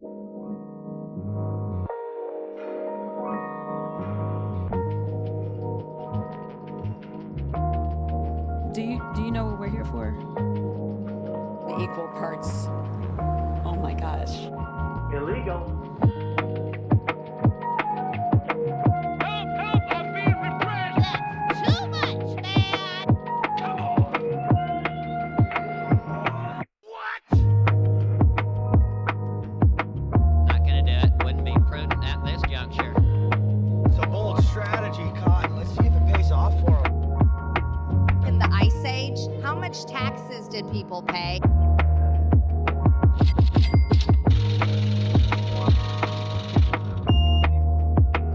Do you know what we're here for? Equal parts. Oh my gosh. Illegal. Help! Help! I'm being repressed! That's too much, man! Come on! What? Not gonna do it. Wouldn't be prudent at this juncture. It's a bold strategy, Cotton. Let's see if it pays off for them. In the Ice Age, how much taxes did people pay?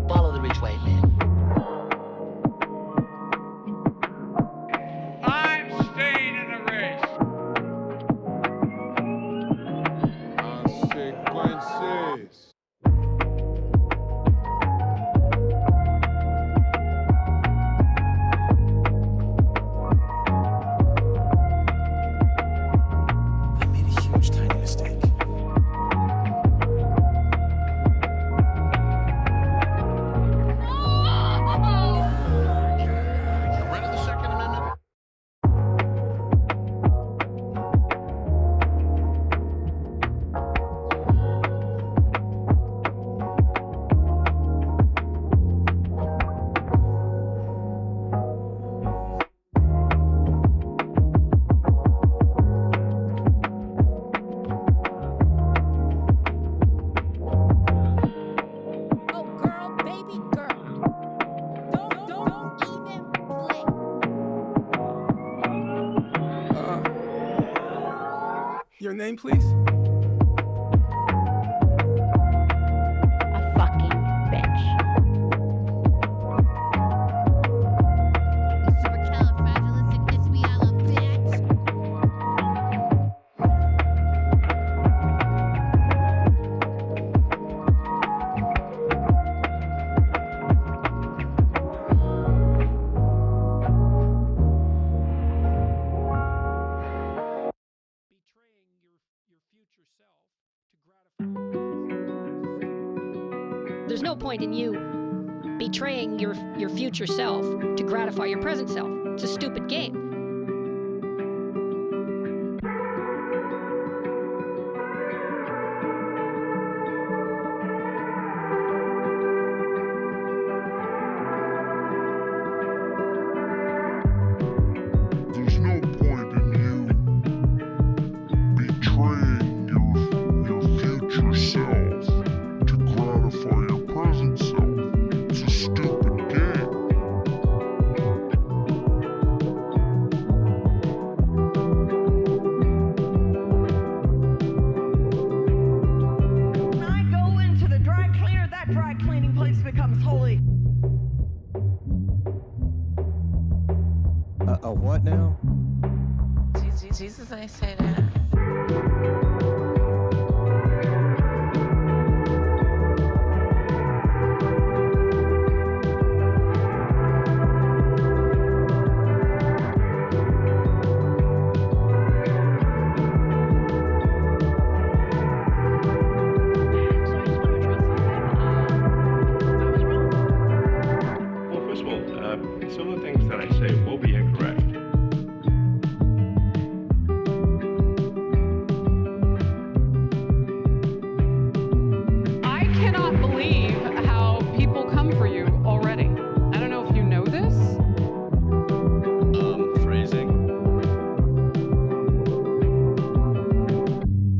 Follow the rich way, man. I'm staying in the race. Consequences. Your name, please? A fucking bitch. Supercalifragilisticexpialidocious, There's no point in you betraying your future self to gratify your present self. It's a stupid game. There's no point in you betraying your future self to gratify your present self. It's a stupid game. When I go into the dry cleaner, that dry cleaning place becomes holy. A what now? Jesus, I say that. Well, first of all, some of the things that I say will be incorrect. I cannot believe how people come for you already. I don't know if you know this. Phrasing.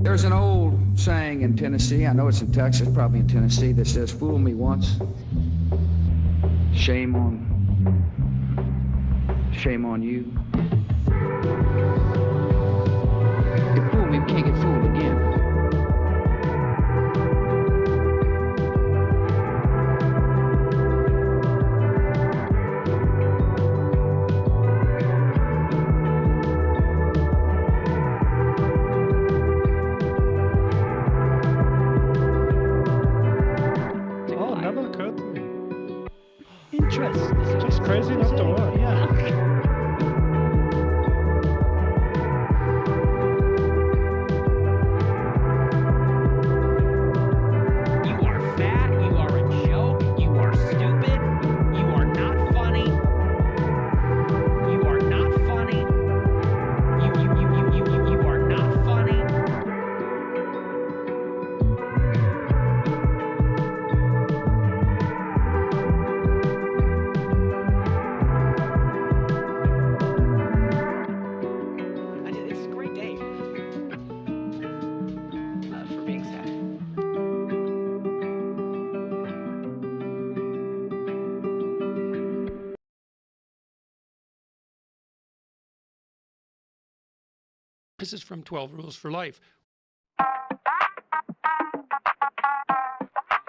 There's an old saying in Tennessee, I know it's in Texas, probably in Tennessee, that says, fool me once, shame on you. You fool me, we can't get fooled again. Oh, it never occurred to me. Interesting. Just crazy enough to work. Yeah. This is from 12 Rules for Life.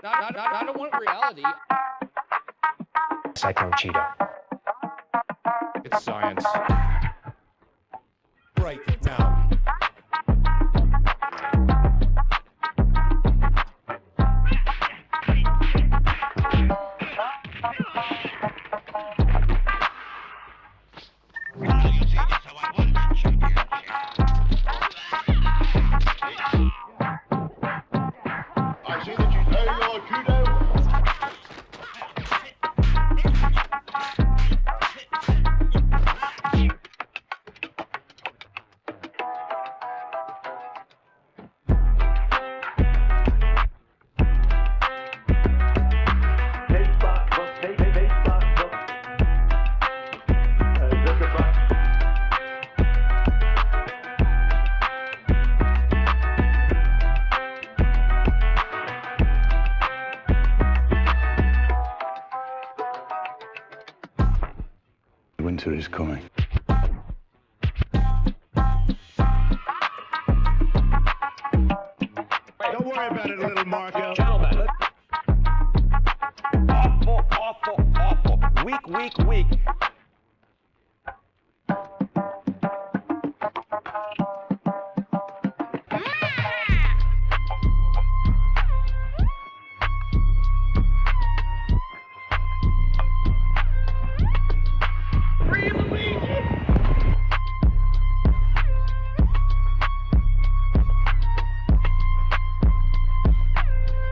I don't want reality. Cyclone Cheetah. It's science. Right now. I see that you know your judo. Winter is coming. Don't worry about it, little Marco. Gentlemen. Awful, awful, awful. Weak.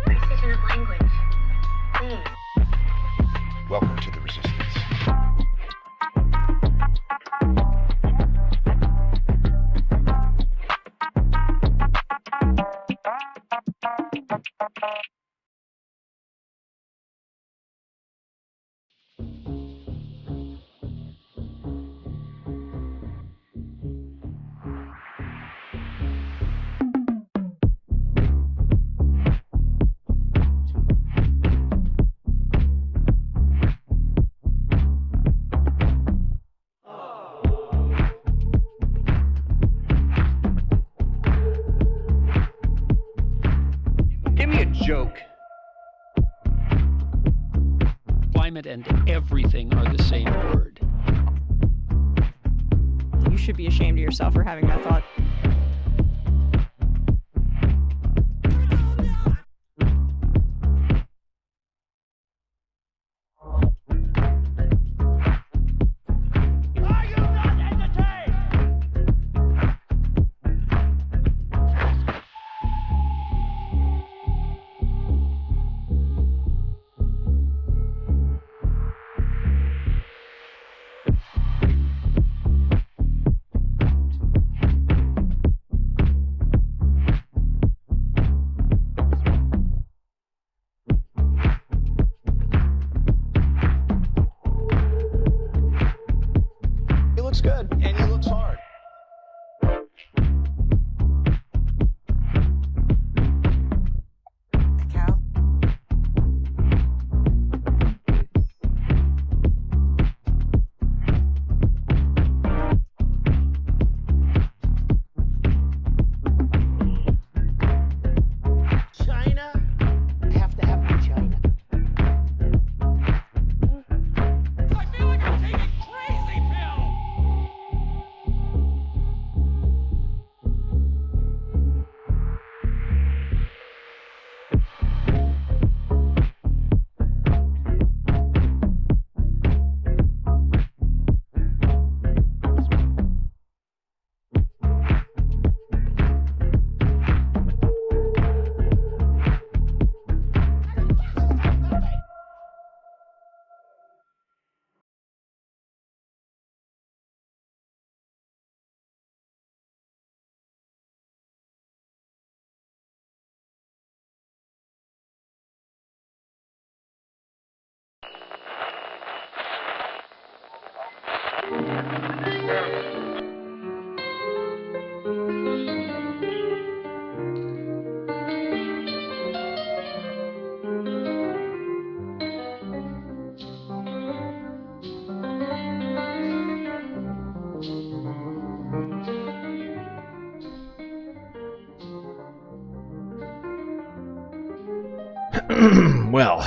Precision of language. Please. Welcome to the Resistance. Give me a joke. Climate and everything are the same word. You should be ashamed of yourself for having that thought. He looks good, and he looks hard. Cacao. China? I have to have my China. I feel like I'm taking crazy pill. Well,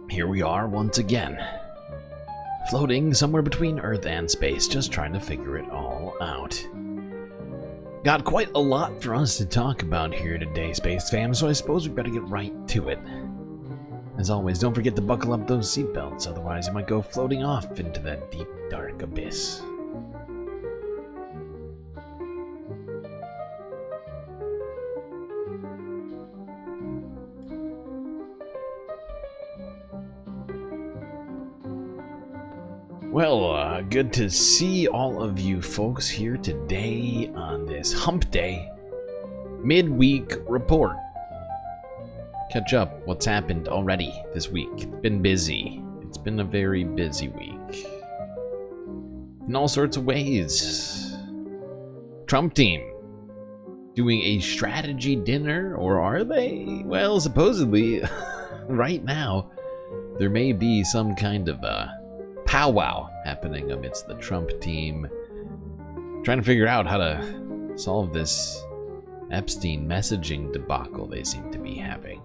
here we are once again. Floating somewhere between Earth and space, just trying to figure it all out. Got quite a lot for us to talk about here today, Space Fam, so I suppose we better get right to it. As always, don't forget to buckle up those seatbelts, otherwise you might go floating off into that deep, dark abyss. Well, good to see all of you folks here today on this hump day midweek report. Catch up what's happened already this week. It's been busy. It's been a very busy week. In all sorts of ways. Trump team doing a strategy dinner, or are they? Well, supposedly, right now, there may be some kind of powwow happening amidst the Trump team, trying to figure out how to solve this Epstein messaging debacle they seem to be having.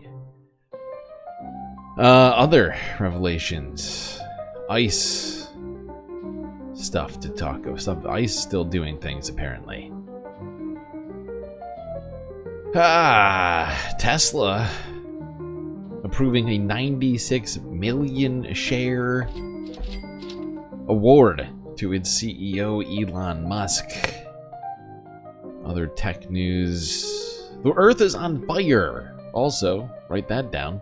Other revelations, ICE stuff to talk of. ICE still doing things apparently. Tesla approving a 96 million share award to its CEO Elon Musk. Other tech news. The Earth is on fire. Also, write that down.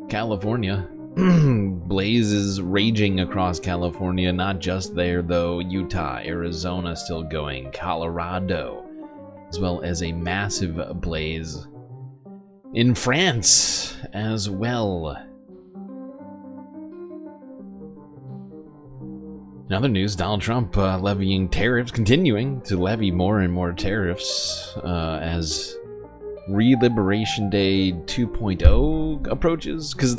California. Blazes raging across California. Not just there though. Utah, Arizona still going. Colorado. As well as a massive blaze in France as well. In other news, Donald Trump levying tariffs, continuing to levy more and more tariffs as Re-Liberation Day 2.0 approaches. Because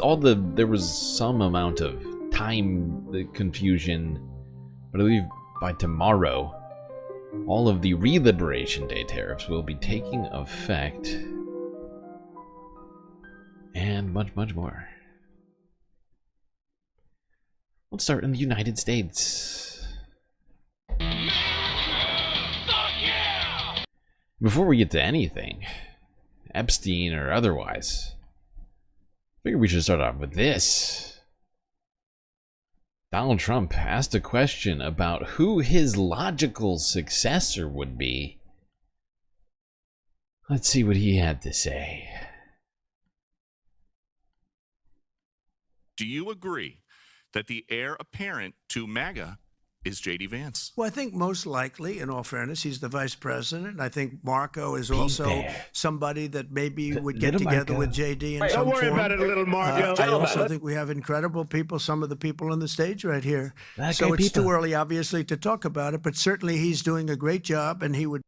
there was some amount of time confusion, but I believe by tomorrow, all of the Re-Liberation Day tariffs will be taking effect. And much, much more. Let's start in the United States. Before we get to anything, Epstein or otherwise, I figure we should start off with this. Donald Trump asked a question about who his logical successor would be. Let's see what he had to say. Do you agree that the heir apparent to MAGA is J.D. Vance? Well, I think most likely, in all fairness, he's the vice president. I think Marco is also somebody that maybe would get together with J.D. in some form. Don't worry about it, little Marco. I also think we have incredible people, some of the people on the stage right here. So it's too early, obviously, to talk about it, but certainly he's doing a great job, and he would...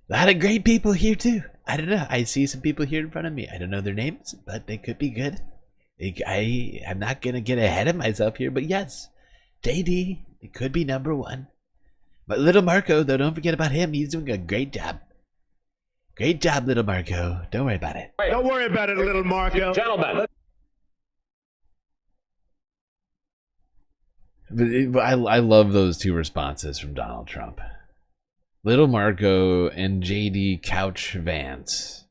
A lot of great people here, too. I don't know. I see some people here in front of me. I don't know their names, but they could be good. I'm not going to get ahead of myself here, but yes, JD, it could be #1. But little Marco, though, don't forget about him. He's doing a great job. Great job, little Marco. Don't worry about it. Don't worry about it, little Marco. Gentlemen. But I love those two responses from Donald Trump. Little Marco and JD Couch Vance.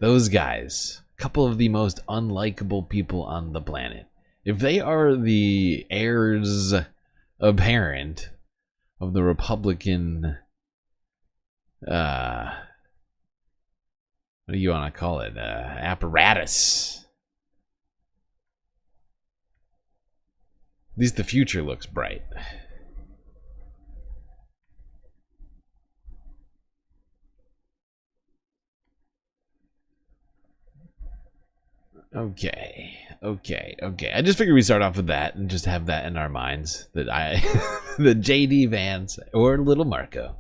Those guys. Couple of the most unlikable people on the planet. If they are the heirs apparent of the Republican, what do you want to call it, apparatus, at least the future looks bright. Okay. I just figured we'd start off with that and just have that in our minds. That the J.D. Vance or little Marco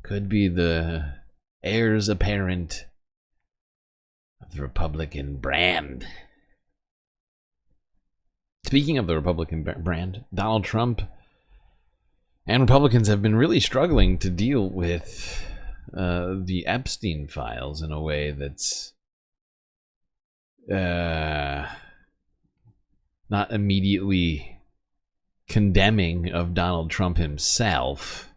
could be the heirs apparent of the Republican brand. Speaking of the Republican brand, Donald Trump and Republicans have been really struggling to deal with the Epstein files in a way that's not immediately condemning of Donald Trump himself,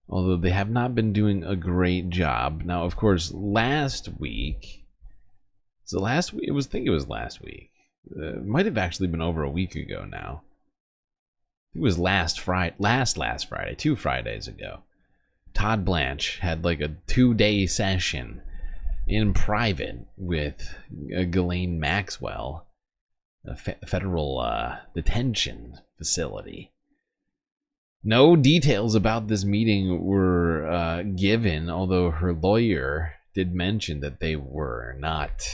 although they have not been doing a great job. Now, of course, last week, I think it was last week. It might have actually been over a week ago now. It was last Friday, 2 Fridays ago. Todd Blanche had like a 2-day session in private with Ghislaine Maxwell, a federal detention facility. No details about this meeting were given, although her lawyer did mention that they were not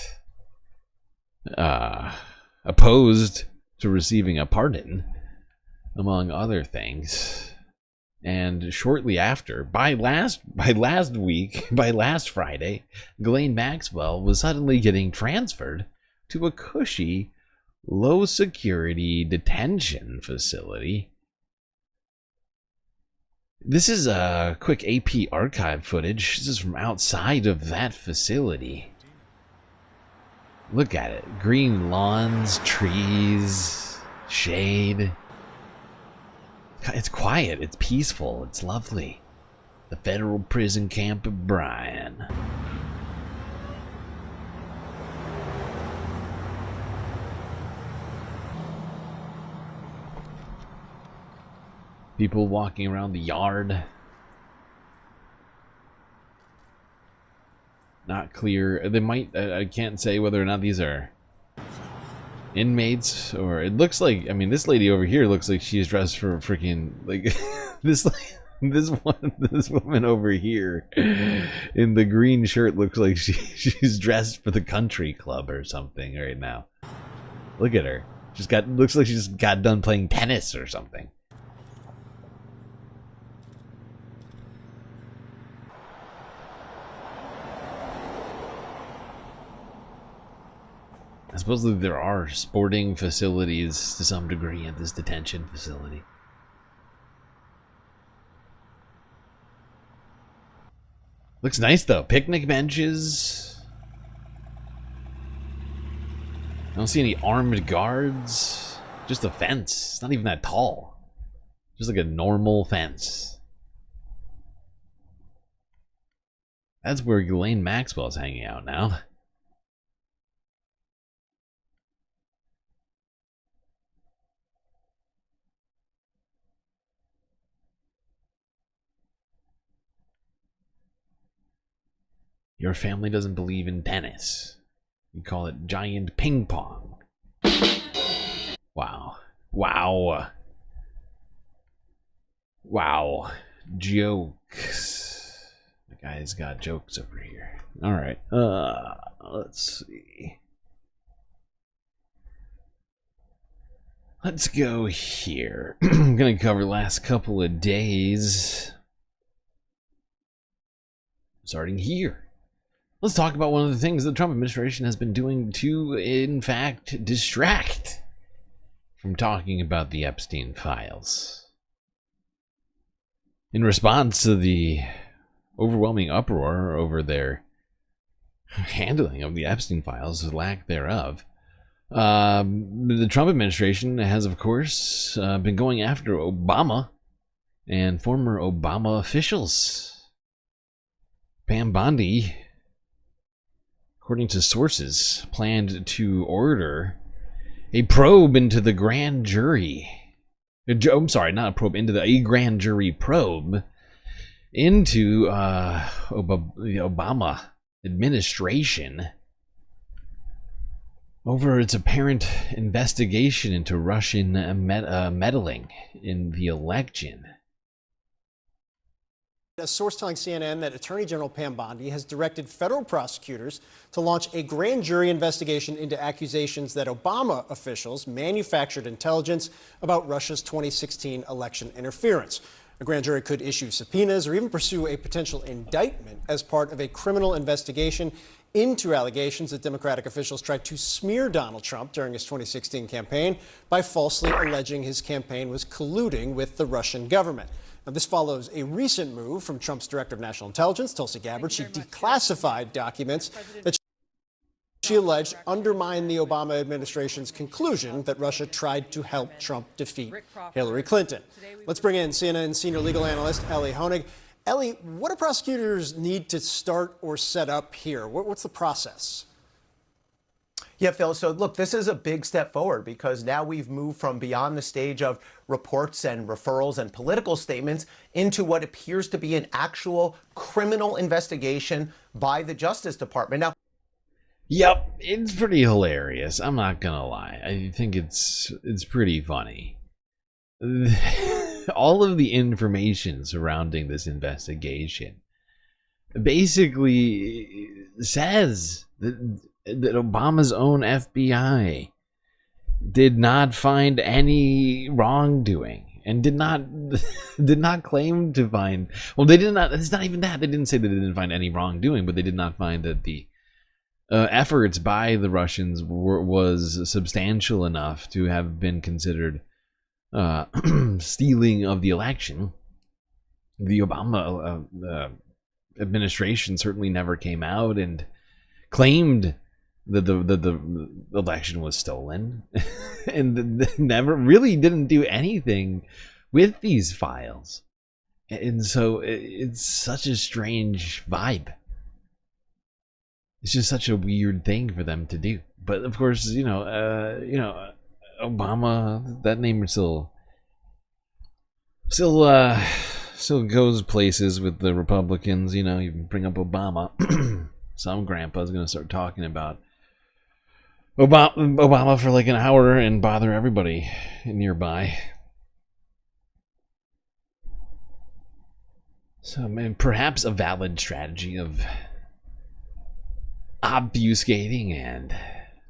opposed to receiving a pardon, among other things. And shortly after, by last Friday, Ghislaine Maxwell was suddenly getting transferred to a cushy, low-security detention facility. This is a quick AP archive footage. This is from outside of that facility. Look at it. Green lawns, trees, shade. It's quiet, it's peaceful, it's lovely. The federal prison camp of Bryan. People walking around the yard. Not clear. They might, I can't say whether or not these are inmates, or it looks like, I mean, this lady over here looks like she's dressed for freaking, like, this woman over here in the green shirt looks like she's dressed for the country club or something right now. Look at her. Looks like she just got done playing tennis or something. Supposedly there are sporting facilities to some degree at this detention facility. Looks nice though. Picnic benches. I don't see any armed guards. Just a fence. It's not even that tall. Just like a normal fence. That's where Ghislaine Maxwell's hanging out now. Your family doesn't believe in tennis. You call it giant ping pong. Wow. Wow. Wow. Jokes. The guy's got jokes over here. Alright. Let's see. Let's go here. I'm gonna cover the last couple of days. Starting here. Let's talk about one of the things the Trump administration has been doing to, in fact, distract from talking about the Epstein files. In response to the overwhelming uproar over their handling of the Epstein files, or lack thereof, the Trump administration has, of course, been going after Obama and former Obama officials. Pam Bondi, according to sources, planned to order a probe into the grand jury. I'm sorry, not a probe, a grand jury probe into the Obama administration over its apparent investigation into Russian meddling in the election. A source telling CNN that Attorney General Pam Bondi has directed federal prosecutors to launch a grand jury investigation into accusations that Obama officials manufactured intelligence about Russia's 2016 election interference. A grand jury could issue subpoenas or even pursue a potential indictment as part of a criminal investigation into allegations that Democratic officials tried to smear Donald Trump during his 2016 campaign by falsely alleging his campaign was colluding with the Russian government. Now, this follows a recent move from Trump's Director of National Intelligence, Tulsi Gabbard. She declassified documents that she alleged, undermined the Obama administration's conclusion that Russia tried to help Trump defeat Hillary Clinton. Let's bring in CNN senior legal analyst Ellie Honig. Ellie, what do prosecutors need to start or set up here? What's the process? Yeah, Phil, so look, this is a big step forward because now we've moved from beyond the stage of reports and referrals and political statements into what appears to be an actual criminal investigation by the Justice Department. Now, yep, it's pretty hilarious. I'm not gonna lie. I think it's pretty funny. All of the information surrounding this investigation basically says that Obama's own FBI did not find any wrongdoing and did not claim to find. Well, they did not. It's not even that. They didn't say that they didn't find any wrongdoing, but they did not find that the efforts by the Russians was substantial enough to have been considered stealing of the election. The Obama administration certainly never came out and claimed that the election was stolen, and never really didn't do anything with these files. And so it's such a strange vibe. It's just such a weird thing for them to do. But of course, Obama, that name still goes places with the Republicans. You know, you bring up Obama, some grandpa's gonna start talking about Obama for like an hour and bother everybody nearby. So, I mean, perhaps a valid strategy of obfuscating and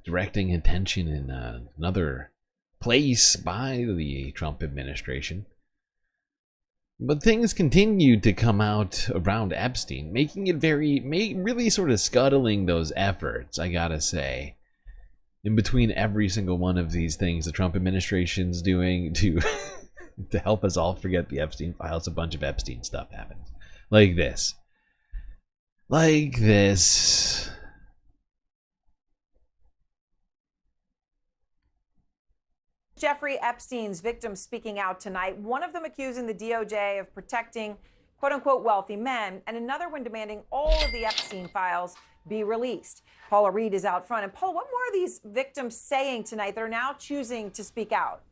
directing attention in another place by the Trump administration. But things continue to come out around Epstein, making it really sort of scuttling those efforts, I gotta say. In between every single one of these things the Trump administration's doing to to help us all forget the Epstein files, a bunch of Epstein stuff happens. Like this. Like this. Jeffrey Epstein's victims speaking out tonight, one of them accusing the DOJ of protecting quote-unquote wealthy men, and another one demanding all of the Epstein files be released. Paula Reed is out front. And Paula, what more are these victims saying tonight? They're now choosing to speak out.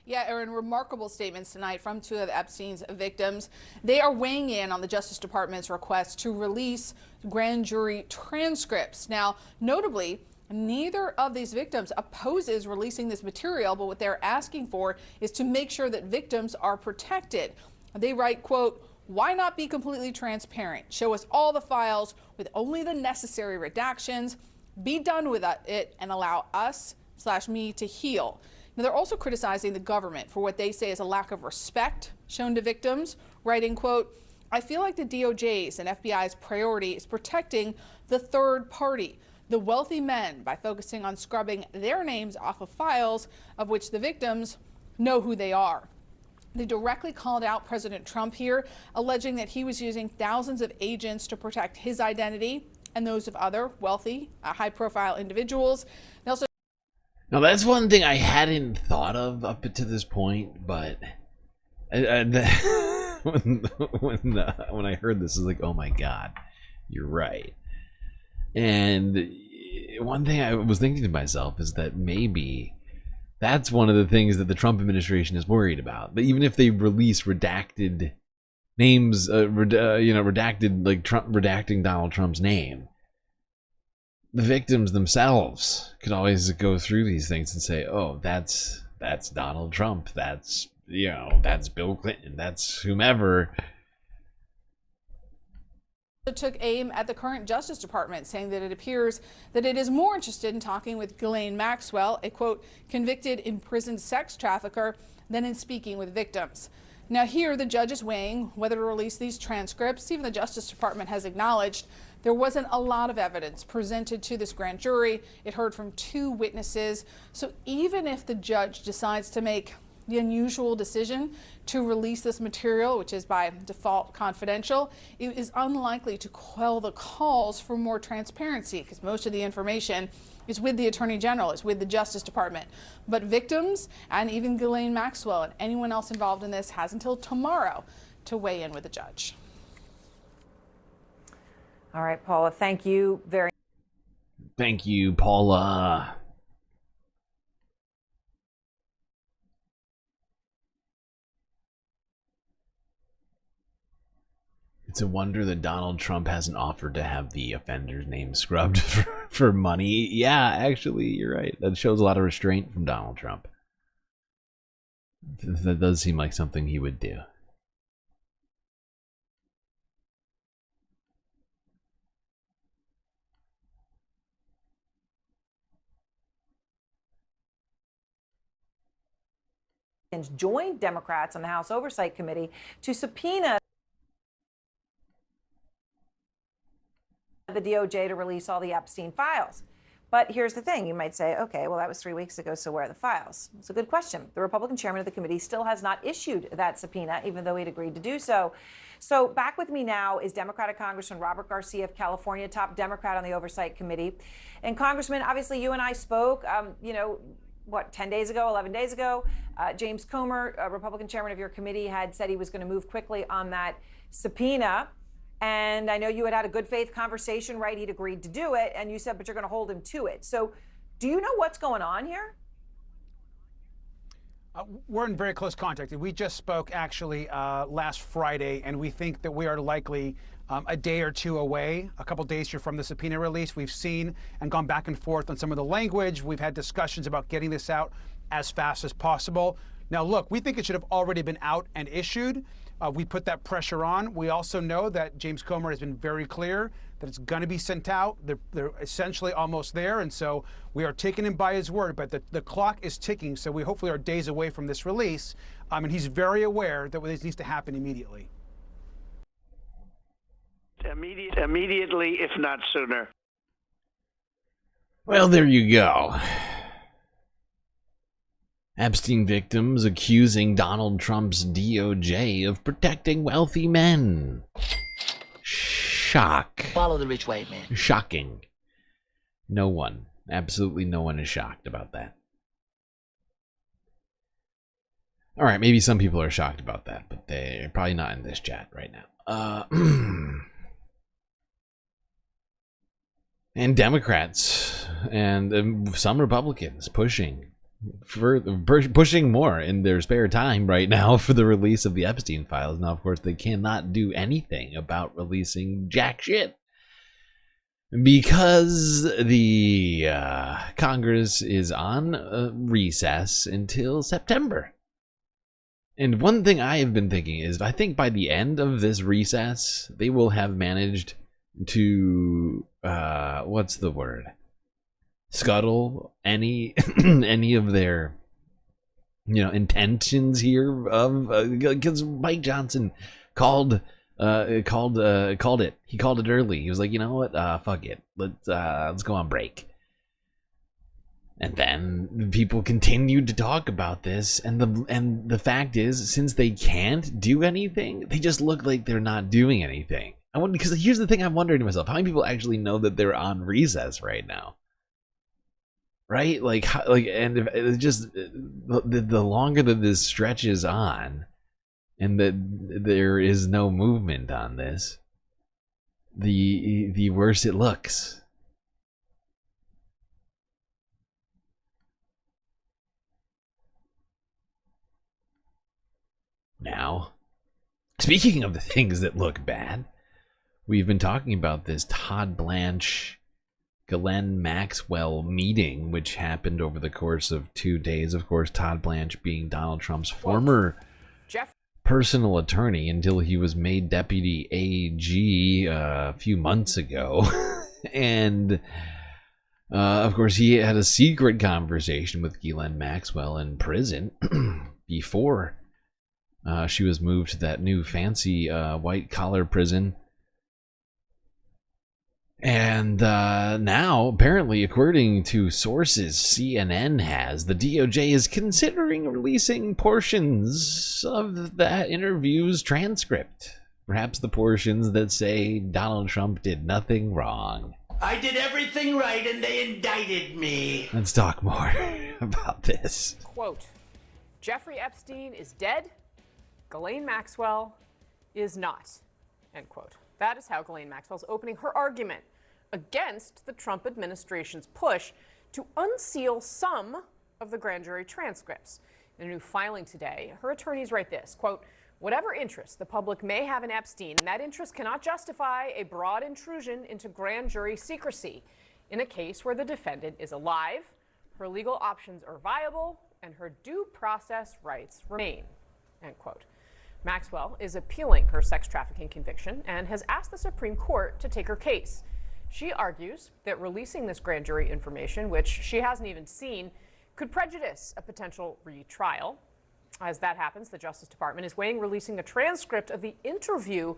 Yeah, Aaron, remarkable statements tonight from two of Epstein's victims. They are weighing in on the Justice Department's request to release grand jury transcripts. Now, notably, neither of these victims opposes releasing this material, but what they're asking for is to make sure that victims are protected. They write, quote, "Why not be completely transparent? Show us all the files with only the necessary redactions. Be done with it and allow us/me to heal." Now, they're also criticizing the government for what they say is a lack of respect shown to victims, writing, quote, "I feel like the DOJ's and FBI's priority is protecting the third party, the wealthy men, by focusing on scrubbing their names off of files of which the victims know who they are." They directly called out President Trump here, alleging that he was using thousands of agents to protect his identity and those of other wealthy, high-profile individuals. They also Now, that's one thing I hadn't thought of up to this point, but when I heard this, I was like, oh my God, you're right. And one thing I was thinking to myself is that maybe that's one of the things that the Trump administration is worried about. But even if they release redacted names, redacted, like redacting Donald Trump's name, the victims themselves could always go through these things and say, "Oh, that's Donald Trump. That's Bill Clinton. That's whomever." took aim at the current Justice Department, saying that it appears that it is more interested in talking with Ghislaine Maxwell, a quote, convicted imprisoned sex trafficker, than in speaking with victims. Now here, the judge is weighing whether to release these transcripts. Even the Justice Department has acknowledged there wasn't a lot of evidence presented to this grand jury. It heard from 2 witnesses. So even if the judge decides to make the unusual decision to release this material, which is by default confidential, it is unlikely to quell the calls for more transparency, because most of the information is with the Attorney General, is with the Justice Department. But victims and even Ghislaine Maxwell and anyone else involved in this has until tomorrow to weigh in with the judge. All right, Paula, thank you very much. Thank you, Paula. It's a wonder that Donald Trump hasn't offered to have the offender's name scrubbed for money. Yeah, actually, you're right. That shows a lot of restraint from Donald Trump. That does seem like something he would do. Joined Democrats on the House Oversight Committee to subpoena the DOJ to release all the Epstein files. But here's the thing. You might say, okay, well, that was 3 weeks ago, so where are the files? It's a good question. The Republican chairman of the committee still has not issued that subpoena, even though he'd agreed to do so. So back with me now is Democratic Congressman Robert Garcia of California, top Democrat on the Oversight Committee. And Congressman, obviously you and I spoke, 10 days ago, 11 days ago. James Comer, Republican chairman of your committee, had said he was going to move quickly on that subpoena. And I know you had a good faith conversation, right? He'd agreed to do it. And you said, but you're going to hold him to it. So do you know what's going on here? We're in very close contact. We just spoke actually last Friday, and we think that we are likely a day or two away, a couple days here from the subpoena release. We've seen and gone back and forth on some of the language. We've had discussions about getting this out as fast as possible. Now, look, we think it should have already been out and issued. We put that pressure on. We also know that James Comer has been very clear that it's going to be sent out. They're essentially almost there, and so we are taking him by his word. But the clock is ticking, so we hopefully are days away from this release. And he's very aware that this needs to happen immediately. Immediately, if not sooner. Well, there you go. Epstein victims accusing Donald Trump's DOJ of protecting wealthy men. Shock. Follow the rich white man. Shocking. No one, absolutely no one is shocked about that. All right, maybe some people are shocked about that, but they're probably not in this chat right now. And Democrats and some Republicans pushing more in their spare time right now for the release of the Epstein files. Now, of course, they cannot do anything about releasing jack shit because the Congress is on recess until September. And one thing I have been thinking is I think by the end of this recess, they will have managed to, what's the word? Scuttle any of their intentions here of because Mike Johnson called it. He called it early. He was like, you know what, fuck it, let's go on break. And then people continued to talk about this, and the fact is, since they can't do anything, they just look like they're not doing anything. I wonder, because here's the thing I'm wondering to myself: how many people actually know that they're on recess right now? Right? And if it's just the longer that this stretches on, and that there is no movement on this, the worse it looks. Now, speaking of the things that look bad, we've been talking about this Todd Blanche Ghislaine Maxwell meeting, which happened over the course of 2 days. Of course, Todd Blanche being Donald Trump's former personal attorney until he was made deputy AG a few months ago. And of course, he had a secret conversation with Ghislaine Maxwell in prison before she was moved to that new fancy white collar prison. And now, apparently, according to sources CNN has, the DOJ is considering releasing portions of that interview's transcript. Perhaps the portions that say Donald Trump did nothing wrong. I did everything right and they indicted me. Let's talk more about this. Quote, Jeffrey Epstein is dead. Ghislaine Maxwell is not. End quote. That is how Ghislaine Maxwell's opening her argument against the Trump administration's push to unseal some of the grand jury transcripts. In a new filing today, her attorneys write this, quote, whatever interest the public may have in Epstein, that interest cannot justify a broad intrusion into grand jury secrecy in a case where the defendant is alive, her legal options are viable, and her due process rights remain, end quote. Maxwell is appealing her sex trafficking conviction and has asked the Supreme Court to take her case. She argues that releasing this grand jury information, which she hasn't even seen, could prejudice a potential retrial. As that happens, the Justice Department is weighing releasing a transcript of the interview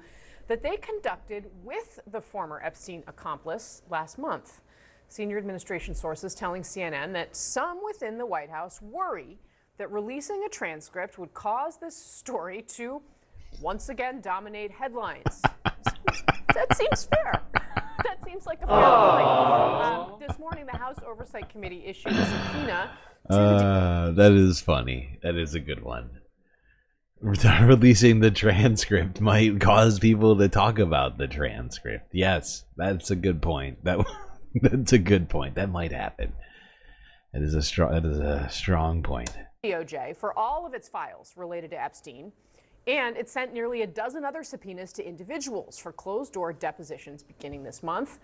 that they conducted with the former Epstein accomplice last month. Senior administration sources telling CNN that some within the White House worry that releasing a transcript would cause this story to once again dominate headlines. That seems fair. That seems like a fair point. This morning, the House Oversight Committee issued a subpoena to That is funny. That is a good one. Releasing the transcript might cause people to talk about the transcript. Yes, that's a good point. That's a good point. That might happen. That is a strong point. DOJ for all of its files related to Epstein, and it sent nearly a dozen other subpoenas to individuals for closed-door depositions beginning this month.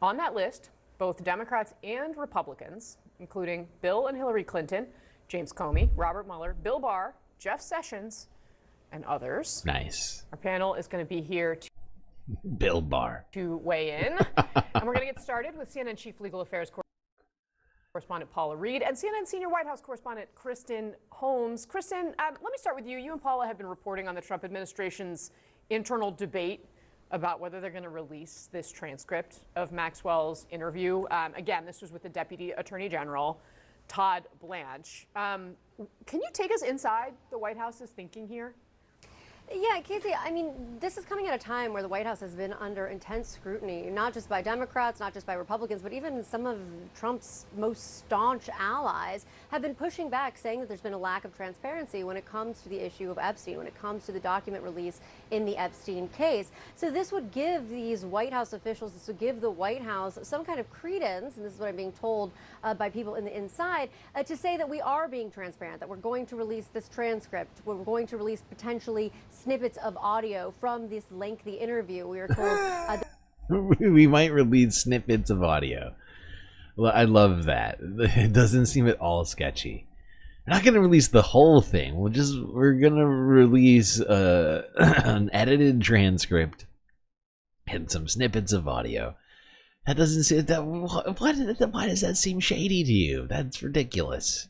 On that list, both Democrats and Republicans, including Bill and Hillary Clinton, James Comey, Robert Mueller, Bill Barr, Jeff Sessions, and others. Nice. Our panel is going to be here Bill Barr to weigh in, and we're going to get started with CNN Chief Legal Affairs correspondent Paula Reed and CNN Senior White House correspondent Kristen Holmes. Kristen, let me start with you. You and Paula have been reporting on the Trump administration's internal debate about whether they're going to release this transcript of Maxwell's interview. Again, this was with the Deputy Attorney General, Todd Blanche. Can you take us inside the White House's thinking here? Yeah, Casey, I mean, this is coming at a time where the White House has been under intense scrutiny, not just by Democrats, not just by Republicans, but even some of Trump's most staunch allies have been pushing back, saying that there's been a lack of transparency when it comes to the issue of Epstein, when it comes to the document release in the Epstein case. So this would give these White House officials, this would give the White House some kind of credence, and this is what I'm being told by people in the inside, to say that we are being transparent, that we're going to release this transcript, we're going to release potentially snippets of audio from this lengthy interview. We are told we might release snippets of audio. Well, I love that. It doesn't seem at all sketchy. We're not going to release the whole thing. We're going to release an edited transcript and some snippets of audio. That doesn't seem that. Why does that seem shady to you? That's ridiculous.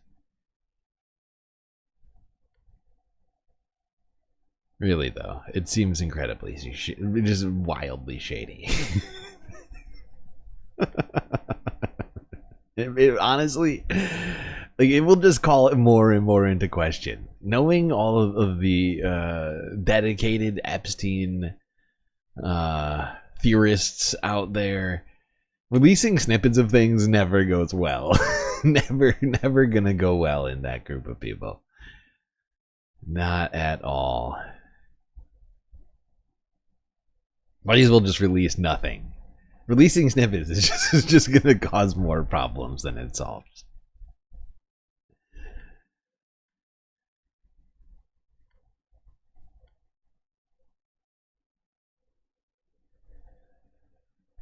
Really, though, it seems incredibly, just wildly shady. Honestly, like, it will just call it more and more into question. Knowing all of the dedicated Epstein theorists out there, releasing snippets of things never goes well. never gonna go well in that group of people. Not at all. Might as well just release nothing. Releasing snippets is just going to cause more problems than it solves.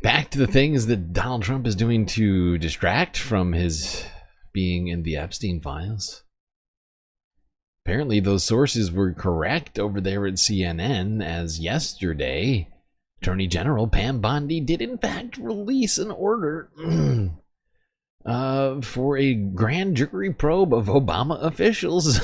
Back to the things that Donald Trump is doing to distract from his being in the Epstein files. Apparently those sources were correct over there at CNN, as yesterday Attorney General Pam Bondi did in fact release an order for a grand jury probe of Obama officials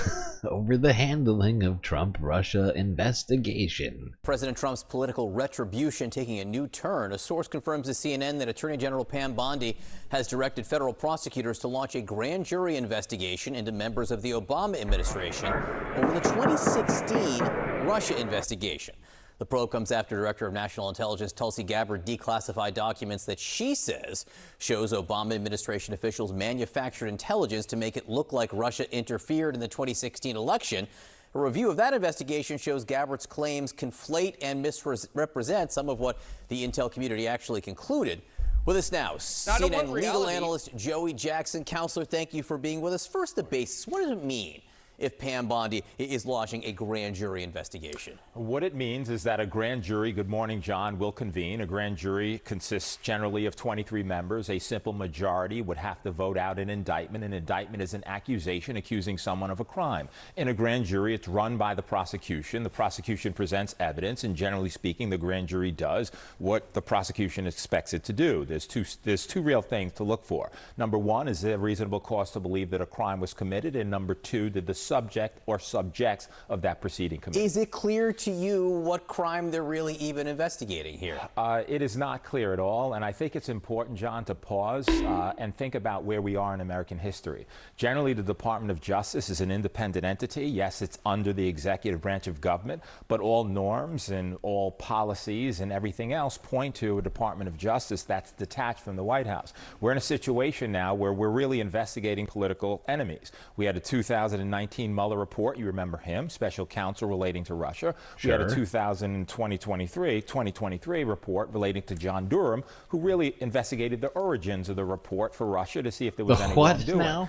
over the handling of Trump-Russia investigation. President Trump's political retribution taking a new turn. A source confirms to CNN that Attorney General Pam Bondi has directed federal prosecutors to launch a grand jury investigation into members of the Obama administration over the 2016 Russia investigation. The probe comes after Director of National Intelligence Tulsi Gabbard declassified documents that she says shows Obama administration officials manufactured intelligence to make it look like Russia interfered in the 2016 election. A review of that investigation shows Gabbard's claims conflate and misrepresent some of what the intel community actually concluded. With us now, CNN legal analyst Joey Jackson. Counselor, thank you for being with us. First, the basics. What does it mean if Pam Bondi is launching a grand jury investigation? What it means is that a grand jury, good morning, John, will convene. A grand jury consists generally of 23 members. A simple majority would have to vote out an indictment. An indictment is an accusation accusing someone of a crime. In a grand jury, it's run by the prosecution. The prosecution presents evidence, and generally speaking, the grand jury does what the prosecution expects it to do. There's two real things to look for. Number one, is there a reasonable cause to believe that a crime was committed? And number two, did the subject or subjects of that proceeding committed? Is it clear to you what crime they're really even investigating here? It is not clear at all, and I think it's important, John, to pause and think about where we are in American history. Generally, the Department of Justice is an independent entity. Yes, it's under the executive branch of government, but all norms and all policies and everything else point to a Department of Justice that's detached from the White House. We're in a situation now where we're really investigating political enemies. We had a 2019 Mueller report, you remember him, special counsel relating to Russia. Sure. We had a 2023 report relating to John Durham, who really investigated the origins of the report for Russia to see if there was any wrongdoing. Now?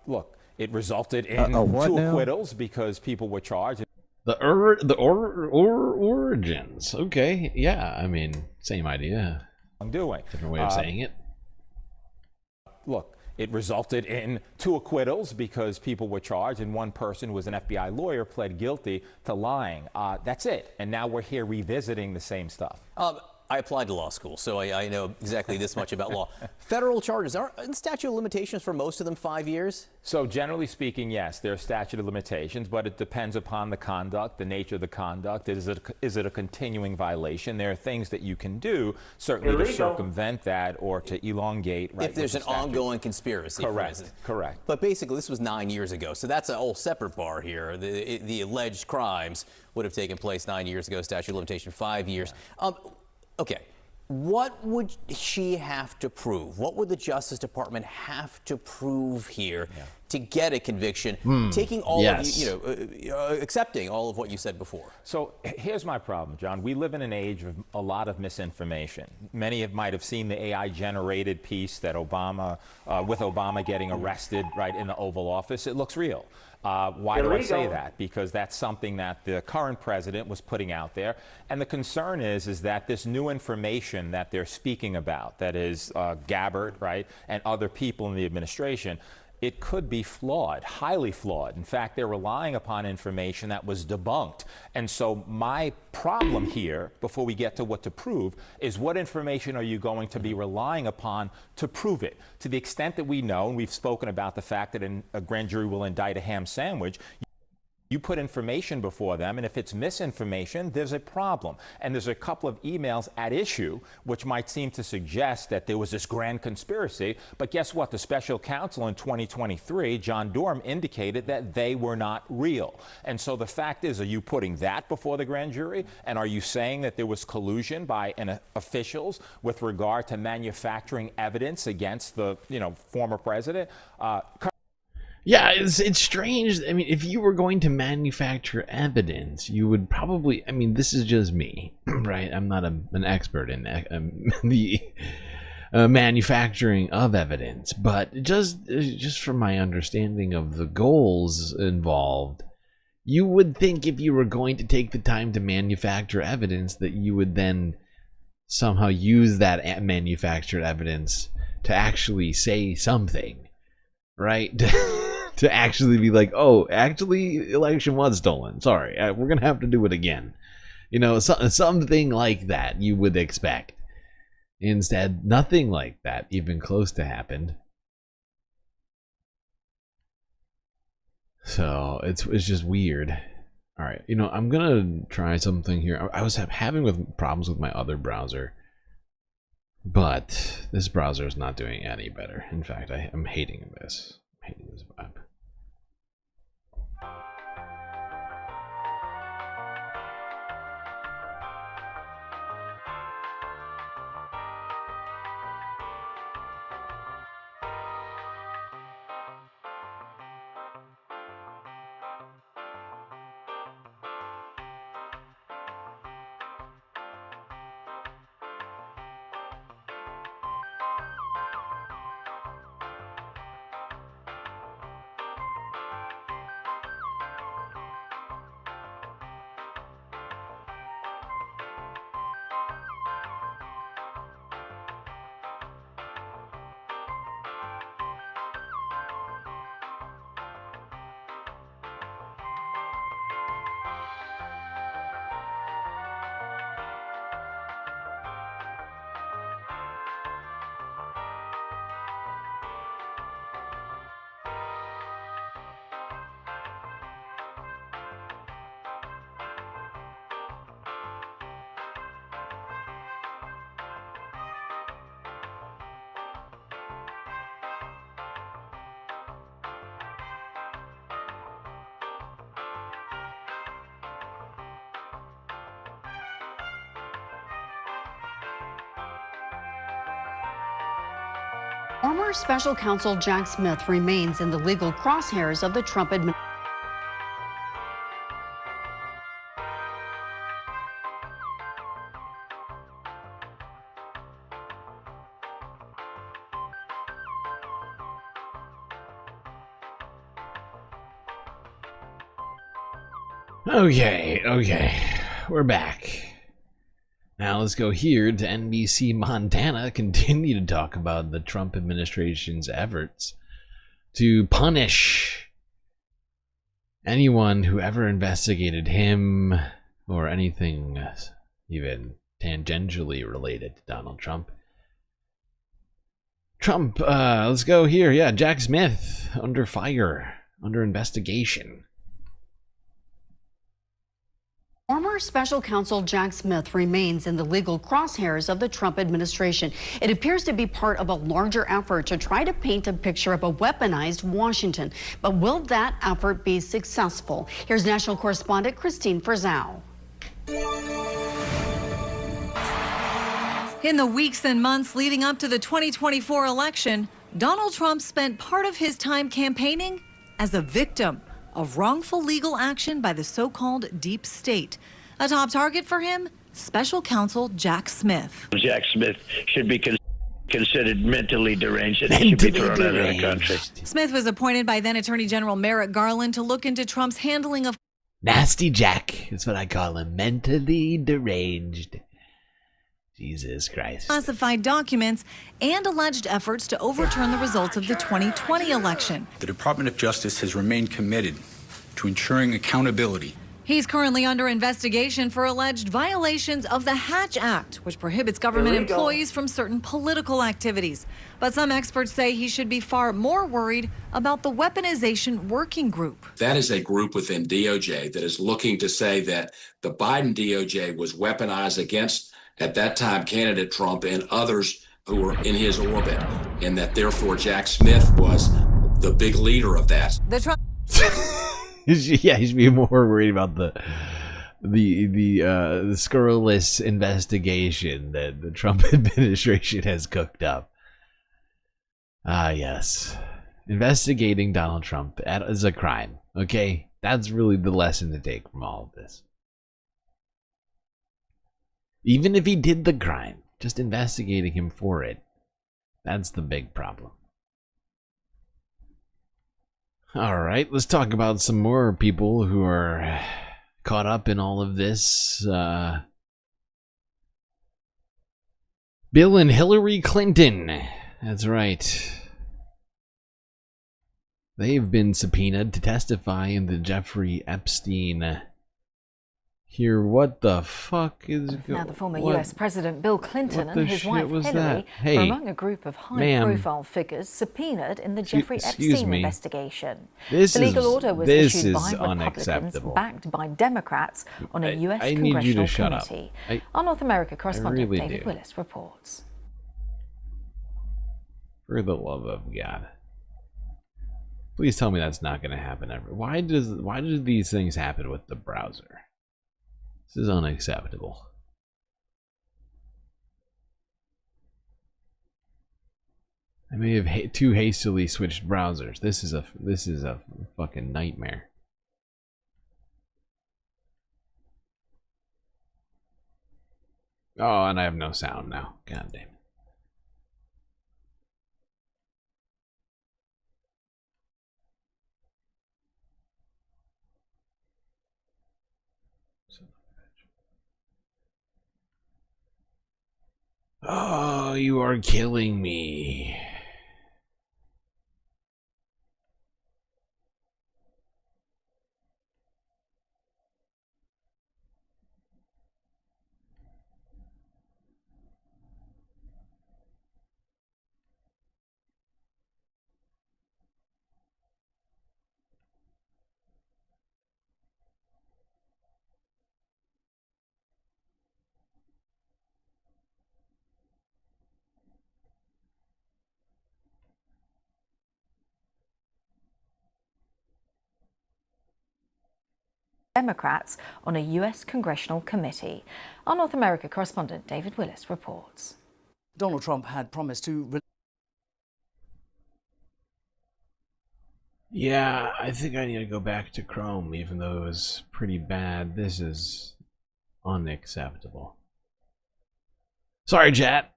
Look, it resulted in two acquittals because people were charged. The origins. Okay, yeah, I mean, same idea. Wrongdoing. Different way of saying it. Look, it resulted in two acquittals because people were charged, and one person was an FBI lawyer, pled guilty to lying. That's it. And now we're here revisiting the same stuff. I applied to law school, so I know exactly this much about law. Federal charges, aren't statute of limitations for most of them 5 years? So generally speaking, yes, there are statute of limitations, but it depends upon the conduct, the nature of the conduct. Is it a continuing violation? There are things that you can do, certainly to circumvent that or to elongate. Right, if there's an ongoing conspiracy, correct, for instance. Correct. But basically, this was 9 years ago, so that's a whole separate bar here. The alleged crimes would have taken place 9 years ago, statute of limitation 5 years. Yeah. Okay, what would she have to prove? What would the Justice Department have to prove here to get a conviction, taking all of you, accepting all of what you said before? So here's my problem, John. We live in an age of a lot of misinformation. Many might have seen the AI-generated piece that Obama, with Obama getting arrested right in the Oval Office. It looks real. Why do I say that? Because that's something that the current president was putting out there. And the concern is that this new information that they're speaking about, that is Gabbard, right, and other people in the administration, it could be flawed, highly flawed. In fact, they're relying upon information that was debunked. And so my problem here, before we get to what to prove, is what information are you going to be relying upon to prove it? To the extent that we know, and we've spoken about the fact that a grand jury will indict a ham sandwich, you put information before them, and if it's misinformation, there's a problem. And there's a couple of emails at issue which might seem to suggest that there was this grand conspiracy. But guess what? The special counsel in 2023, John Durham, indicated that they were not real. And so the fact is, are you putting that before the grand jury? And are you saying that there was collusion by officials with regard to manufacturing evidence against the former president? Yeah, it's strange. I mean, if you were going to manufacture evidence, you would probably, I mean, this is just me, right? I'm not an expert in the manufacturing of evidence, but just from my understanding of the goals involved, you would think if you were going to take the time to manufacture evidence that you would then somehow use that manufactured evidence to actually say something, right? To actually be like, oh, actually, election was stolen. Sorry, we're going to have to do it again. Something like that you would expect. Instead, nothing like that even close to happened. So it's just weird. All right, you know, I'm gonna try something here. I was having problems with my other browser, but this browser is not doing any better. In fact, I'm hating this. I'm hating this vibe. Former special counsel Jack Smith remains in the legal crosshairs of the Trump administration. Okay, we're back. Now let's go here to NBC Montana, continue to talk about the Trump administration's efforts to punish anyone who ever investigated him or anything even tangentially related to Donald Trump. Let's go here. Yeah, Jack Smith under fire, under investigation. Former special counsel Jack Smith remains in the legal crosshairs of the Trump administration. It appears to be part of a larger effort to try to paint a picture of a weaponized Washington. But will that effort be successful? Here's national correspondent Christine Frizzau. In the weeks and months leading up to the 2024 election, Donald Trump spent part of his time campaigning as a victim of wrongful legal action by the so-called deep state. A top target for him, special counsel Jack Smith. Jack Smith should be considered mentally deranged and he should be thrown out of the country. Smith was appointed by then Attorney General Merrick Garland to look into Trump's handling of Nasty Jack is what I call him, mentally deranged. Jesus Christ. Classified documents and alleged efforts to overturn the results of the 2020 election. The Department of Justice has remained committed to ensuring accountability. He's currently under investigation for alleged violations of the Hatch Act, which prohibits government employees from certain political activities. But some experts say he should be far more worried about the weaponization working group. That is a group within DOJ that is looking to say that the Biden DOJ was weaponized against, at that time, candidate Trump and others who were in his orbit, and that therefore Jack Smith was the big leader of that. The Trump Yeah, he should be more worried about the scurrilous investigation that the Trump administration has cooked up. Ah, yes. Investigating Donald Trump is a crime, okay? That's really the lesson to take from all of this. Even if he did the crime, just investigating him for it, that's the big problem. Alright, let's talk about some more people who are caught up in all of this. Bill and Hillary Clinton. That's right. They've been subpoenaed to testify in the Jeffrey Epstein Here, what the fuck is going on? Now, the former US President Bill Clinton and his wife Hillary Hey, are among a group of high-profile figures subpoenaed in the Jeffrey Epstein investigation. The legal order was issued by Republicans unacceptable. backed by Democrats on a US I need you Congressional to shut up. committee. Our North America correspondent really David do. Willis reports. For the love of God. Please tell me that's not going to happen ever. Why do these things happen with the browser? This is unacceptable. I may have too hastily switched browsers. This is a fucking nightmare. Oh, and I have no sound now. God damn it. Oh, you are killing me. Democrats on a US Congressional committee. Our North America correspondent David Willis reports. Donald Trump had promised to... Yeah, I think I need to go back to Chrome, even though it was pretty bad. This is unacceptable. Sorry, chat.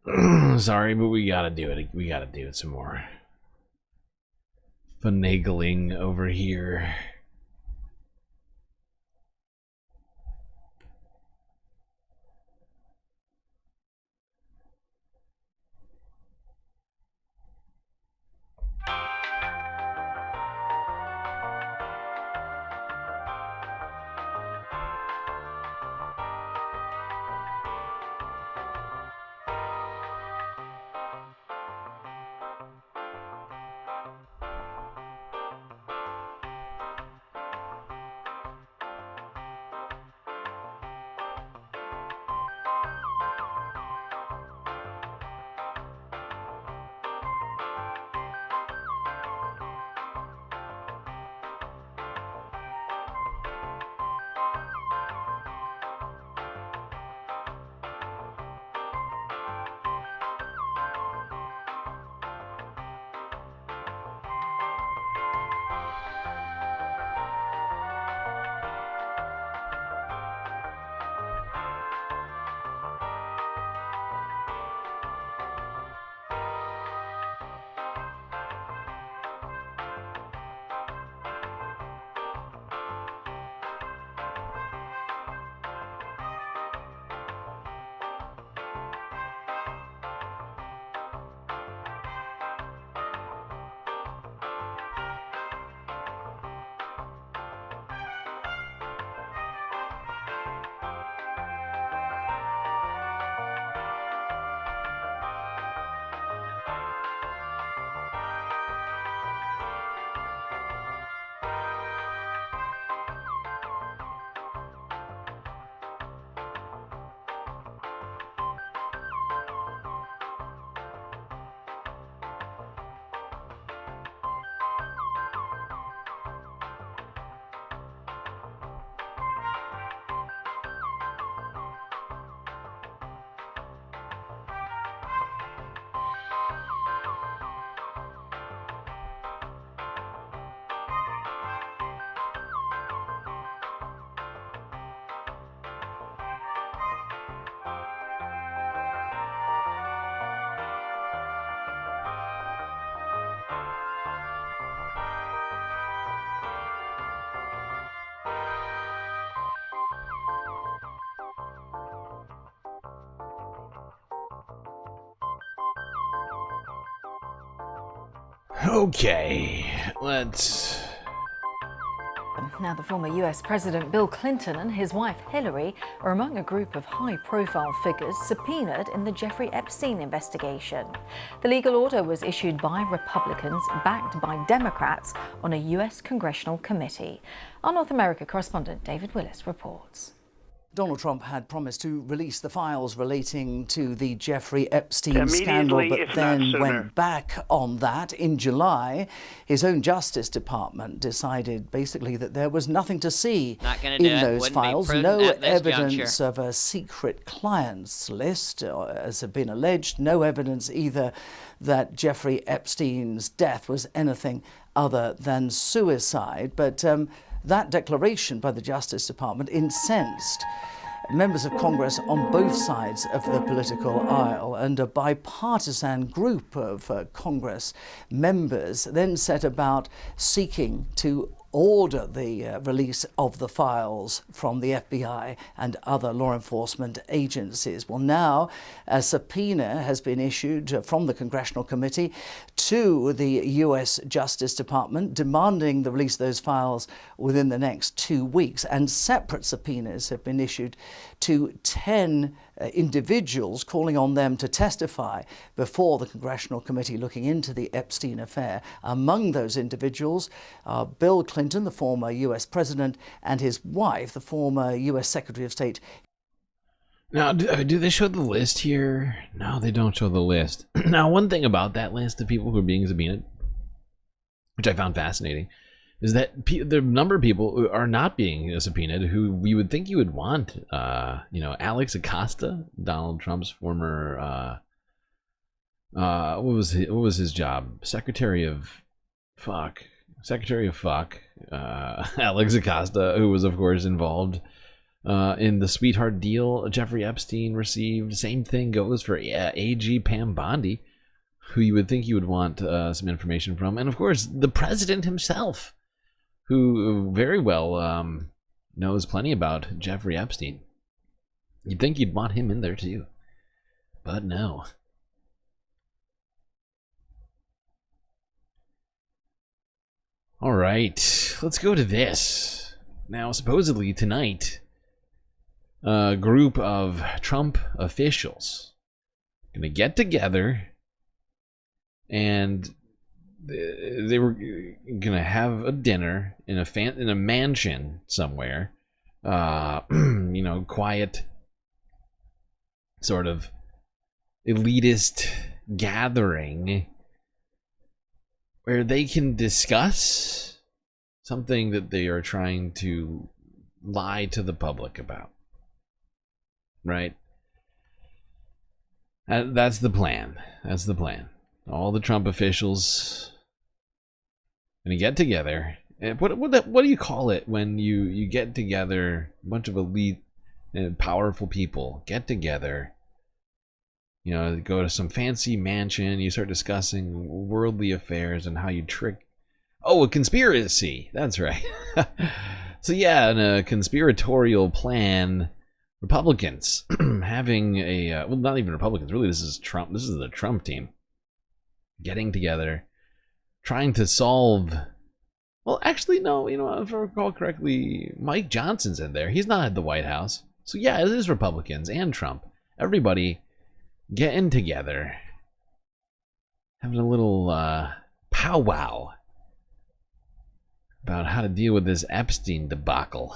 Sorry, but we gotta do it. We gotta do it some more. Finagling over here. Okay, let's... Now, the former US President Bill Clinton and his wife Hillary are among a group of high-profile figures subpoenaed in the Jeffrey Epstein investigation. The legal order was issued by Republicans, backed by Democrats, on a US Congressional committee. Our North America correspondent David Willis reports. Donald Trump had promised to release the files relating to the Jeffrey Epstein scandal, but then went back on that. In July, his own Justice Department decided basically that there was nothing to see in those files, no evidence of a secret clients list, as had been alleged, no evidence either that Jeffrey Epstein's death was anything other than suicide. But that declaration by the Justice Department incensed members of Congress on both sides of the political aisle, and a bipartisan group of Congress members then set about seeking to order the release of the files from the FBI and other law enforcement agencies. Well, now a subpoena has been issued from the Congressional Committee to the U.S. Justice Department demanding the release of those files within the next 2 weeks, and separate subpoenas have been issued to 10 individuals, calling on them to testify before the Congressional Committee looking into the Epstein affair. Among those individuals are Bill Clinton, the former U.S. president, and his wife, the former U.S. Secretary of State. Now, do they show the list here? No, they don't show the list. Now, one thing about that list of people who are being subpoenaed, which I found fascinating, is that the number of people who are not being subpoenaed who we would think you would want. Alex Acosta, Donald Trump's former, what was his job? Secretary of Fuck. Alex Acosta, who was, of course, involved in the sweetheart deal Jeffrey Epstein received. Same thing goes for AG Pam Bondi, who you would think you would want some information from. And, of course, the president himself, who very well knows plenty about Jeffrey Epstein. You'd think you'd want him in there too, but no. All right, let's go to this. Now, supposedly tonight, a group of Trump officials are gonna get together and they were gonna have a dinner in a mansion somewhere, quiet, sort of elitist gathering where they can discuss something that they are trying to lie to the public about. Right? That's the plan. That's the plan. All the Trump officials gonna get together. And what do you call it when you get together, a bunch of elite and powerful people get together, go to some fancy mansion, you start discussing worldly affairs and how you trick. Oh, a conspiracy. That's right. So yeah, in a conspiratorial plan, Republicans having a not even Republicans, really this is Trump. This is the Trump team getting together, trying to solve. Well, actually, no. If I recall correctly, Mike Johnson's in there. He's not at the White House. So yeah, it is Republicans and Trump. Everybody getting together, having a little powwow about how to deal with this Epstein debacle.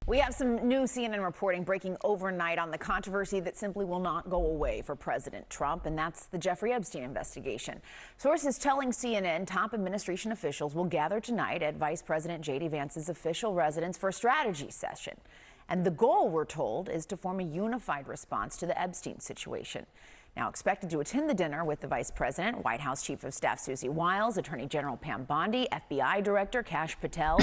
We have some new CNN reporting breaking overnight on the controversy that simply will not go away for President Trump, and that's the Jeffrey Epstein investigation. Sources telling CNN top administration officials will gather tonight at Vice President J.D. Vance's official residence for a strategy session. And the goal, we're told, is to form a unified response to the Epstein situation. Now expected to attend the dinner with the Vice President, White House Chief of Staff Susie Wiles, Attorney General Pam Bondi, FBI Director Kash Patel,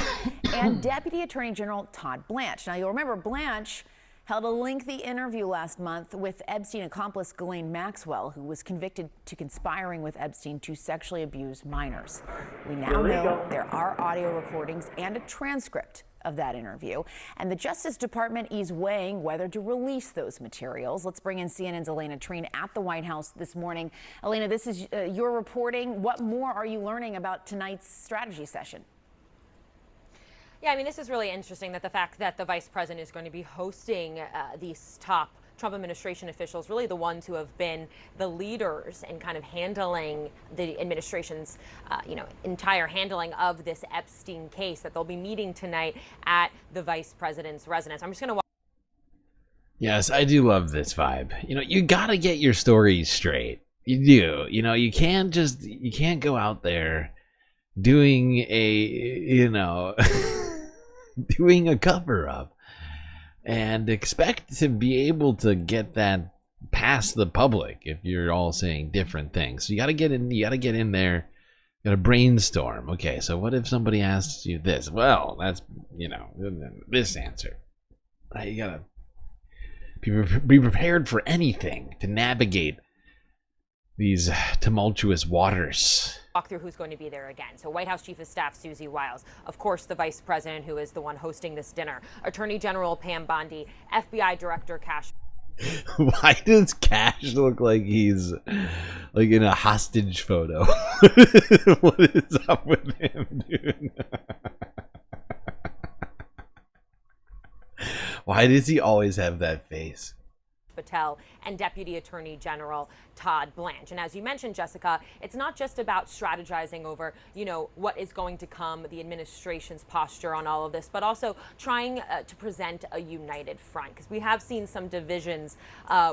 and Deputy Attorney General Todd Blanche. Now you'll remember Blanche held a lengthy interview last month with Epstein accomplice Ghislaine Maxwell, who was convicted to conspiring with Epstein to sexually abuse minors. We now know there are audio recordings and a transcript of that interview. And the Justice Department is weighing whether to release those materials. Let's bring in CNN's Elena Treen at the White House this morning. Elena, this is your reporting. What more are you learning about tonight's strategy session? Yeah, I mean, this is really interesting, that the fact that the vice president is going to be hosting these top Trump administration officials, really the ones who have been the leaders in kind of handling the administration's, entire handling of this Epstein case, that they'll be meeting tonight at the vice president's residence. I'm just going to watch. Yes, I do love this vibe. You got to get your stories straight. You do. You can't go out there doing doing a cover-up and expect to be able to get that past the public if you're all saying different things. So you got to get in there, got to brainstorm. Okay, so what if somebody asks you this? Well, that's, this answer. You got to be prepared for anything to navigate these tumultuous waters. Walk through who's going to be there again. So White House Chief of Staff Susie Wiles, of course the Vice President, who is the one hosting this dinner, Attorney General Pam Bondi, FBI Director Kash. Why does Kash look like he's like in a hostage photo? What is up with him, dude? Why does he always have that face? Patel and Deputy Attorney General Todd Blanche. And as you mentioned, Jessica, it's not just about strategizing over, what is going to come, the administration's posture on all of this, but also trying to present a united front, because we have seen some divisions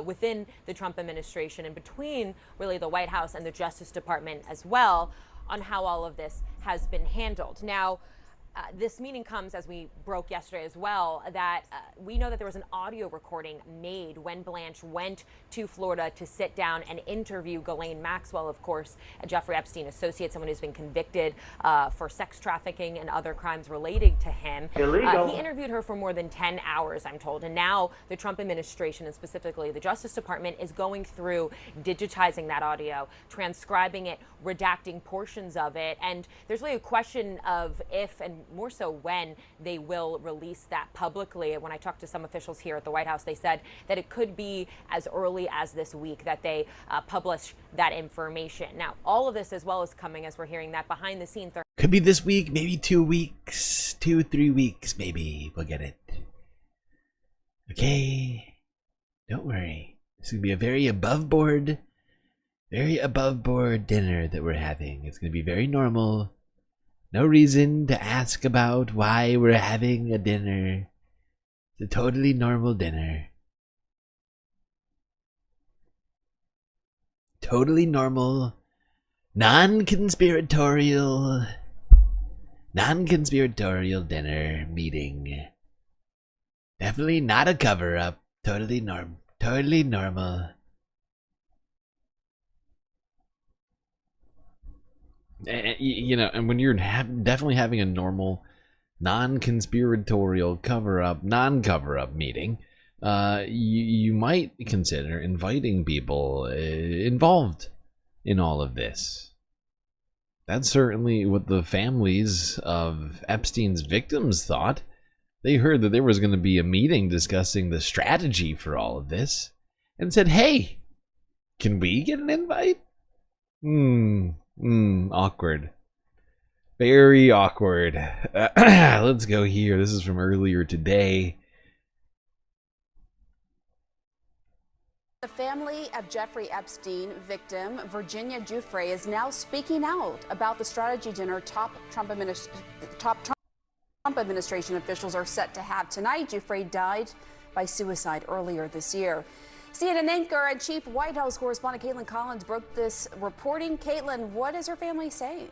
within the Trump administration and between really the White House and the Justice Department as well on how all of this has been handled. Now, this meeting comes, as we broke yesterday as well, that we know that there was an audio recording made when Blanche went to Florida to sit down and interview Ghislaine Maxwell, of course, a Jeffrey Epstein associate, someone who's been convicted for sex trafficking and other crimes relating to him. Illegal. He interviewed her for more than 10 hours, I'm told. And now the Trump administration, and specifically the Justice Department, is going through digitizing that audio, transcribing it, redacting portions of it. And there's really a question of if, and more so when, they will release that publicly. When I talked to some officials here at the White House, they said that it could be as early as this week that they publish that information. Now, all of this as well is coming as we're hearing that behind the scenes. Could be this week, maybe 2 weeks, 2-3 weeks, maybe we'll get it. Okay, don't worry. This is gonna be a very above board dinner that we're having. It's gonna be very normal. No reason to ask about why we're having a dinner. It's a totally normal dinner. Totally normal, non-conspiratorial dinner meeting. Definitely not a cover-up. Totally normal. And when you're definitely having a normal, non-conspiratorial non-cover-up meeting, you might consider inviting people involved in all of this. That's certainly what the families of Epstein's victims thought. They heard that there was going to be a meeting discussing the strategy for all of this, and said, "Hey, can we get an invite?" Awkward. Very awkward. Let's go here. This is from earlier today. The family of Jeffrey Epstein victim, Virginia Giuffre, is now speaking out about the strategy dinner top Trump administration officials are set to have tonight. Giuffre died by suicide earlier this year. CNN anchor and chief White House correspondent Caitlin Collins broke this reporting. Caitlin, what is her family saying?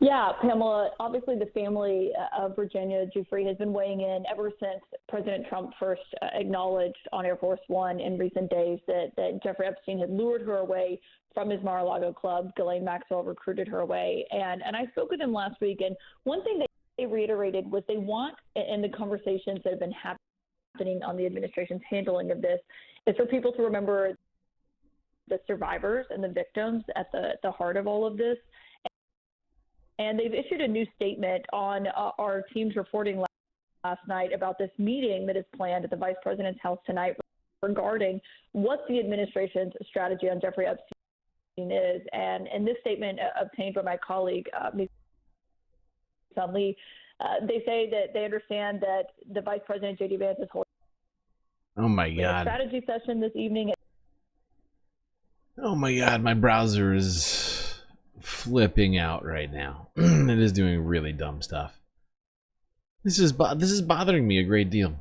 Yeah, Pamela, obviously the family of Virginia Giuffre has been weighing in ever since President Trump first acknowledged on Air Force One in recent days that Jeffrey Epstein had lured her away from his Mar-a-Lago club. Ghislaine Maxwell recruited her away. And I spoke with them last week, and one thing that they reiterated was they want, in the conversations that have been happening on the administration's handling of this, is for people to remember the survivors and the victims at the heart of all of this. And they've issued a new statement on our team's reporting last night about this meeting that is planned at the vice president's house tonight regarding what the administration's strategy on Jeffrey Epstein is. And in this statement obtained by my colleague, Lee, they say that they understand that the Vice President, J.D. Vance, is holding Oh my a God. strategy session this evening. Oh my God, my browser is flipping out right now. It is doing really dumb stuff. This is bothering me a great deal.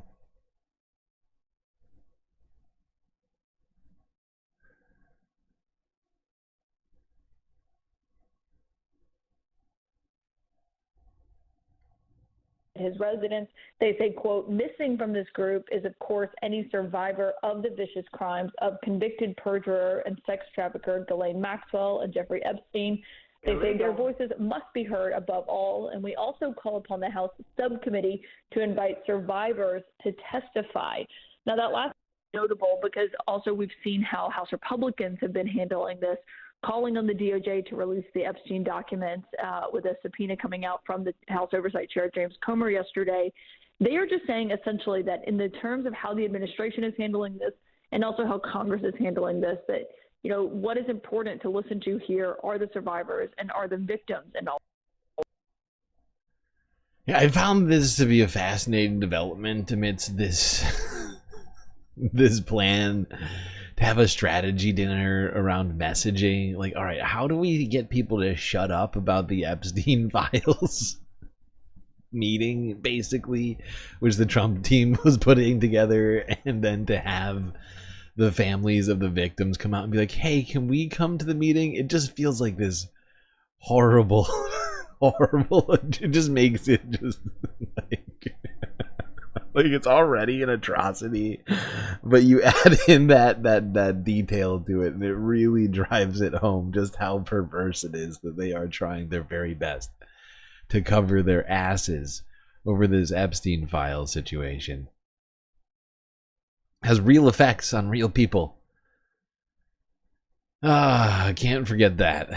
His residence, they say, quote, missing from this group is, of course, any survivor of the vicious crimes of convicted perjurer and sex trafficker Ghislaine Maxwell and Jeffrey Epstein. They say their voices must be heard above all, and we also call upon the House subcommittee to invite survivors to testify. Now, that last is notable because also we've seen how House Republicans have been handling this, calling on the DOJ to release the Epstein documents with a subpoena coming out from the House Oversight Chair James Comer yesterday. They are just saying essentially that in the terms of how the administration is handling this and also how Congress is handling this, that, you know, what is important to listen to here are the survivors and are the victims and all. Yeah, I found this to be a fascinating development amidst this this plan to have a strategy dinner around messaging. Like, all right, how do we get people to shut up about the Epstein files meeting, basically, which the Trump team was putting together, and then to have the families of the victims come out and be like, hey, can we come to the meeting? It just feels like this horrible, horrible, it just makes it just like it's already an atrocity, but you add in that detail to it, and it really drives it home just how perverse it is that they are trying their very best to cover their asses over this Epstein file situation. Has real effects on real people. I can't forget that.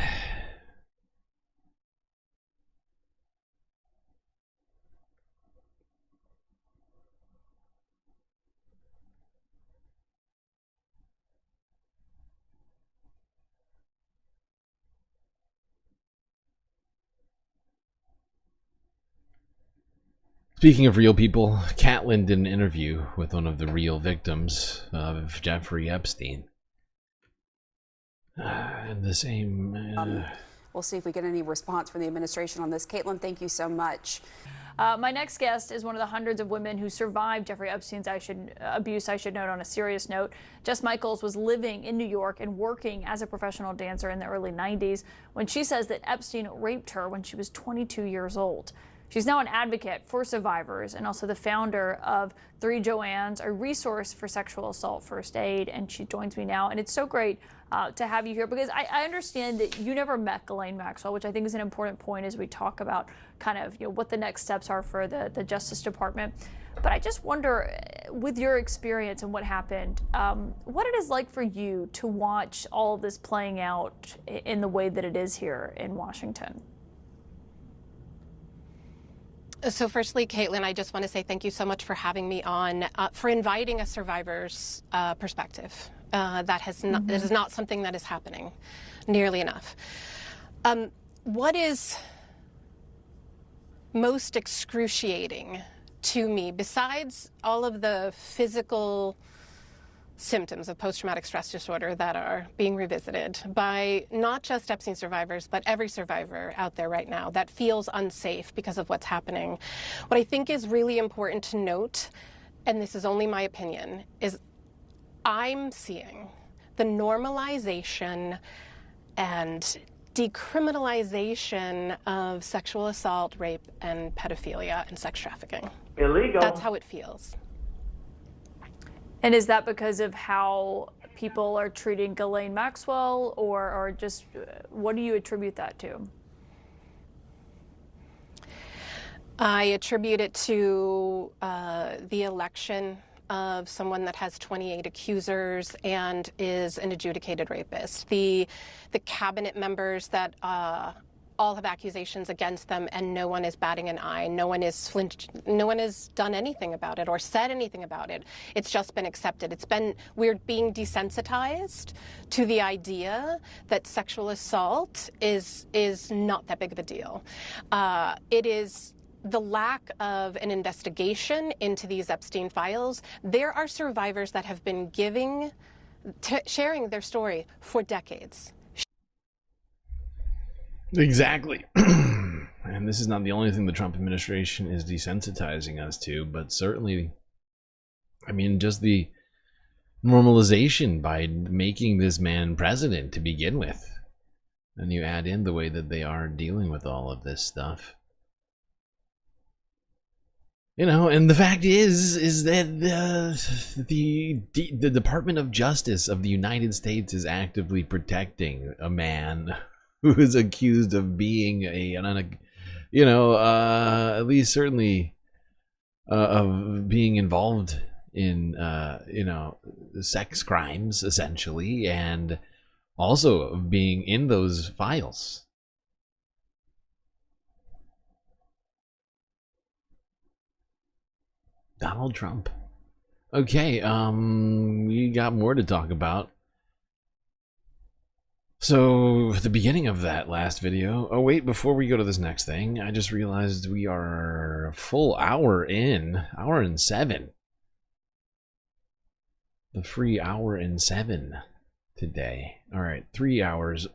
Speaking of real people, Caitlin did an interview with one of the real victims of Jeffrey Epstein. And the same... We'll see if we get any response from the administration on this. Caitlin, thank you so much. My next guest is one of the hundreds of women who survived Jeffrey Epstein's abuse, I should note. On a serious note, Jess Michaels was living in New York and working as a professional dancer in the early 90s when she says that Epstein raped her when she was 22 years old. She's now an advocate for survivors and also the founder of 3 Joannes, a resource for sexual assault first aid. And she joins me now. And it's so great to have you here because I understand that you never met Ghislaine Maxwell, which I think is an important point as we talk about kind of what the next steps are for the Justice Department. But I just wonder, with your experience and what happened, what it is like for you to watch all of this playing out in the way that it is here in Washington. So firstly, Caitlin, I just want to say thank you so much for having me on, for inviting a survivor's perspective. This is not something that is happening nearly enough. What is most excruciating to me, besides all of the physical symptoms of post-traumatic stress disorder that are being revisited by not just Epstein survivors, but every survivor out there right now that feels unsafe because of what's happening. What I think is really important to note, and this is only my opinion, is I'm seeing the normalization and decriminalization of sexual assault, rape, and pedophilia and sex trafficking. Illegal. That's how it feels. And is that because of how people are treating Ghislaine Maxwell, or just what do you attribute that to? I attribute it to the election of someone that has 28 accusers and is an adjudicated rapist. The cabinet members that all have accusations against them and no one is batting an eye. No one is flinched. No one has done anything about it or said anything about it. It's just been accepted. We're being desensitized to the idea that sexual assault is not that big of a deal. It is the lack of an investigation into these Epstein files. There are survivors that have been sharing their story for decades. Exactly. And this is not the only thing the Trump administration is desensitizing us to, but certainly, I mean, just the normalization by making this man president to begin with. And you add in the way that they are dealing with all of this stuff. You know, and the fact is that the Department of Justice of the United States is actively protecting a man who is accused of being at least certainly of being involved in, sex crimes, essentially, and also of being in those files. Donald Trump. Okay, we got more to talk about. So, at the beginning of that last video... Oh, wait, before we go to this next thing, I just realized we are a full hour in. Hour and 7. The free hour and 7 today. Alright, 3 hours.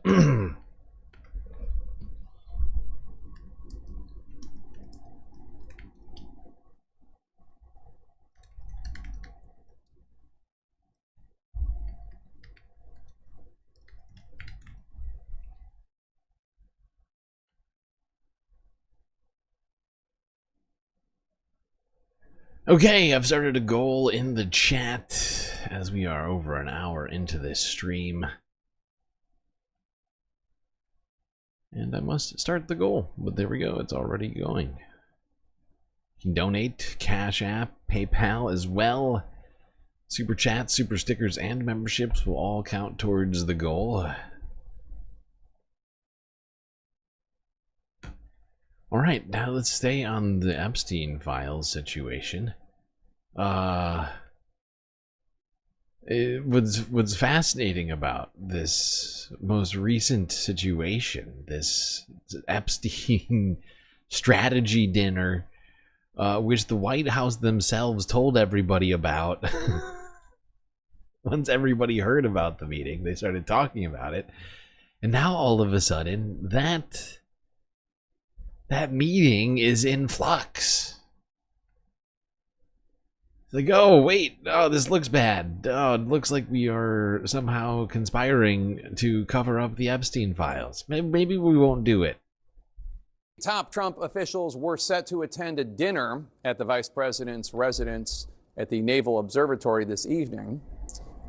Okay, I've started a goal in the chat as we are over an hour into this stream. And I must start the goal, but there we go, it's already going. You can donate, Cash App, PayPal as well. Super chats, super stickers, and memberships will all count towards the goal. Alright, now let's stay on the Epstein files situation. What's fascinating about this most recent situation, this Epstein strategy dinner, which the White House themselves told everybody about. Once everybody heard about the meeting, they started talking about it. And now all of a sudden, that meeting is in flux. It's like, oh, wait, oh, this looks bad. Oh, it looks like we are somehow conspiring to cover up the Epstein files. Maybe we won't do it. Top Trump officials were set to attend a dinner at the vice president's residence at the Naval Observatory this evening.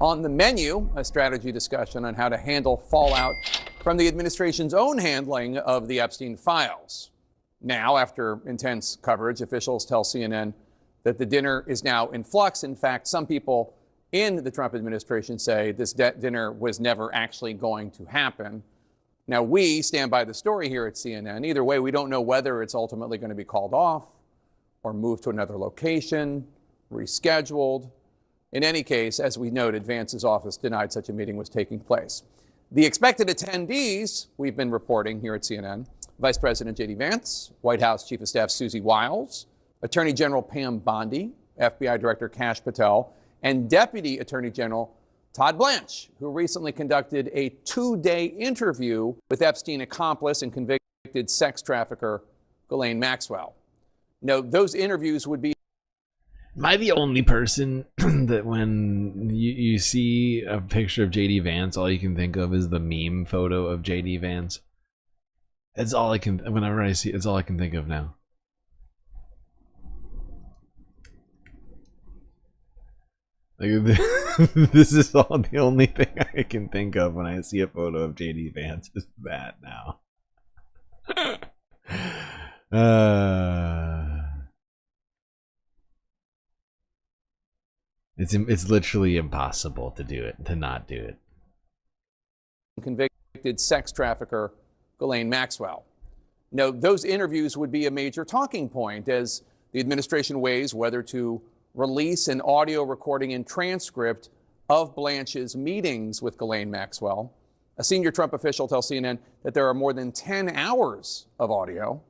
On the menu, a strategy discussion on how to handle fallout from the administration's own handling of the Epstein files. Now, after intense coverage, officials tell CNN that the dinner is now in flux. In fact, some people in the Trump administration say this dinner was never actually going to happen. Now, we stand by the story here at CNN. Either way, we don't know whether it's ultimately going to be called off or moved to another location, rescheduled. In any case, as we noted, Vance's office denied such a meeting was taking place. The expected attendees, we've been reporting here at CNN, Vice President J.D. Vance, White House Chief of Staff Susie Wiles, Attorney General Pam Bondi, FBI Director Kash Patel, and Deputy Attorney General Todd Blanche, who recently conducted a 2-day interview with Epstein accomplice and convicted sex trafficker Ghislaine Maxwell. Now, those interviews would be... Am I the only person that when you see a picture of J.D. Vance, all you can think of is the meme photo of J.D. Vance? It's all I can, whenever I see, it's all I can think of now. Like, this is all the only thing I can think of when I see a photo of J.D. Vance is that now. It's literally impossible to do it, to not do it. Convicted sex trafficker Ghislaine Maxwell. Now, those interviews would be a major talking point as the administration weighs whether to release an audio recording and transcript of Blanche's meetings with Ghislaine Maxwell. A senior Trump official tells CNN that there are more than 10 hours of audio.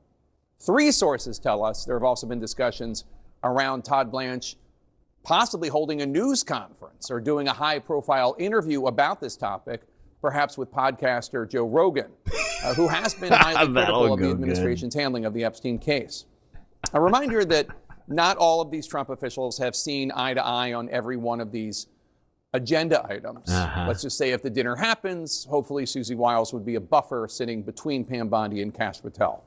3 sources tell us there have also been discussions around Todd Blanche possibly holding a news conference or doing a high-profile interview about this topic, perhaps with podcaster Joe Rogan, who has been highly critical of the administration's handling of the Epstein case. A reminder that not all of these Trump officials have seen eye to eye on every one of these agenda items. Let's just say if the dinner happens, hopefully Susie Wiles would be a buffer sitting between Pam Bondi and Kash Patel.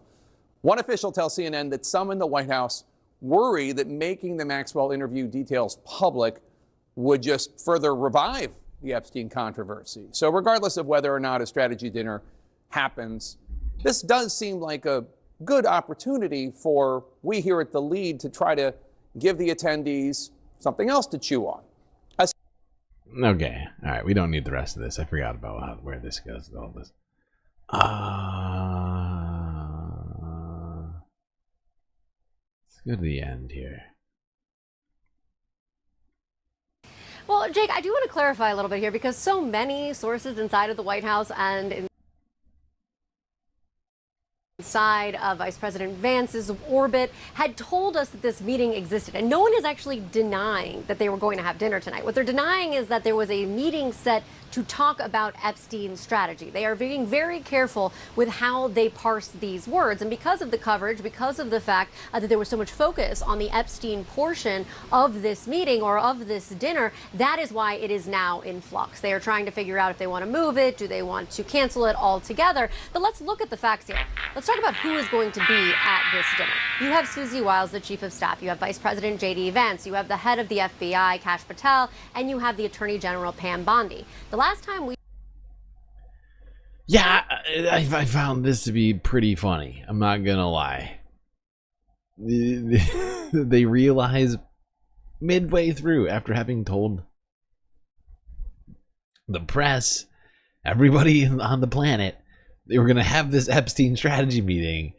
One official tells CNN that some in the White House worry that making the Maxwell interview details public would just further revive the Epstein controversy. So regardless of whether or not a strategy dinner happens, this does seem like a good opportunity for we here at The Lead to try to give the attendees something else to chew on. Okay, all right, we don't need the rest of this. I forgot about where this goes with all this. Let's go to the end here. Well, Jake, I do want to clarify a little bit here because so many sources inside of the White House and inside of Vice President Vance's orbit had told us that this meeting existed. And no one is actually denying that they were going to have dinner tonight. What they're denying is that there was a meeting set to talk about Epstein's strategy. They are being very careful with how they parse these words. And because of the coverage, because of the fact that there was so much focus on the Epstein portion of this meeting or of this dinner, that is why it is now in flux. They are trying to figure out if they want to move it, do they want to cancel it altogether. But let's look at the facts here. Let's talk about who is going to be at this dinner. You have Susie Wiles, the chief of staff. You have Vice President J.D. Vance. You have the head of the FBI, Kash Patel, and you have the Attorney General, Pam Bondi. The last time we... Yeah, I found this to be pretty funny. I'm not gonna lie. They realize midway through, after having told the press, everybody on the planet, they were gonna have this Epstein strategy meeting.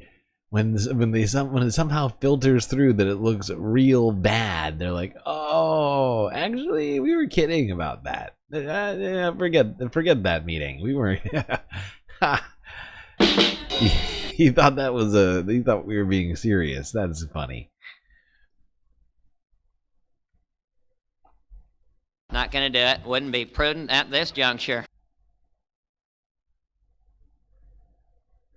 When it somehow filters through that it looks real bad, they're like, "Oh, actually, we were kidding about that. Forget that meeting. We were." He thought that was he thought we were being serious. That's funny. Not going to do it. Wouldn't be prudent at this juncture.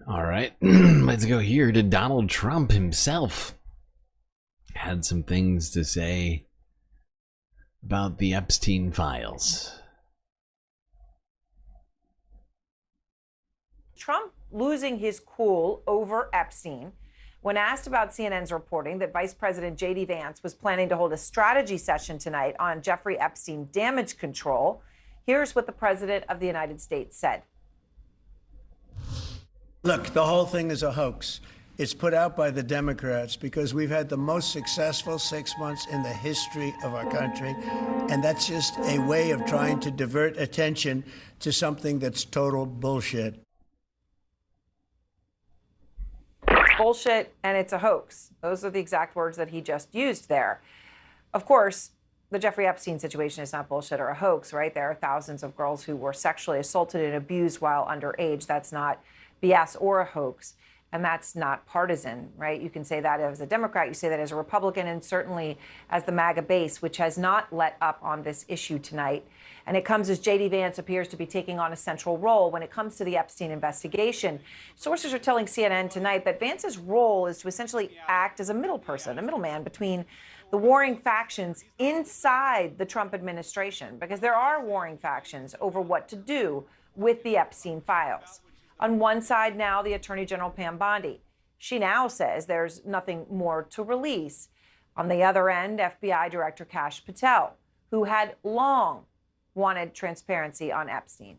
All right, let's go here to Donald Trump himself. Had some things to say about the Epstein files. Trump losing his cool over Epstein. When asked about CNN's reporting that Vice President J.D. Vance was planning to hold a strategy session tonight on Jeffrey Epstein damage control, here's what the President of the United States said. Look, the whole thing is a hoax. It's put out by the Democrats because we've had the most successful 6 months in the history of our country. And that's just a way of trying to divert attention to something that's total bullshit. It's bullshit and it's a hoax. Those are the exact words that he just used there. Of course, the Jeffrey Epstein situation is not bullshit or a hoax, right? There are thousands of girls who were sexually assaulted and abused while underage. That's not BS or a hoax, and that's not partisan, right? You can say that as a Democrat, you say that as a Republican, and certainly as the MAGA base, which has not let up on this issue tonight. And it comes as J.D. Vance appears to be taking on a central role when it comes to the Epstein investigation. Sources are telling CNN tonight that Vance's role is to essentially act as a middle person, a middleman between the warring factions inside the Trump administration, because there are warring factions over what to do with the Epstein files. On one side now, the Attorney General Pam Bondi. She now says there's nothing more to release. On the other end, FBI Director Kash Patel, who had long wanted transparency on Epstein.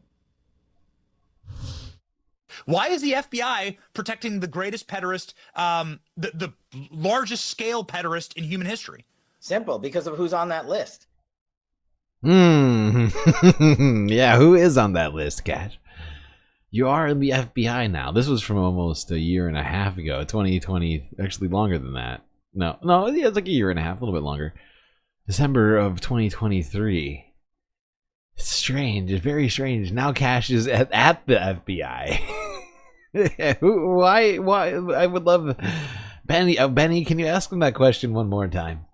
Why is the FBI protecting the greatest pederast, the largest scale pederast in human history? Simple, because of who's on that list. Yeah, who is on that list, Kash? You are in the FBI now. This was from almost a year and a half ago. 2020, actually longer than that. No, yeah, it's like a year and a half, a little bit longer. December of 2023. It's strange. It's very strange. Now Kash is at the FBI. Why? I would love Benny. Benny, can you ask him that question one more time?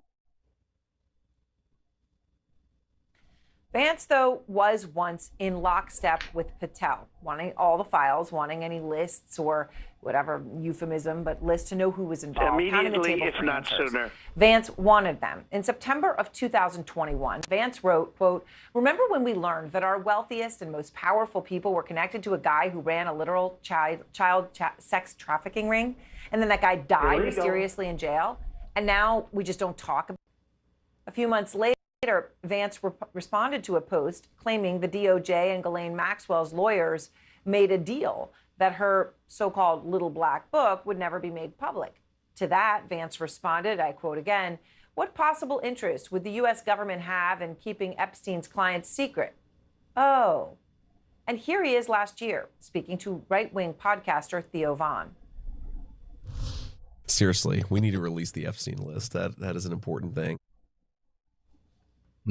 Vance, though, was once in lockstep with Patel, wanting all the files, wanting any lists or whatever euphemism, but lists to know who was involved. Immediately, if not sooner. Vance wanted them. In September of 2021, Vance wrote, quote, "Remember when we learned that our wealthiest and most powerful people were connected to a guy who ran a literal child sex trafficking ring? And then that guy died mysteriously in jail? And now we just don't talk about it." A few months later, Vance responded to a post claiming the DOJ and Ghislaine Maxwell's lawyers made a deal that her so-called little black book would never be made public. To that, Vance responded, I quote again, "What possible interest would the U.S. government have in keeping Epstein's clients secret?" Oh. And here he is last year, speaking to right-wing podcaster Theo Von. Seriously, we need to release the Epstein list. That is an important thing.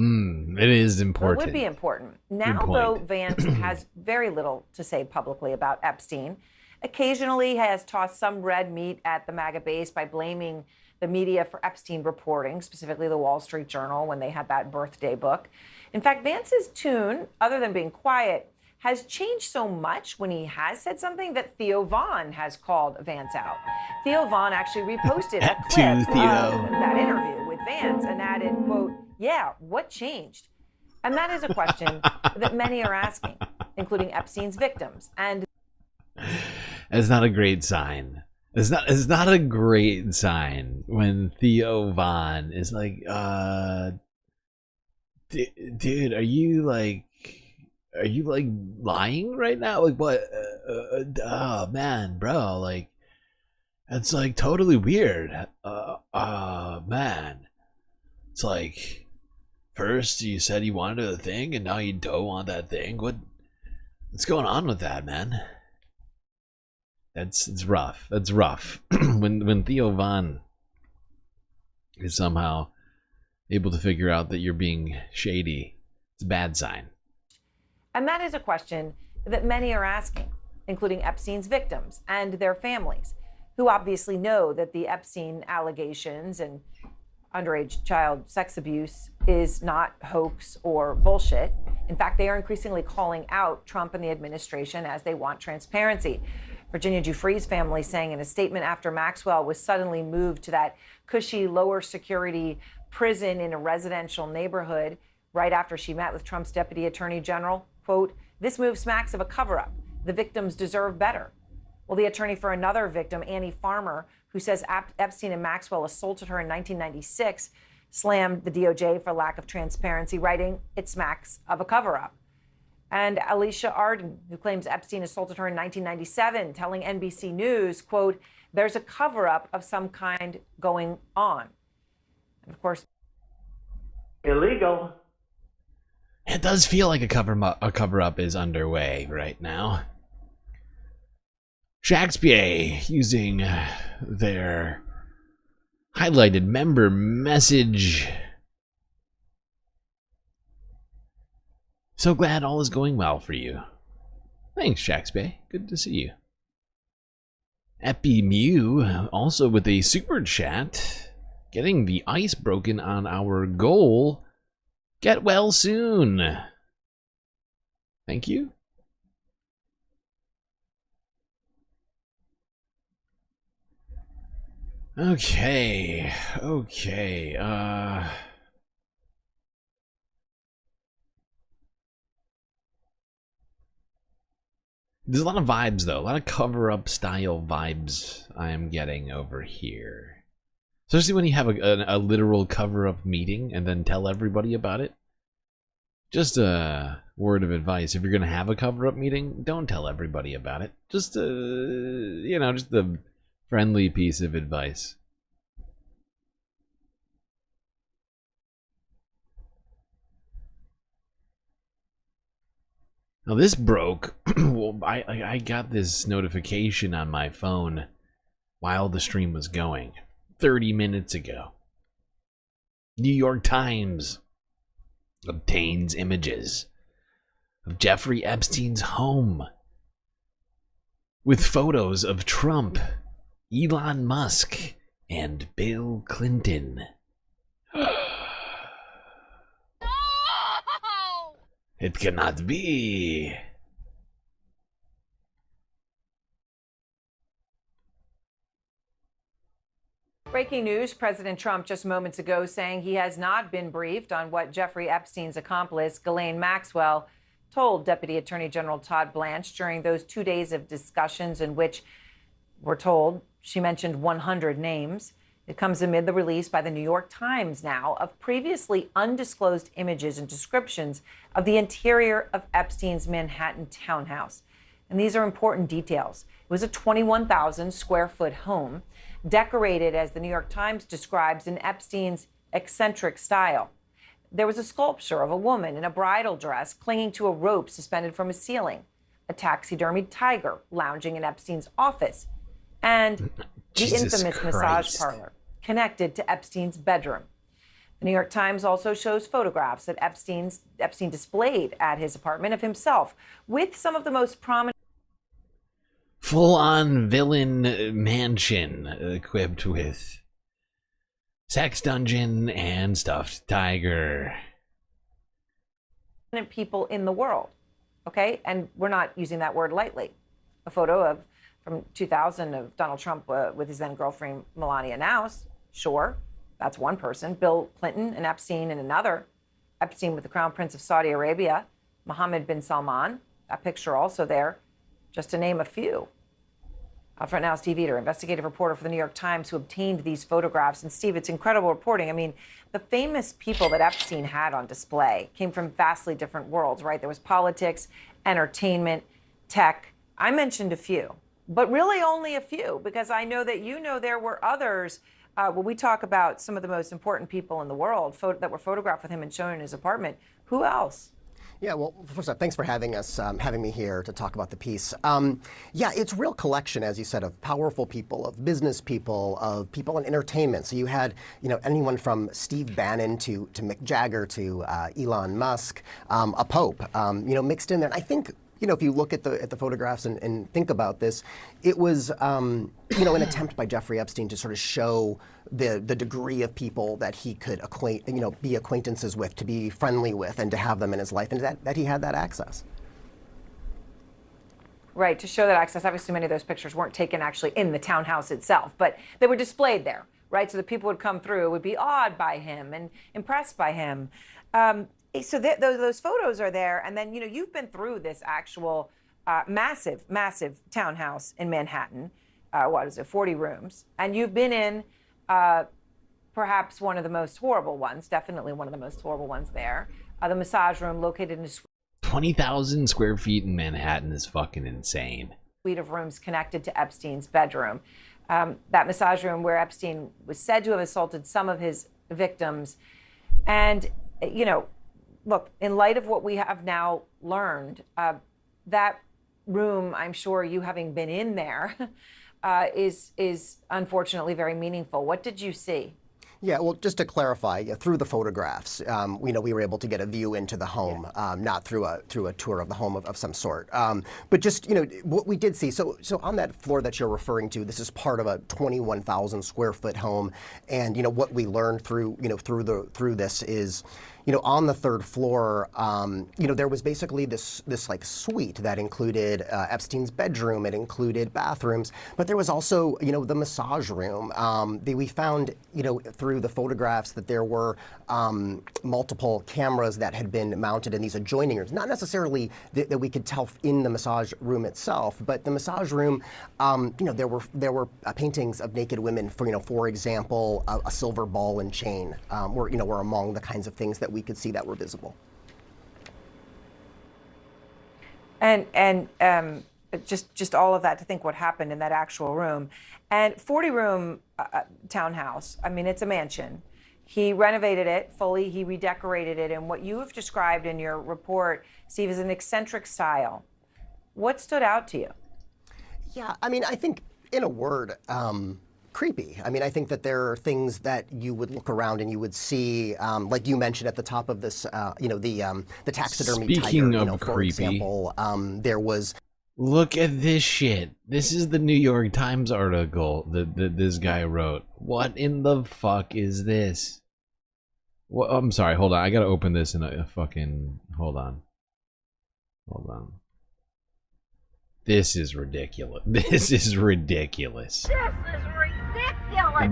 It is important. Well, it would be important. Now, though, Vance has very little to say publicly about Epstein. Occasionally has tossed some red meat at the MAGA base by blaming the media for Epstein reporting, specifically the Wall Street Journal when they had that birthday book. In fact, Vance's tune, other than being quiet, has changed so much when he has said something that Theo Von has called Vance out. Theo Von actually reposted a clip of that interview with Vance and added, quote, "Yeah, what changed?" And that is a question that many are asking, including Epstein's victims. And it's not a great sign. It's not a great sign when Theo Von is like, dude, are you lying right now? Like, what? Oh man, bro, like, it's like totally weird. Man, it's like, first you said you wanted a thing and now you don't want that thing. What's going on with that, man? It's rough. That's rough. when Theo Von is somehow able to figure out that you're being shady, it's a bad sign. And that is a question that many are asking, including Epstein's victims and their families, who obviously know that the Epstein allegations and underage child sex abuse is not hoax or bullshit. In fact, they are increasingly calling out Trump and the administration as they want transparency. Virginia Giuffre's family saying in a statement after Maxwell was suddenly moved to that cushy, lower security prison in a residential neighborhood right after she met with Trump's deputy attorney general, quote, "This move smacks of a cover-up. The victims deserve better." Well, the attorney for another victim, Annie Farmer, who says Epstein and Maxwell assaulted her in 1996, slammed the DOJ for lack of transparency, writing, "It smacks of a cover-up." And Alicia Arden, who claims Epstein assaulted her in 1997, telling NBC News, quote, "There's a cover-up of some kind going on." And of course, illegal. It does feel like a cover-up is underway right now. Shakespeare using their highlighted member message. So glad all is going well for you. Thanks, Shakespeare. Good to see you. Epi Mew, also with a super chat, getting the ice broken on our goal. Get well soon. Thank you. Okay. There's a lot of vibes, though. A lot of cover-up style vibes I am getting over here. Especially when you have a literal cover-up meeting and then tell everybody about it. Just a word of advice. If you're going to have a cover-up meeting, don't tell everybody about it. Just, just a friendly piece of advice. Now this broke. Well, I got this notification on my phone while the stream was going 30 minutes ago. New York Times obtains images of Jeffrey Epstein's home with photos of Trump, Elon Musk, and Bill Clinton. It cannot be. Breaking news, President Trump just moments ago saying he has not been briefed on what Jeffrey Epstein's accomplice, Ghislaine Maxwell, told Deputy Attorney General Todd Blanche during those 2 days of discussions in which we're told she mentioned 100 names. It comes amid the release by the New York Times now of previously undisclosed images and descriptions of the interior of Epstein's Manhattan townhouse. And these are important details. It was a 21,000 square foot home, decorated, as the New York Times describes, in Epstein's eccentric style. There was a sculpture of a woman in a bridal dress clinging to a rope suspended from a ceiling, a taxidermied tiger lounging in Epstein's office, and the infamous massage parlor connected to Epstein's bedroom. The New York Times also shows photographs that Epstein displayed at his apartment of himself with some of the most prominent. Full-on villain mansion equipped with sex dungeon and stuffed tiger. People in the world, okay? And we're not using that word lightly. A photo from 2000 of Donald Trump with his then girlfriend Melania Knauss, sure, that's one person. Bill Clinton and Epstein and another. Epstein with the Crown Prince of Saudi Arabia, Mohammed bin Salman, that picture also there, just to name a few. Front Now, Steve Eater, investigative reporter for the New York Times, who obtained these photographs. And Steve, it's incredible reporting. I mean, the famous people that Epstein had on display came from vastly different worlds, right? There was politics, entertainment, tech. I mentioned a few, but really only a few, because I know that you know there were others. When we talk about some of the most important people in the world that were photographed with him and shown in his apartment, who else? Yeah, well, first off, thanks for having us, having me here to talk about the piece. Yeah, it's a real collection, as you said, of powerful people, of business people, of people in entertainment. So you had, anyone from Steve Bannon to Mick Jagger to Elon Musk, a pope, mixed in there. And I think, if you look at the photographs and think about this, it was, an attempt by Jeffrey Epstein to sort of show the degree of people that he could be acquaintances with, to be friendly with, and to have them in his life, and that he had that access. Right, to show that access. Obviously, many of those pictures weren't taken actually in the townhouse itself, but they were displayed there, right? So the people would come through, would be awed by him and impressed by him. So those photos are there, and then you've been through this actual massive townhouse in Manhattan. What is it, 40 rooms, and you've been in perhaps one of the most horrible ones, definitely one of the most horrible ones there, the massage room located in a 20,000 square feet in Manhattan is fucking insane. Suite of rooms connected to Epstein's bedroom. That massage room where Epstein was said to have assaulted some of his victims. And, look, in light of what we have now learned, that room, I'm sure you having been in there, is unfortunately very meaningful. What did you see? Yeah, well, just to clarify, through the photographs, we were able to get a view into the home, not through a tour of the home of some sort. But just, what we did see, so on that floor that you're referring to, this is part of a 21,000 square foot home. And, what we learned through this is, on the third floor, there was basically this like suite that included Epstein's bedroom. It included bathrooms, but there was also, the massage room. We found, through the photographs that there were multiple cameras that had been mounted in these adjoining rooms. Not necessarily that we could tell in the massage room itself, but the massage room, there were paintings of naked women. For example, a silver ball and chain were among the kinds of things that we could see that were visible. And just all of that to think what happened in that actual room. And 40-room townhouse, I mean, it's a mansion. He renovated it fully, he redecorated it, and what you have described in your report, Steve, is an eccentric style. What stood out to you? Yeah, I mean, I think, in a word, creepy. I mean, I think that there are things that you would look around and you would see, like you mentioned at the top of this, the taxidermy Speaking tiger, of for creepy, example, there was... Look at this shit. This is the New York Times article that this guy wrote. What in the fuck is this? What? I'm sorry, hold on. I gotta open this in a fucking... Hold on. This is ridiculous. This is ridiculous.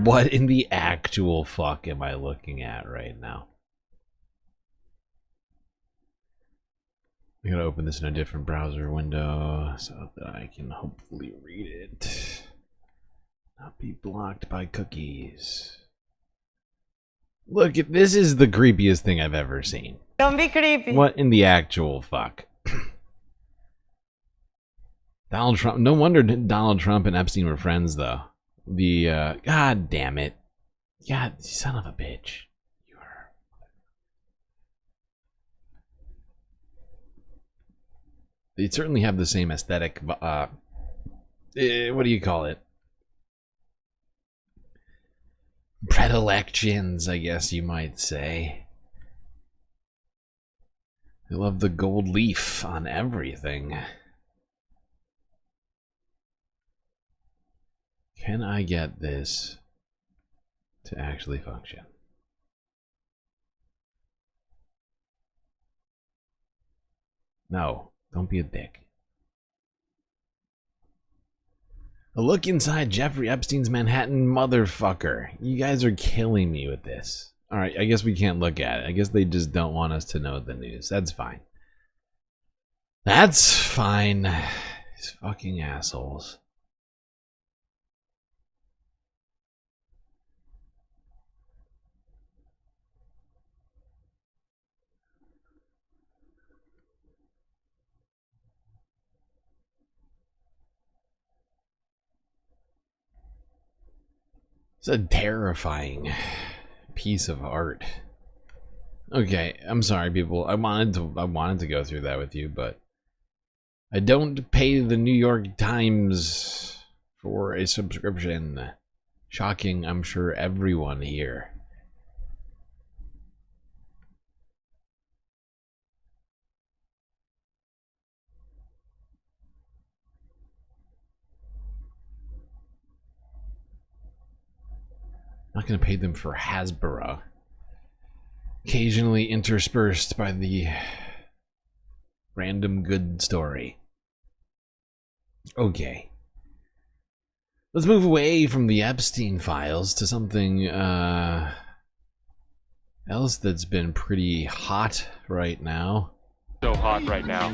What in the actual fuck am I looking at right now? I'm gonna open this in a different browser window so that I can hopefully read it. Not be blocked by cookies. Look, this is the creepiest thing I've ever seen. Don't be creepy. What in the actual fuck? Donald Trump. No wonder Donald Trump and Epstein were friends, though. God damn it. God, son of a bitch. They certainly have the same aesthetic, what do you call it? Predilections, I guess you might say. They love the gold leaf on everything. Can I get this to actually function? No. Don't be a dick. A look inside Jeffrey Epstein's Manhattan motherfucker. You guys are killing me with this. Alright, I guess we can't look at it. I guess they just don't want us to know the news. That's fine. That's fine. These fucking assholes. It's a terrifying piece of art. Okay, I'm sorry, people. I wanted to go through that with you, but I don't pay the New York Times for a subscription. Shocking, I'm sure everyone here. Not going to pay them for Hasbro. Occasionally interspersed by the random good story. Okay. Let's move away from the Epstein files to something else that's been pretty hot right now. So hot right now.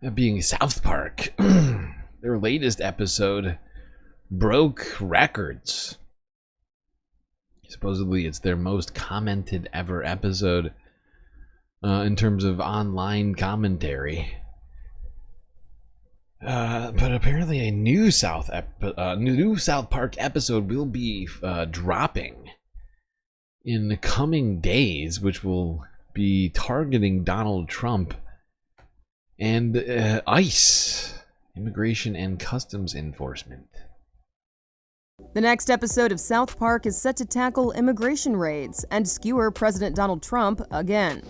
That being South Park. Their latest episode broke records. Supposedly it's their most commented ever episode in terms of online commentary. But apparently a new South Park episode will be dropping in the coming days, which will be targeting Donald Trump and ICE, Immigration and Customs Enforcement. The next episode of South Park is set to tackle immigration raids and skewer President Donald Trump again.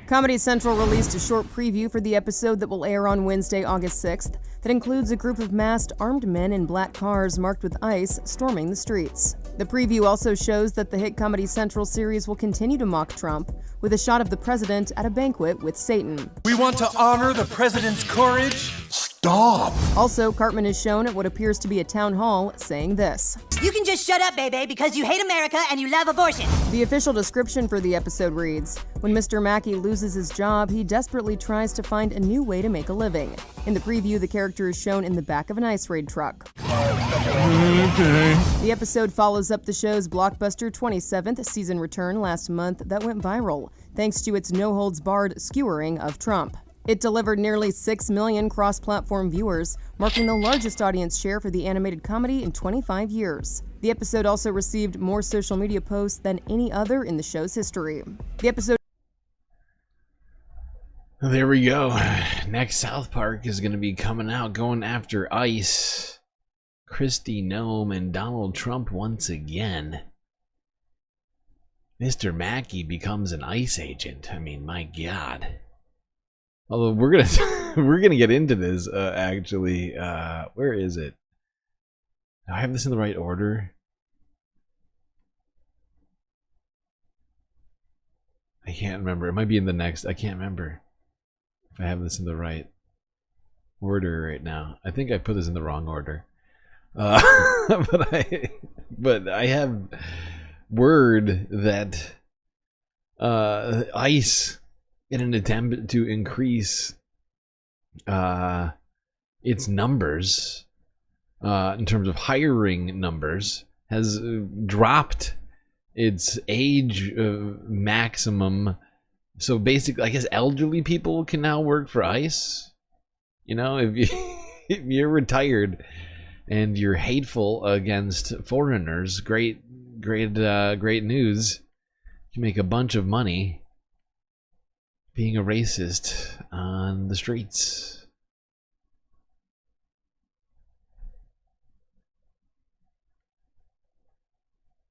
Comedy Central released a short preview for the episode that will air on Wednesday, August 6th, that includes a group of masked armed men in black cars marked with ICE storming the streets. The preview also shows that the hit Comedy Central series will continue to mock Trump, with a shot of the president at a banquet with Satan. We want to honor the president's courage. Stop! Also, Cartman is shown at what appears to be a town hall saying this. You can just shut up, baby, because you hate America and you love abortion. The official description for the episode reads, when Mr. Mackey loses his job, he desperately tries to find a new way to make a living. In the preview, the character is shown in the back of an ice raid truck. Okay. The episode follows up the show's blockbuster 27th season return last month that went viral, thanks to its no-holds-barred skewering of Trump. It delivered nearly 6 million cross-platform viewers, marking the largest audience share for the animated comedy in 25 years. The episode also received more social media posts than any other in the show's history. The episode. There we go. Next South Park is going to be coming out, going after ICE, Kristi Noem, and Donald Trump once again. Mr. Mackey becomes an ICE agent. I mean, my God. Although we're gonna get into this actually. Where is it? Do I have this in the right order? I can't remember. It might be in the next. I can't remember if I have this in the right order right now. I think I put this in the wrong order. But I have word that ICE, in an attempt to increase its numbers in terms of hiring numbers, has dropped its age maximum. So basically, I guess elderly people can now work for ICE. You know, if you're retired and you're hateful against foreigners, great news. You make a bunch of money being a racist on the streets.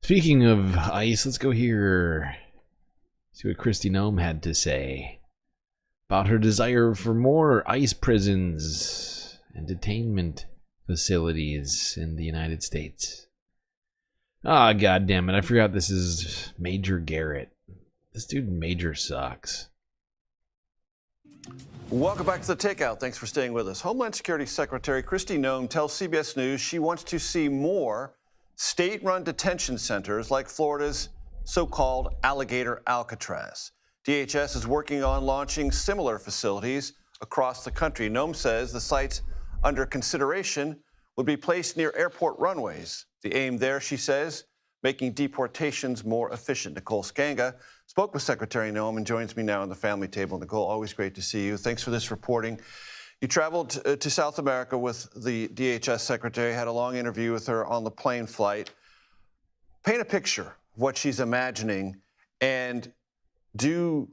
Speaking of ICE, let's go here. See what Kristi Noem had to say about her desire for more ICE prisons and detainment facilities in the United States. Ah, God damn it! I forgot this is Major Garrett. This dude Major sucks. Welcome back to The Takeout. Thanks for staying with us. Homeland Security Secretary Kristi Noem tells CBS News she wants to see more state-run detention centers like Florida's so-called Alligator Alcatraz. DHS is working on launching similar facilities across the country. Noem says the sites under consideration would be placed near airport runways. The aim there, she says, making deportations more efficient. Nicole Skanga spoke with Secretary Noem and joins me now on the family table. Nicole, always great to see you. Thanks for this reporting. You traveled to South America with the DHS secretary, had a long interview with her on the plane flight. Paint a picture of what she's imagining, and do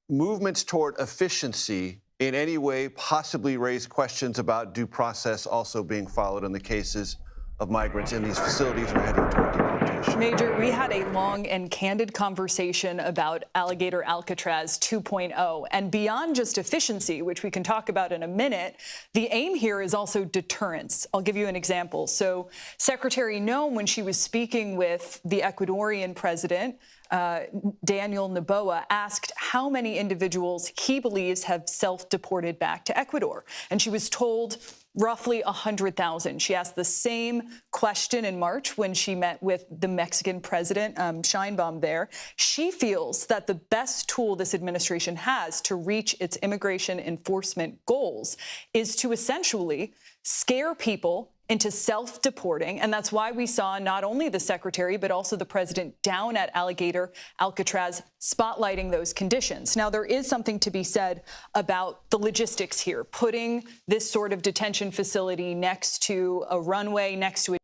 movements toward efficiency in any way possibly raise questions about due process also being followed in the cases of migrants in these facilities or heading toward deportation? Major, we had a long and candid conversation about Alligator Alcatraz 2.0. And beyond just efficiency, which we can talk about in a minute, the aim here is also deterrence. I'll give you an example. So Secretary Noem, when she was speaking with the Ecuadorian president, Daniel Noboa, asked how many individuals he believes have self-deported back to Ecuador. And she was told roughly 100,000. She asked the same question in March when she met with the Mexican president, Sheinbaum there. She feels that the best tool this administration has to reach its immigration enforcement goals is to essentially scare people into self-deporting, and that's why we saw not only the secretary but also the president down at Alligator Alcatraz spotlighting those conditions. Now, there is something to be said about the logistics here, putting this sort of detention facility next to a runway, next to a...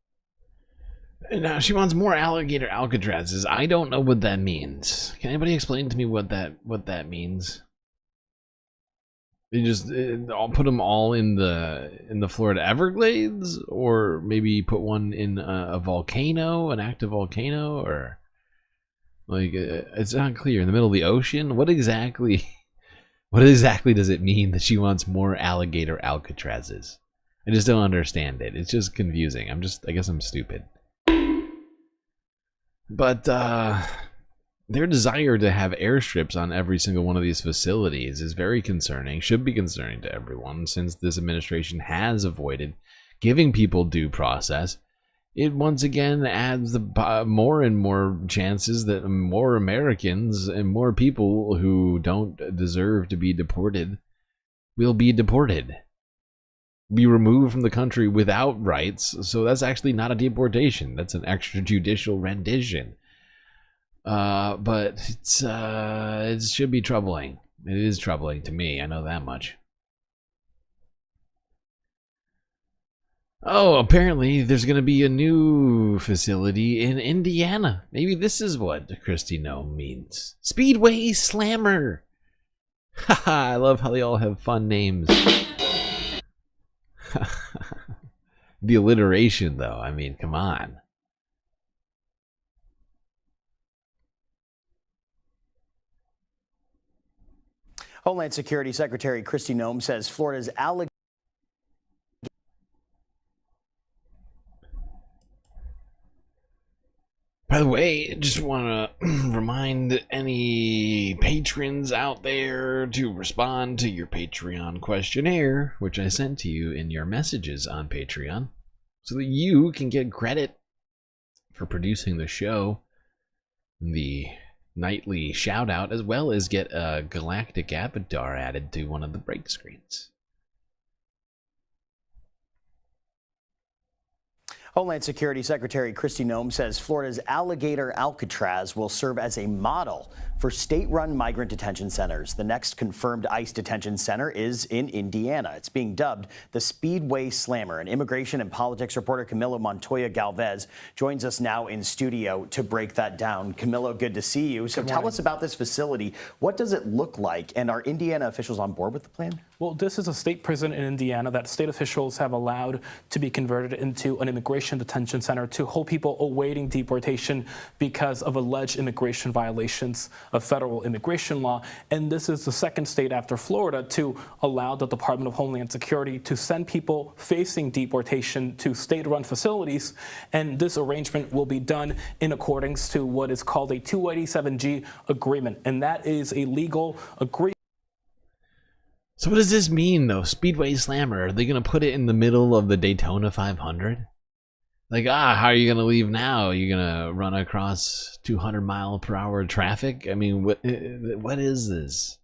Now, she wants more Alligator Alcatrazes. I don't know what that means. Can anybody explain to me what that means? They just I'll put them all in the Florida Everglades, or maybe put one in a volcano, an active volcano, or like it's not clear. In the middle of the ocean. What exactly does it mean that she wants more Alligator Alcatrazes? I just don't understand it. It's just confusing. I guess I'm stupid. But their desire to have airstrips on every single one of these facilities is very concerning, should be concerning to everyone, since this administration has avoided giving people due process. It once again adds the more and more chances that more Americans and more people who don't deserve to be deported will be deported, be removed from the country without rights. So that's actually not a deportation. That's an extrajudicial rendition. But it should be troubling. It is troubling to me. I know that much. Oh, apparently there's going to be a new facility in Indiana. Maybe this is what Kristi Noem means. Speedway Slammer. Haha, I love how they all have fun names. The alliteration, though. I mean, come on. Homeland Security Secretary Kristi Noem says Florida's allegation. By the way, just want to remind any patrons out there to respond to your Patreon questionnaire, which I sent to you in your messages on Patreon, so that you can get credit for producing the show, the nightly shout out, as well as get a galactic avatar added to one of the break screens. Homeland Security Secretary Kristi Noem says Florida's alligator Alcatraz will serve as a model for state-run migrant detention centers. The next confirmed ICE detention center is in Indiana. It's being dubbed the Speedway Slammer. And immigration and politics reporter Camilo Montoya Galvez joins us now in studio to break that down. Camilo, good to see you. So tell us about this facility. What does it look like? And are Indiana officials on board with the plan? Well, this is a state prison in Indiana that state officials have allowed to be converted into an immigration detention center to hold people awaiting deportation because of alleged immigration violations of federal immigration law. And this is the second state after Florida to allow the Department of Homeland Security to send people facing deportation to state-run facilities. And this arrangement will be done in accordance to what is called a 287G agreement. And that is a legal agreement. So what does this mean, though? Speedway Slammer, are they going to put it in the middle of the Daytona 500? Like, how are you going to leave now? Are you going to run across 200-mile-per-hour traffic? I mean, what is this?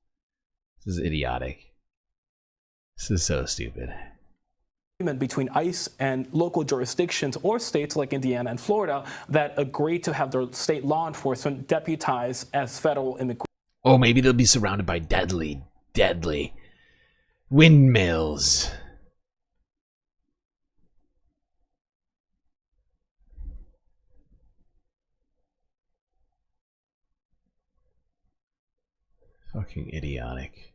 This is idiotic. This is so stupid. Between ICE and local jurisdictions or states like Indiana and Florida that agree to have their state law enforcement deputized as federal immigration. Oh, maybe they'll be surrounded by deadly windmills. Fucking idiotic.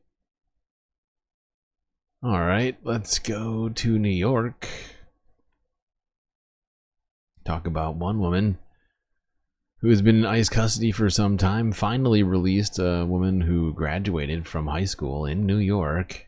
All right, let's go to New York. Talk about one woman who has been in ICE custody for some time, finally released, a woman who graduated from high school in New York.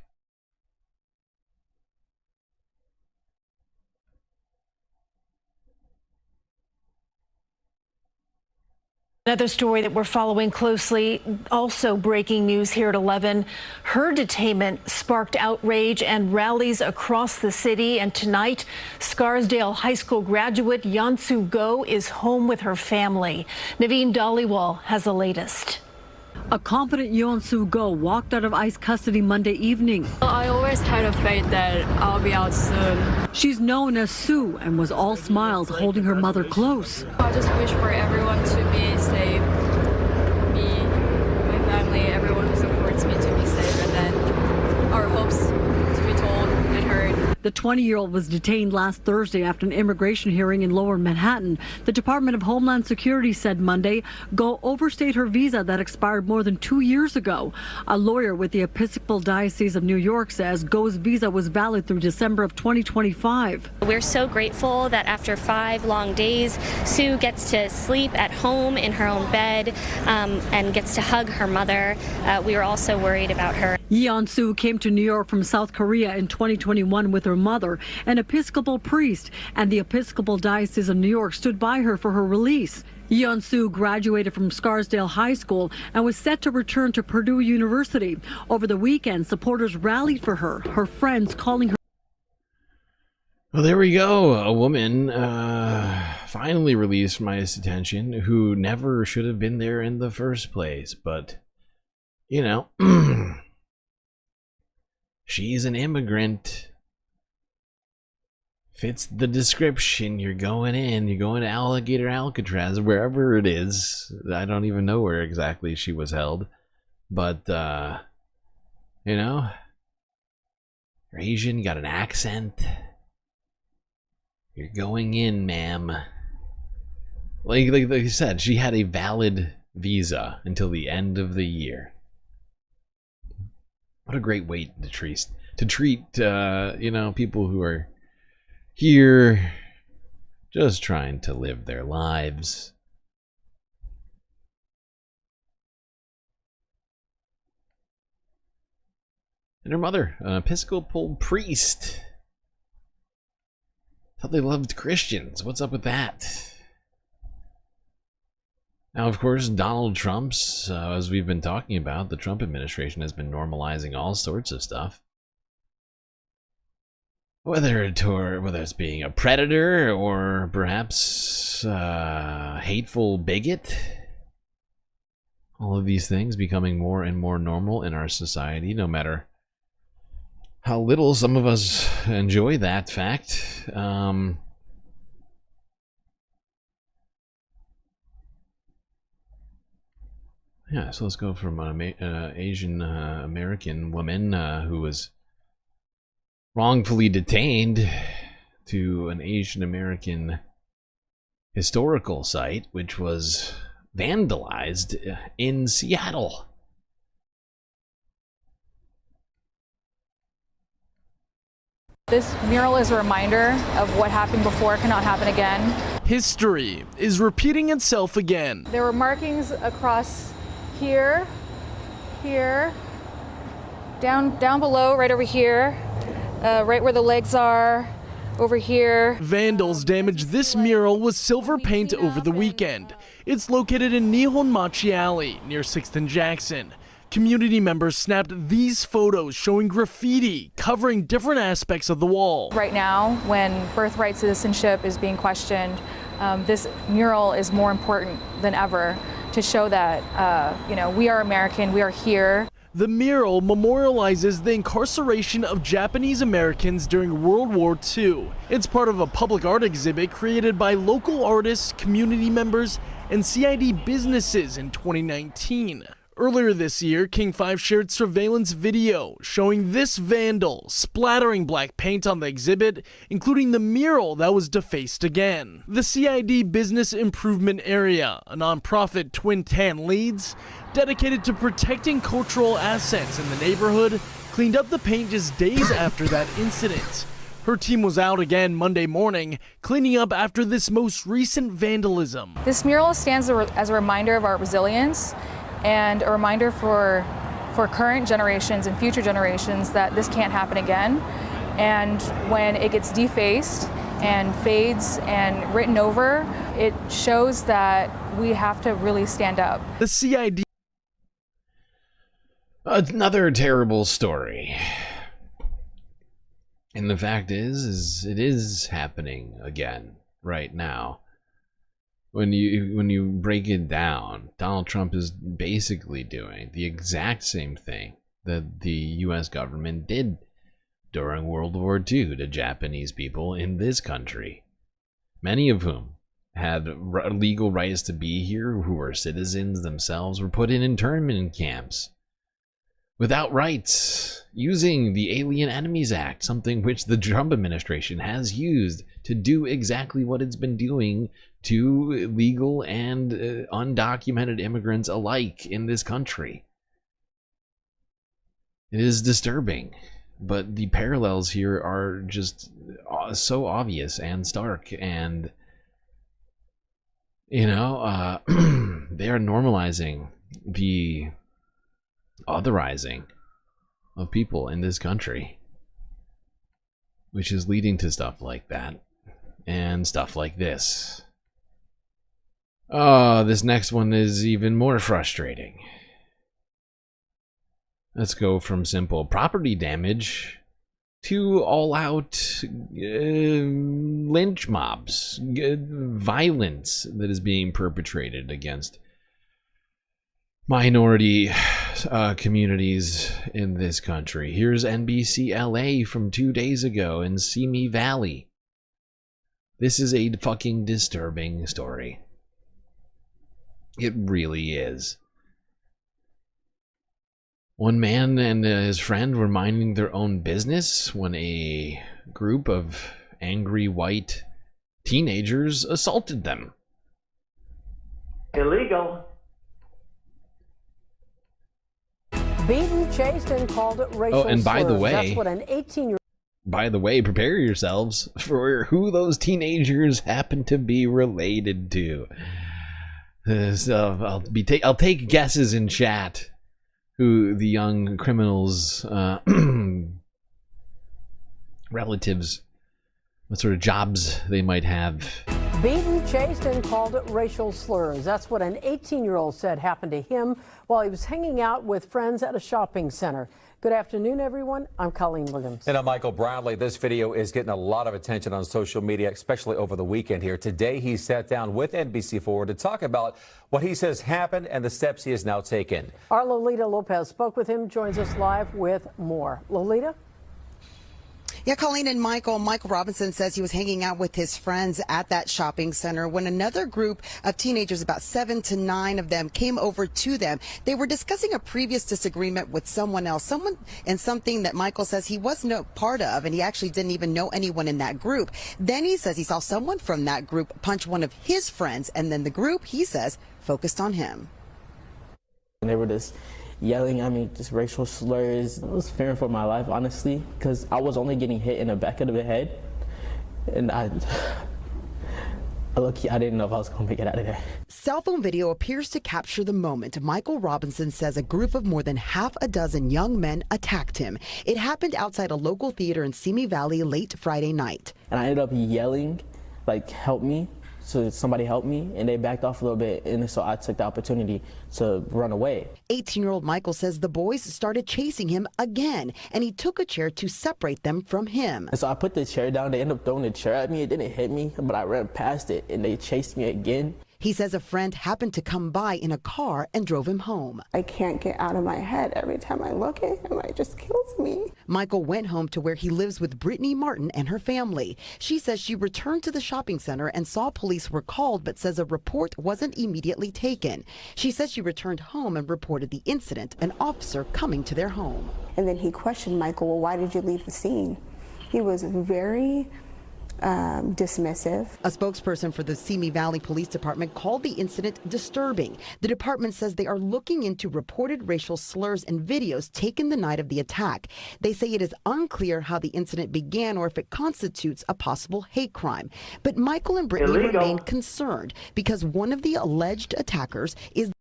Another story that we're following closely, also breaking news here at 11. Her detainment sparked outrage and rallies across the city. And tonight, Scarsdale High School graduate Yansu Go is home with her family. Naveen Dhaliwal has the latest. A confident Yeon-Soo Go walked out of ICE custody Monday evening. I always had a faith that I'll be out soon. She's known as Sue and was all smiles, holding her mother close. I just wish for everyone to be safe. Me, my family, everyone who supports me to be safe, and then our hopes to be told and heard. The 20-year-old was detained last Thursday after an immigration hearing in Lower Manhattan. The Department of Homeland Security said Monday Go overstayed her visa that expired more than 2 years ago. A lawyer with the Episcopal Diocese of New York says Go's visa was valid through December of 2025. We're so grateful that after 5 long days, Sue gets to sleep at home in her own bed and gets to hug her mother. We were also worried about her. Yeon-Soo came to New York from South Korea in 2021 with her mother, an Episcopal priest, and the Episcopal Diocese of New York stood by her for her release. Yeon-Soo graduated from Scarsdale High School and was set to return to Purdue University. Over the weekend, supporters rallied for her friends calling her. Well, there we go. A woman finally released from ICE detention who never should have been there in the first place. But, you know, she's an immigrant. Fits the description. You're going in. You're going to Alligator Alcatraz, wherever it is. I don't even know where exactly she was held. But, you know, you're Asian, you got an accent. You're going in, ma'am. Like I said, she had a valid visa until the end of the year. What a great way to treat you know, people who are here just trying to live their lives. And her mother, an Episcopal priest. Thought they loved Christians. What's up with that? Now, of course, Donald Trump's, as we've been talking about, the Trump administration has been normalizing all sorts of stuff. Whether it's being a predator or perhaps hateful bigot. All of these things becoming more and more normal in our society, no matter how little some of us enjoy that fact. Yeah, so let's go from an Asian American woman who was wrongfully detained to an Asian American historical site, which was vandalized in Seattle. This mural is a reminder of what happened before cannot happen again. History is repeating itself again. There were markings across here, down below, right over here, right where the legs are, over here. Vandals damaged this mural with silver paint over the weekend. It's located in Nihon Machi Alley near 6th and Jackson. Community members snapped these photos showing graffiti covering different aspects of the wall. Right now, when birthright citizenship is being questioned, this mural is more important than ever to show that, you know, we are American, we are here. The mural memorializes the incarceration of Japanese Americans during World War II. It's part of a public art exhibit created by local artists, community members, and CID businesses in 2019. Earlier this year, King 5 shared surveillance video showing this vandal splattering black paint on the exhibit, including the mural that was defaced again. The CID Business Improvement Area, a nonprofit Twin Tan leads, dedicated to protecting cultural assets in the neighborhood, cleaned up the paint just days after that incident. Her team was out again Monday morning, cleaning up after this most recent vandalism. This mural stands as a reminder of our resilience and a reminder for current generations and future generations that this can't happen again. And when it gets defaced and fades and written over, it shows that we have to really stand up. The CID. Another terrible story. And the fact is it is happening again right now. When you break it down, Donald Trump is basically doing the exact same thing that the US government did during World War II to Japanese people in this country, many of whom had legal rights to be here, who were citizens themselves, were put in internment camps without rights, using the Alien Enemies Act, something which the Trump administration has used to do exactly what it's been doing to legal and undocumented immigrants alike in this country. It is disturbing, but the parallels here are just so obvious and stark, and you know, they are normalizing the otherizing of people in this country, which is leading to stuff like that and stuff like this. This next one is even more frustrating. Let's go from simple property damage to all-out lynch mobs, violence that is being perpetrated against minority communities in this country. Here's NBC LA from 2 days ago in Simi Valley. This is a fucking disturbing story. It really is. One man and his friend were minding their own business when a group of angry white teenagers assaulted them. Illegal. Beaten, chased, and called racial Oh, and by the slurs. way, That's what an 18-year-old. By the way, prepare yourselves for who those teenagers happen to be related to. So I'll take guesses in chat who the young criminals' relatives, what sort of jobs they might have. Beaten, chased, and called racial slurs. That's what an 18-year-old said happened to him while he was hanging out with friends at a shopping center. Good afternoon, everyone. I'm Colleen Williams. And I'm Michael Bradley. This video is getting a lot of attention on social media, especially over the weekend here. Today, he sat down with NBC4 to talk about what he says happened and the steps he has now taken. Our Lolita Lopez spoke with him, joins us live with more. Lolita? Yeah, Colleen and Michael Robinson says he was hanging out with his friends at that shopping center when another group of teenagers, about 7 to 9 of them, came over to them. They were discussing a previous disagreement with someone else, and something that Michael says he was no part of, and he actually didn't even know anyone in that group. Then he says he saw someone from that group punch one of his friends, and then the group, he says, focused on him. They were just yelling at me, just racial slurs. I was fearing for my life, honestly, because I was only getting hit in the back of the head, and I didn't know if I was going to make it out of there. Cell phone video appears to capture the moment. Michael Robinson says a group of more than half a dozen young men attacked him. It happened outside a local theater in Simi Valley late Friday night. And I ended up yelling, like, help me. So somebody helped me, and they backed off a little bit, and so I took the opportunity to run away. 18-year-old Michael says the boys started chasing him again, and he took a chair to separate them from him. And so I put the chair down. They ended up throwing the chair at me. It didn't hit me, but I ran past it, and they chased me again. He says a friend happened to come by in a car and drove him home. I can't get out of my head. Every time I look at him, it just kills me. Michael went home to where he lives with Brittany Martin and her family. She says she returned to the shopping center and saw police were called, but says a report wasn't immediately taken. She says she returned home and reported the incident, an officer coming to their home. And then he questioned Michael, well, why did you leave the scene? He was very dismissive. A spokesperson for the Simi Valley Police Department called the incident disturbing. The department says they are looking into reported racial slurs and videos taken the night of the attack. They say it is unclear how the incident began or if it constitutes a possible hate crime. But Michael and Brittany remain concerned because one of the alleged attackers is...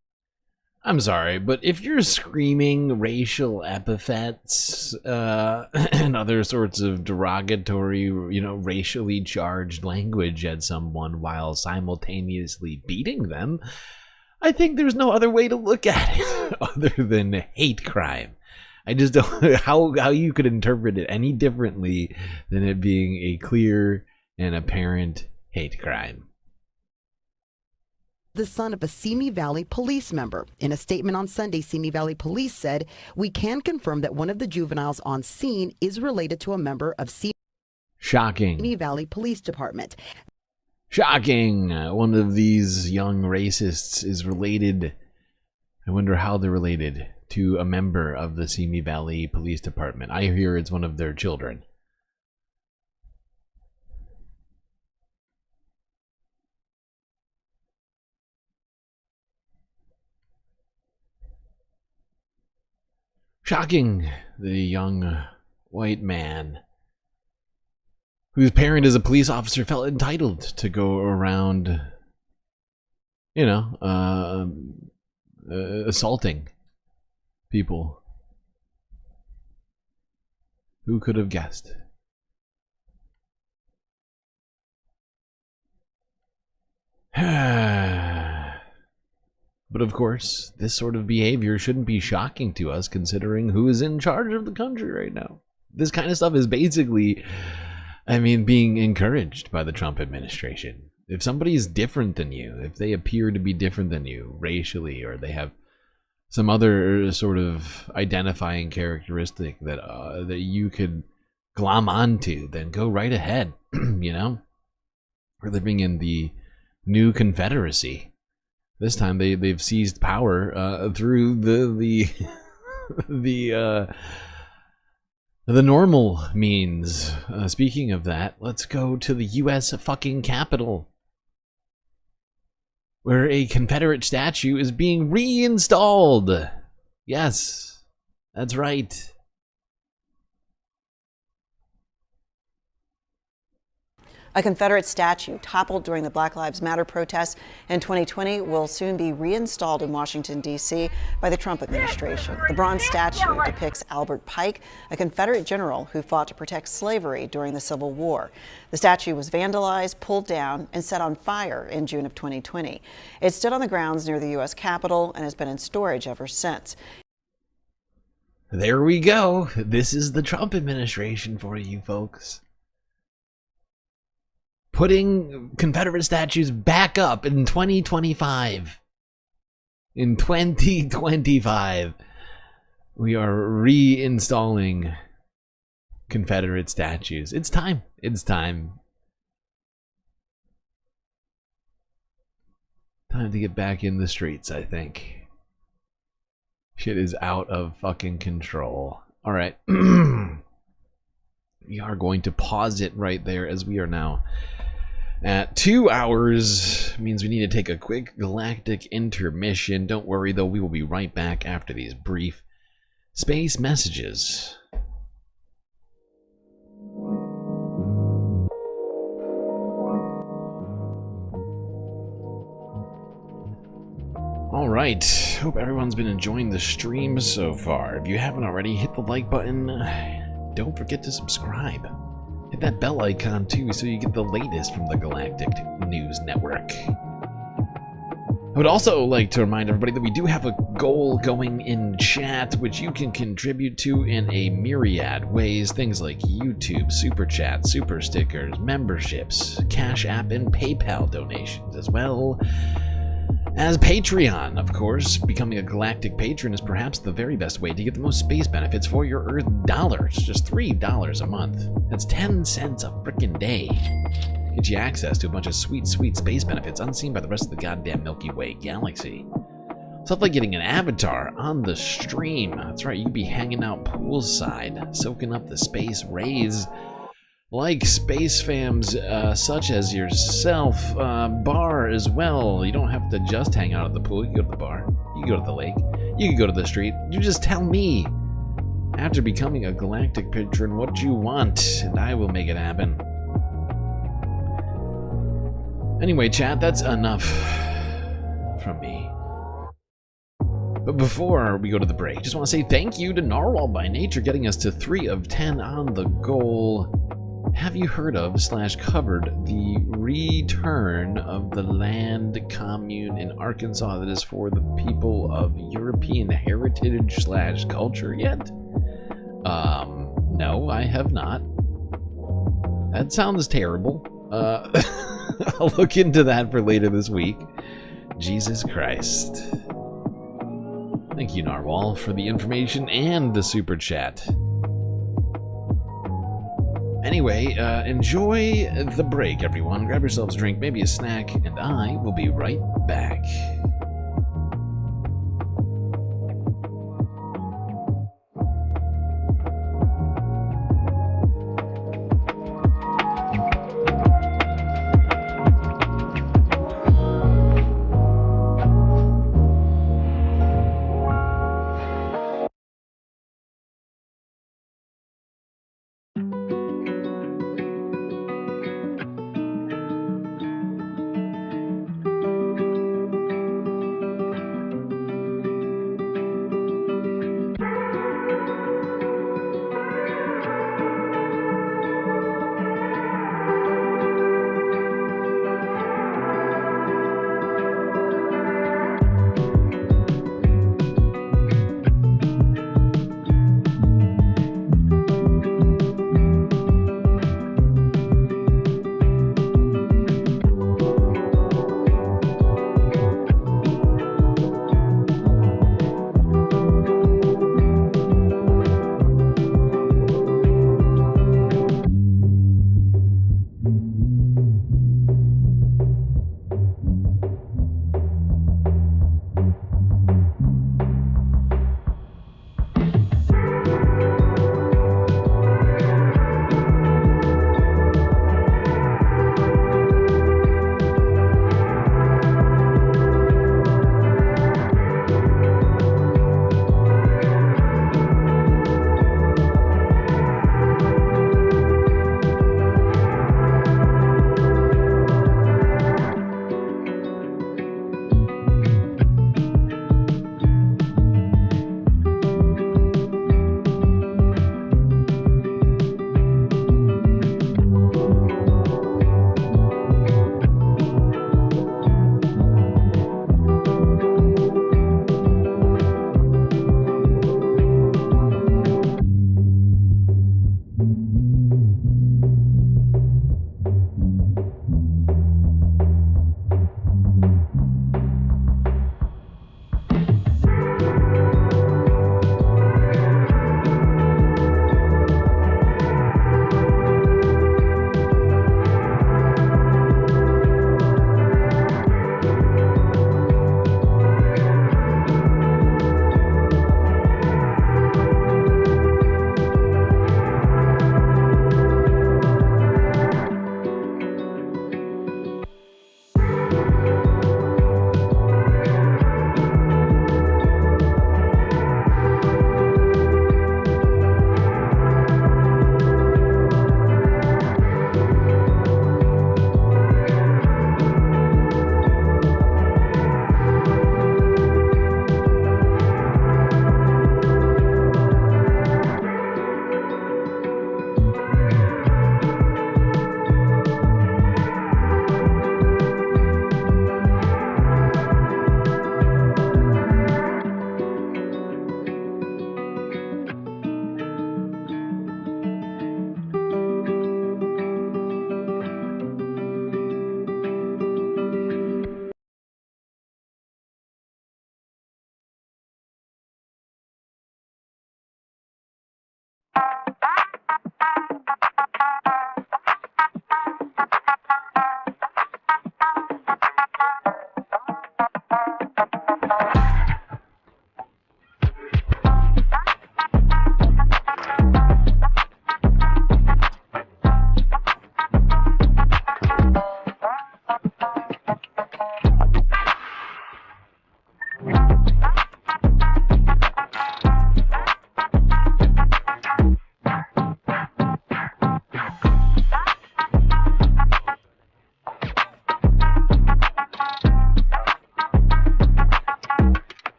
I'm sorry, but if you're screaming racial epithets and other sorts of derogatory, racially charged language at someone while simultaneously beating them, I think there's no other way to look at it other than hate crime. I just don't know how you could interpret it any differently than it being a clear and apparent hate crime. The son of a Simi Valley police member. In a statement on Sunday, Simi Valley Police said, "We can confirm that one of the juveniles on scene is related to a member of Simi Valley Police Department." Shocking! One of these young racists is related. I wonder how they're related to a member of the Simi Valley Police Department. I hear it's one of their children. Shocking, the young white man whose parent is a police officer felt entitled to go around, assaulting people. Who could have guessed? But of course, this sort of behavior shouldn't be shocking to us considering who is in charge of the country right now. This kind of stuff is basically, being encouraged by the Trump administration. If somebody is different than you, if they appear to be different than you racially, or they have some other sort of identifying characteristic that you could glom onto, then go right ahead. We're living in the new Confederacy. This time they've seized power through the the normal means. Speaking of that, let's go to the U.S. fucking Capitol, where a Confederate statue is being reinstalled. Yes, that's right. A Confederate statue toppled during the Black Lives Matter protests in 2020 will soon be reinstalled in Washington, D.C. by the Trump administration. The bronze statue depicts Albert Pike, a Confederate general who fought to protect slavery during the Civil War. The statue was vandalized, pulled down, and set on fire in June of 2020. It stood on the grounds near the U.S. Capitol and has been in storage ever since. There we go. This is the Trump administration for you folks. Putting Confederate statues back up in 2025. In 2025, we are reinstalling Confederate statues. It's time. It's time. Time to get back in the streets, I think. Shit is out of fucking control. All right. We are going to pause it right there, as we are now at 2 hours. Means we need to take a quick galactic intermission. Don't worry though, we will be right back after these brief space messages. Alright, hope everyone's been enjoying the stream so far. If you haven't already, hit the like button. Don't forget to subscribe. Hit that bell icon too so you get the latest from the Galactic News Network. I would also like to remind everybody that we do have a goal going in chat, which you can contribute to in a myriad ways. Things like YouTube, Super Chat, Super Stickers, memberships, Cash App, and PayPal donations, as well as Patreon. Of course, becoming a Galactic Patron is perhaps the very best way to get the most space benefits for your Earth dollars. Just $3 a month. That's 10 cents a frickin' day. Get you access to a bunch of sweet, sweet space benefits unseen by the rest of the goddamn Milky Way galaxy. Stuff like getting an avatar on the stream. That's right, you'd be hanging out poolside, soaking up the space rays. Like space fams such as yourself, bar as well. You don't have to just hang out at the pool. You can go to the bar. You can go to the lake. You can go to the street. You just tell me, after becoming a Galactic Patron, what you want, and I will make it happen. Anyway, chat, that's enough from me. But before we go to the break, just want to say thank you to Narwhal by Nature, getting us to 3 of 10 on the goal. Have you heard of / covered the return of the land commune in Arkansas that is for the people of European heritage / culture yet? No, I have not. That sounds terrible. I'll look into that for later this week. Jesus Christ. Thank you, Narwhal, for the information and the super chat. Anyway, enjoy the break, everyone. Grab yourselves a drink, maybe a snack, and I will be right back.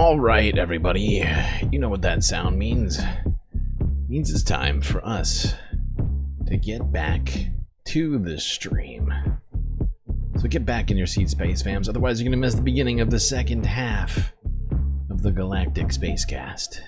All right, everybody. You know what that sound means. It means it's time for us to get back to the stream. So get back in your seat, Space Fams. Otherwise, you're going to miss the beginning of the second half of the Galactic Spacecast.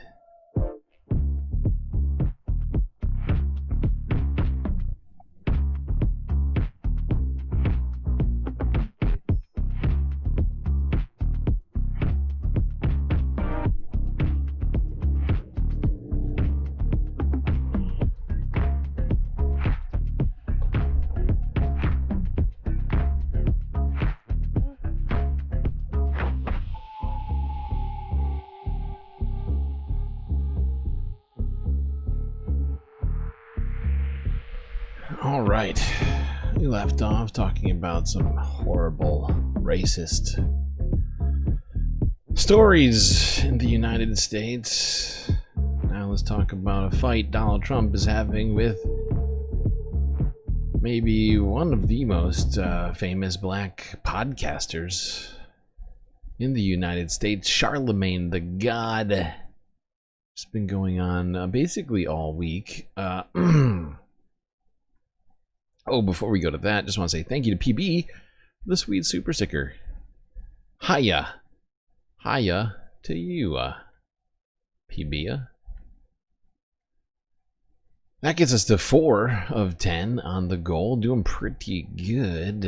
Alright, we left off talking about some horrible racist stories in the United States. Now let's talk about a fight Donald Trump is having with maybe one of the most famous black podcasters in the United States, Charlemagne the God. It's been going on basically all week. Oh, before we go to that, just want to say thank you to PB for the sweet super sticker. Hiya. Hiya to you, PB. That gets us to 4 of 10 on the goal. Doing pretty good.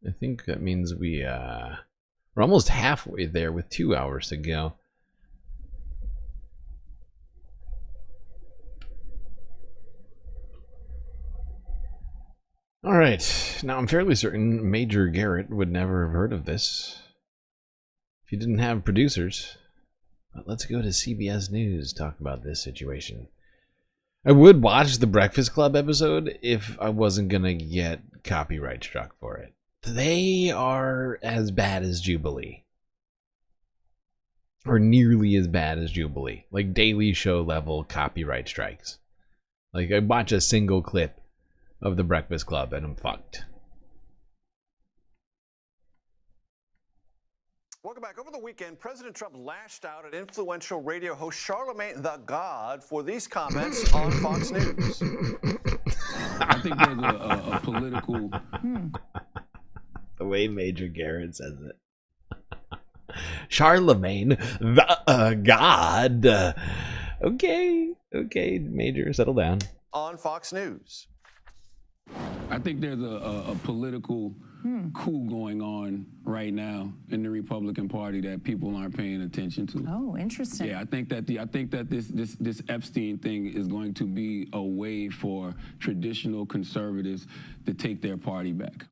I think that means we're almost halfway there with 2 hours to go. Alright, now I'm fairly certain Major Garrett would never have heard of this if he didn't have producers. But let's go to CBS News, talk about this situation. I would watch the Breakfast Club episode if I wasn't gonna get copyright struck for it. They are as bad as Jubilee. Or nearly as bad as Jubilee. Like Daily Show level copyright strikes. Like I watch a single clip of the Breakfast Club and I'm fucked. Welcome back. Over the weekend, President Trump lashed out at influential radio host Charlemagne the God for these comments on Fox News. I think there's a political... The way Major Garrett says it. Charlemagne the God. Okay, Major, settle down. On Fox News. I think there's a political coup going on right now in the Republican Party that people aren't paying attention to. Oh, interesting. Yeah, I think that this Epstein thing is going to be a way for traditional conservatives to take their party back.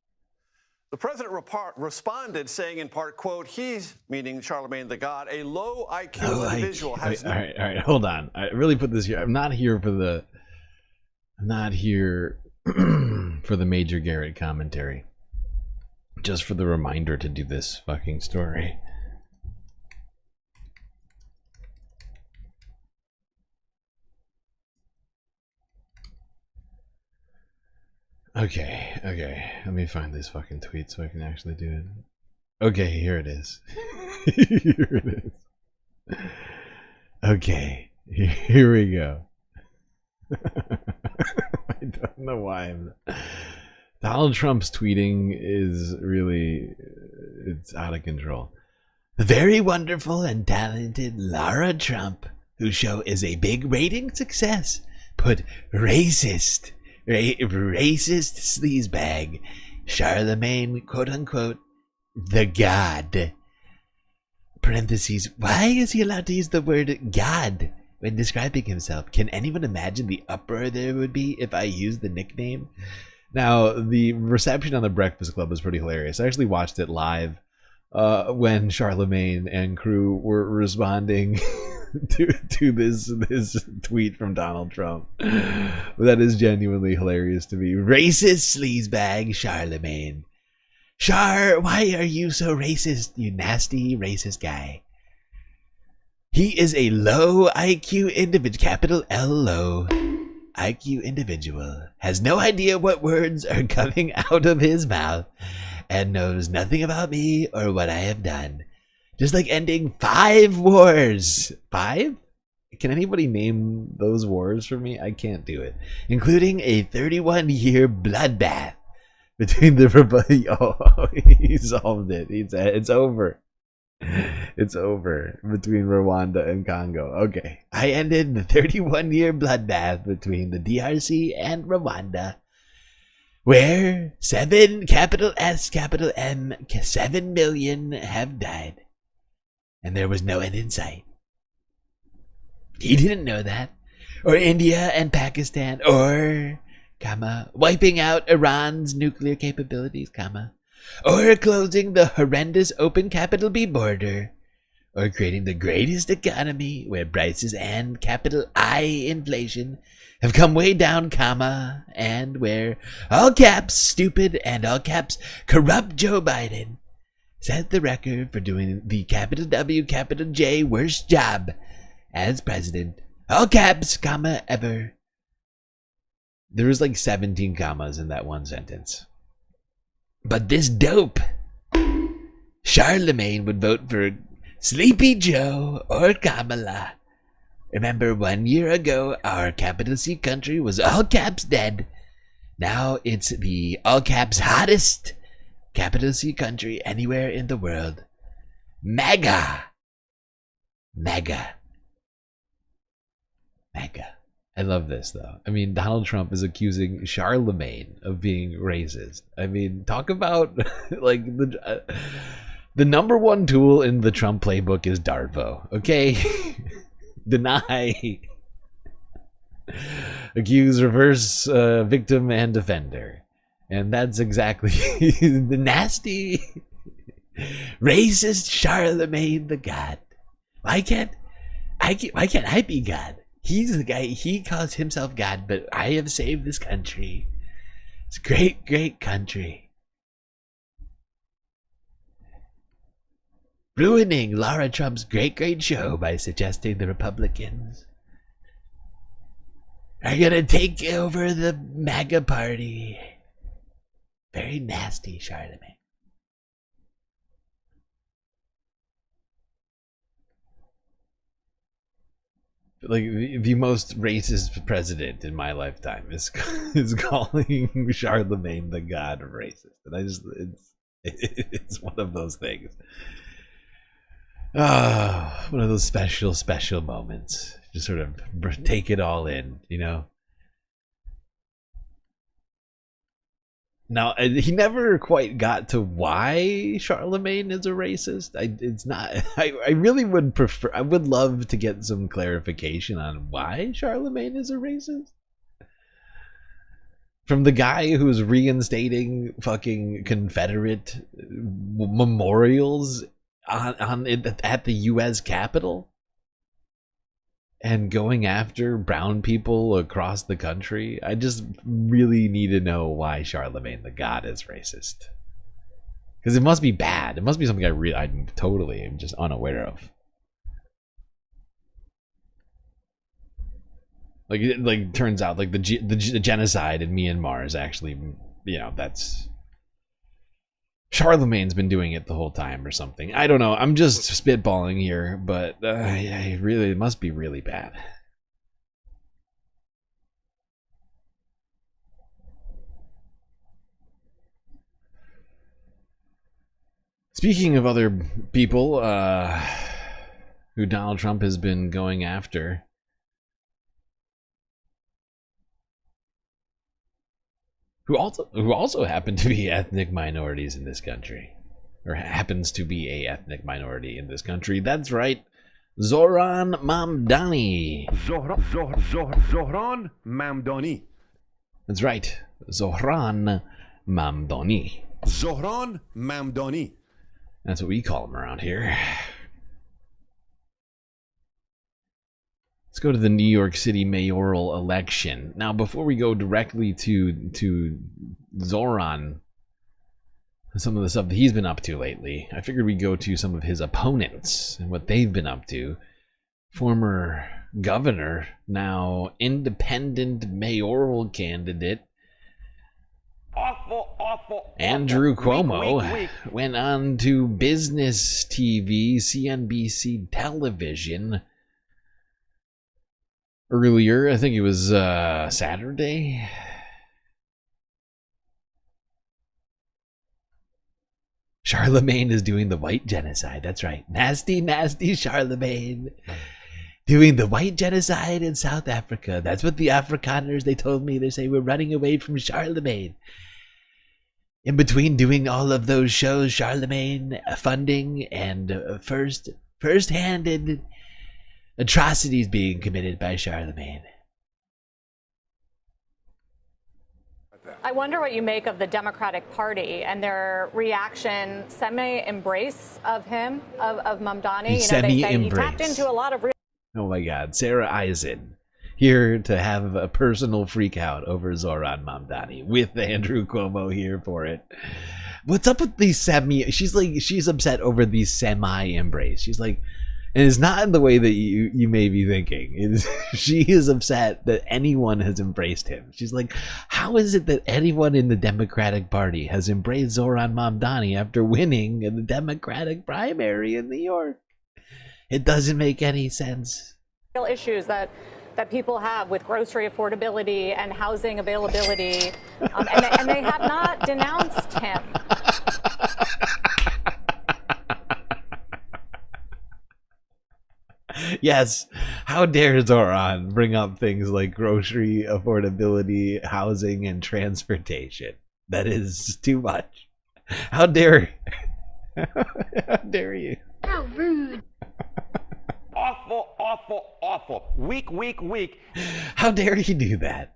The president responded saying in part, quote, he's, meaning Charlemagne the God, a low IQ individual. All right, hold on. I really put this here. I'm not here for the for the Major Garrett commentary. Just for the reminder to do this fucking story. Okay. Let me find this fucking tweet so I can actually do it. Okay, here it is. Here it is. Okay, here we go. I don't know why Donald Trump's tweeting is really, it's out of control. The very wonderful and talented Lara Trump, whose show is a big rating success, put racist sleazebag Charlemagne, quote unquote, the God. Parentheses, why is he allowed to use the word God when describing himself? Can anyone imagine the uproar there would be if I used the nickname? Now, the reception on the Breakfast Club was pretty hilarious. I actually watched it live when Charlemagne and crew were responding to this tweet from Donald Trump. That is genuinely hilarious to me. Racist sleazebag Charlemagne. Char, why are you so racist, you nasty racist guy? He is a low IQ individual, capital L low IQ individual, has no idea what words are coming out of his mouth, and knows nothing about me or what I have done. Just like ending 5 wars. 5? Can anybody name those wars for me? I can't do it. Including a 31-year bloodbath between the Republic. Oh, he solved it. It's over. It's over between Rwanda and Congo. Okay. I ended the 31-year bloodbath between the DRC and Rwanda, where 7 capital S, capital M, 7 million have died. And there was no end in sight. He didn't know that. Or India and Pakistan, or, wiping out Iran's nuclear capabilities, or closing the horrendous open capital B border, or creating the greatest economy where prices and capital I inflation have come way down, and where all caps stupid and all caps corrupt Joe Biden set the record for doing the capital W, capital J worst job as president, all caps, ever. There was like 17 commas in that one sentence. But this dope, Charlemagne, would vote for Sleepy Joe or Kamala. Remember 1 year ago, our capital C country was all caps dead. Now it's the all caps hottest capital C country anywhere in the world. MAGA. MAGA. MAGA. I love this, though. I mean, Donald Trump is accusing Charlemagne of being racist. I mean, talk about, like, the number one tool in the Trump playbook is Darvo, okay? Deny. Accuse, reverse, victim, and defender. And that's exactly the nasty, racist Charlemagne the God. Why can't I be God? He's the guy, he calls himself God, but I have saved this country. It's a great, great country. Ruining Laura Trump's great, great show by suggesting the Republicans are gonna take over the MAGA party. Very nasty, Charlemagne. Like, the most racist president in my lifetime is calling Charlemagne the God of racist. And I just, it's one of those things. One of those special moments. Just sort of take it all in, you know? Now, he never quite got to why Charlemagne is a racist. It's not. I really would prefer. I would love to get some clarification on why Charlemagne is a racist from the guy who's reinstating fucking Confederate memorials at the U.S. Capitol and going after brown people across the country. I just really need to know why Charlemagne the God is racist. Because it must be bad. It must be something I'm totally just unaware of. Like turns out like the genocide in Myanmar is actually, you know, that's Charlemagne's been doing it the whole time or something. I don't know. I'm just spitballing here, but it must be really bad. Speaking of other people who Donald Trump has been going after, who also happen to be ethnic minorities in this country, or happens to be a ethnic minority in this country. That's right, Zohran Mamdani. Zohran Mamdani. That's right, Zohran Mamdani. Zohran Mamdani. That's what we call him around here. Let's go to the New York City mayoral election. Now, before we go directly to Zohran, some of the stuff that he's been up to lately, I figured we'd go to some of his opponents and what they've been up to. Former governor, now independent mayoral candidate, Andrew Cuomo went on to business TV, CNBC television, earlier. I think it was Saturday. Charlemagne is doing the white genocide. That's right. Nasty, nasty Charlemagne. Doing the white genocide in South Africa. That's what the Afrikaners, they told me. They say we're running away from Charlemagne. In between doing all of those shows, Charlemagne funding and first-handed atrocities being committed by Charlemagne. I wonder what you make of the Democratic Party and their reaction, semi-embrace of him, of Mamdani. They say he tapped into a lot of... Oh my God, Sarah Eisen here to have a personal freak out over Zohran Mamdani with Andrew Cuomo here for it. What's up with these she's upset over the semi-embrace. She's like, and it's not in the way that you may be thinking. She is upset that anyone has embraced him. She's like, how is it that anyone in the Democratic Party has embraced Zohran Mamdani after winning in the Democratic primary in New York? It doesn't make any sense. Real issues that people have with grocery affordability and housing availability, and they have not denounced him. Yes, how dare Zohran bring up things like grocery affordability, housing, and transportation? That is too much. How dare how dare you? How rude. Awful. Weak. How dare he do that?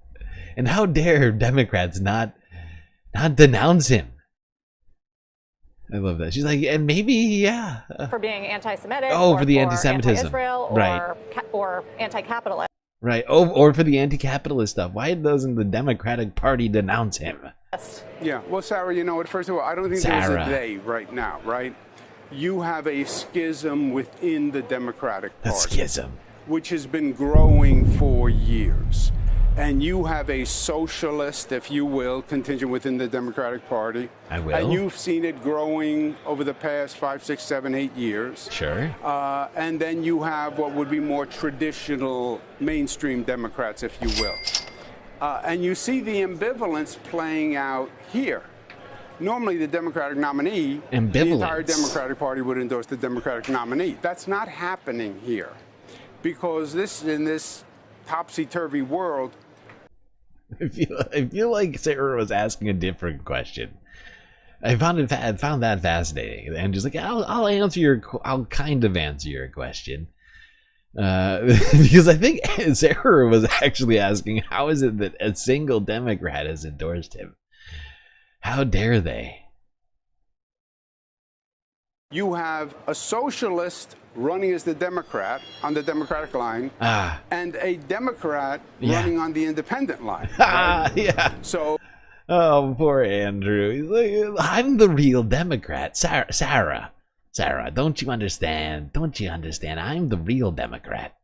And how dare Democrats not denounce him? I love that. She's like, and maybe, yeah. For being anti-Semitic. Oh, for the anti-Semitism. Anti-Israel, right. Or anti-capitalist. Right. Oh, or for the anti-capitalist stuff. Why doesn't the Democratic Party denounce him? Yeah. Well, Sarah, you know what? First of all, I don't think there's a they right now, right? You have a schism within the Democratic Party. A schism. Which has been growing for years. And you have a socialist, if you will, contingent within the Democratic Party. I will. And you've seen it growing over the past 5, 6, 7, 8 years. Sure. And then you have what would be more traditional mainstream Democrats, if you will. And you see the ambivalence playing out here. Normally, the Democratic nominee, the entire Democratic Party would endorse the Democratic nominee. That's not happening here. Because in this topsy-turvy world, I feel like Sarah was asking a different question. I found that fascinating, and just like I'll kind of answer your question, because I think Sarah was actually asking, how is it that a single Democrat has endorsed him? How dare they? You have a socialist running as the Democrat on the Democratic line, and a Democrat running on the independent line. Right? Yeah. So, oh, poor Andrew. He's like, I'm the real Democrat. Sarah, don't you understand? Don't you understand? I'm the real Democrat.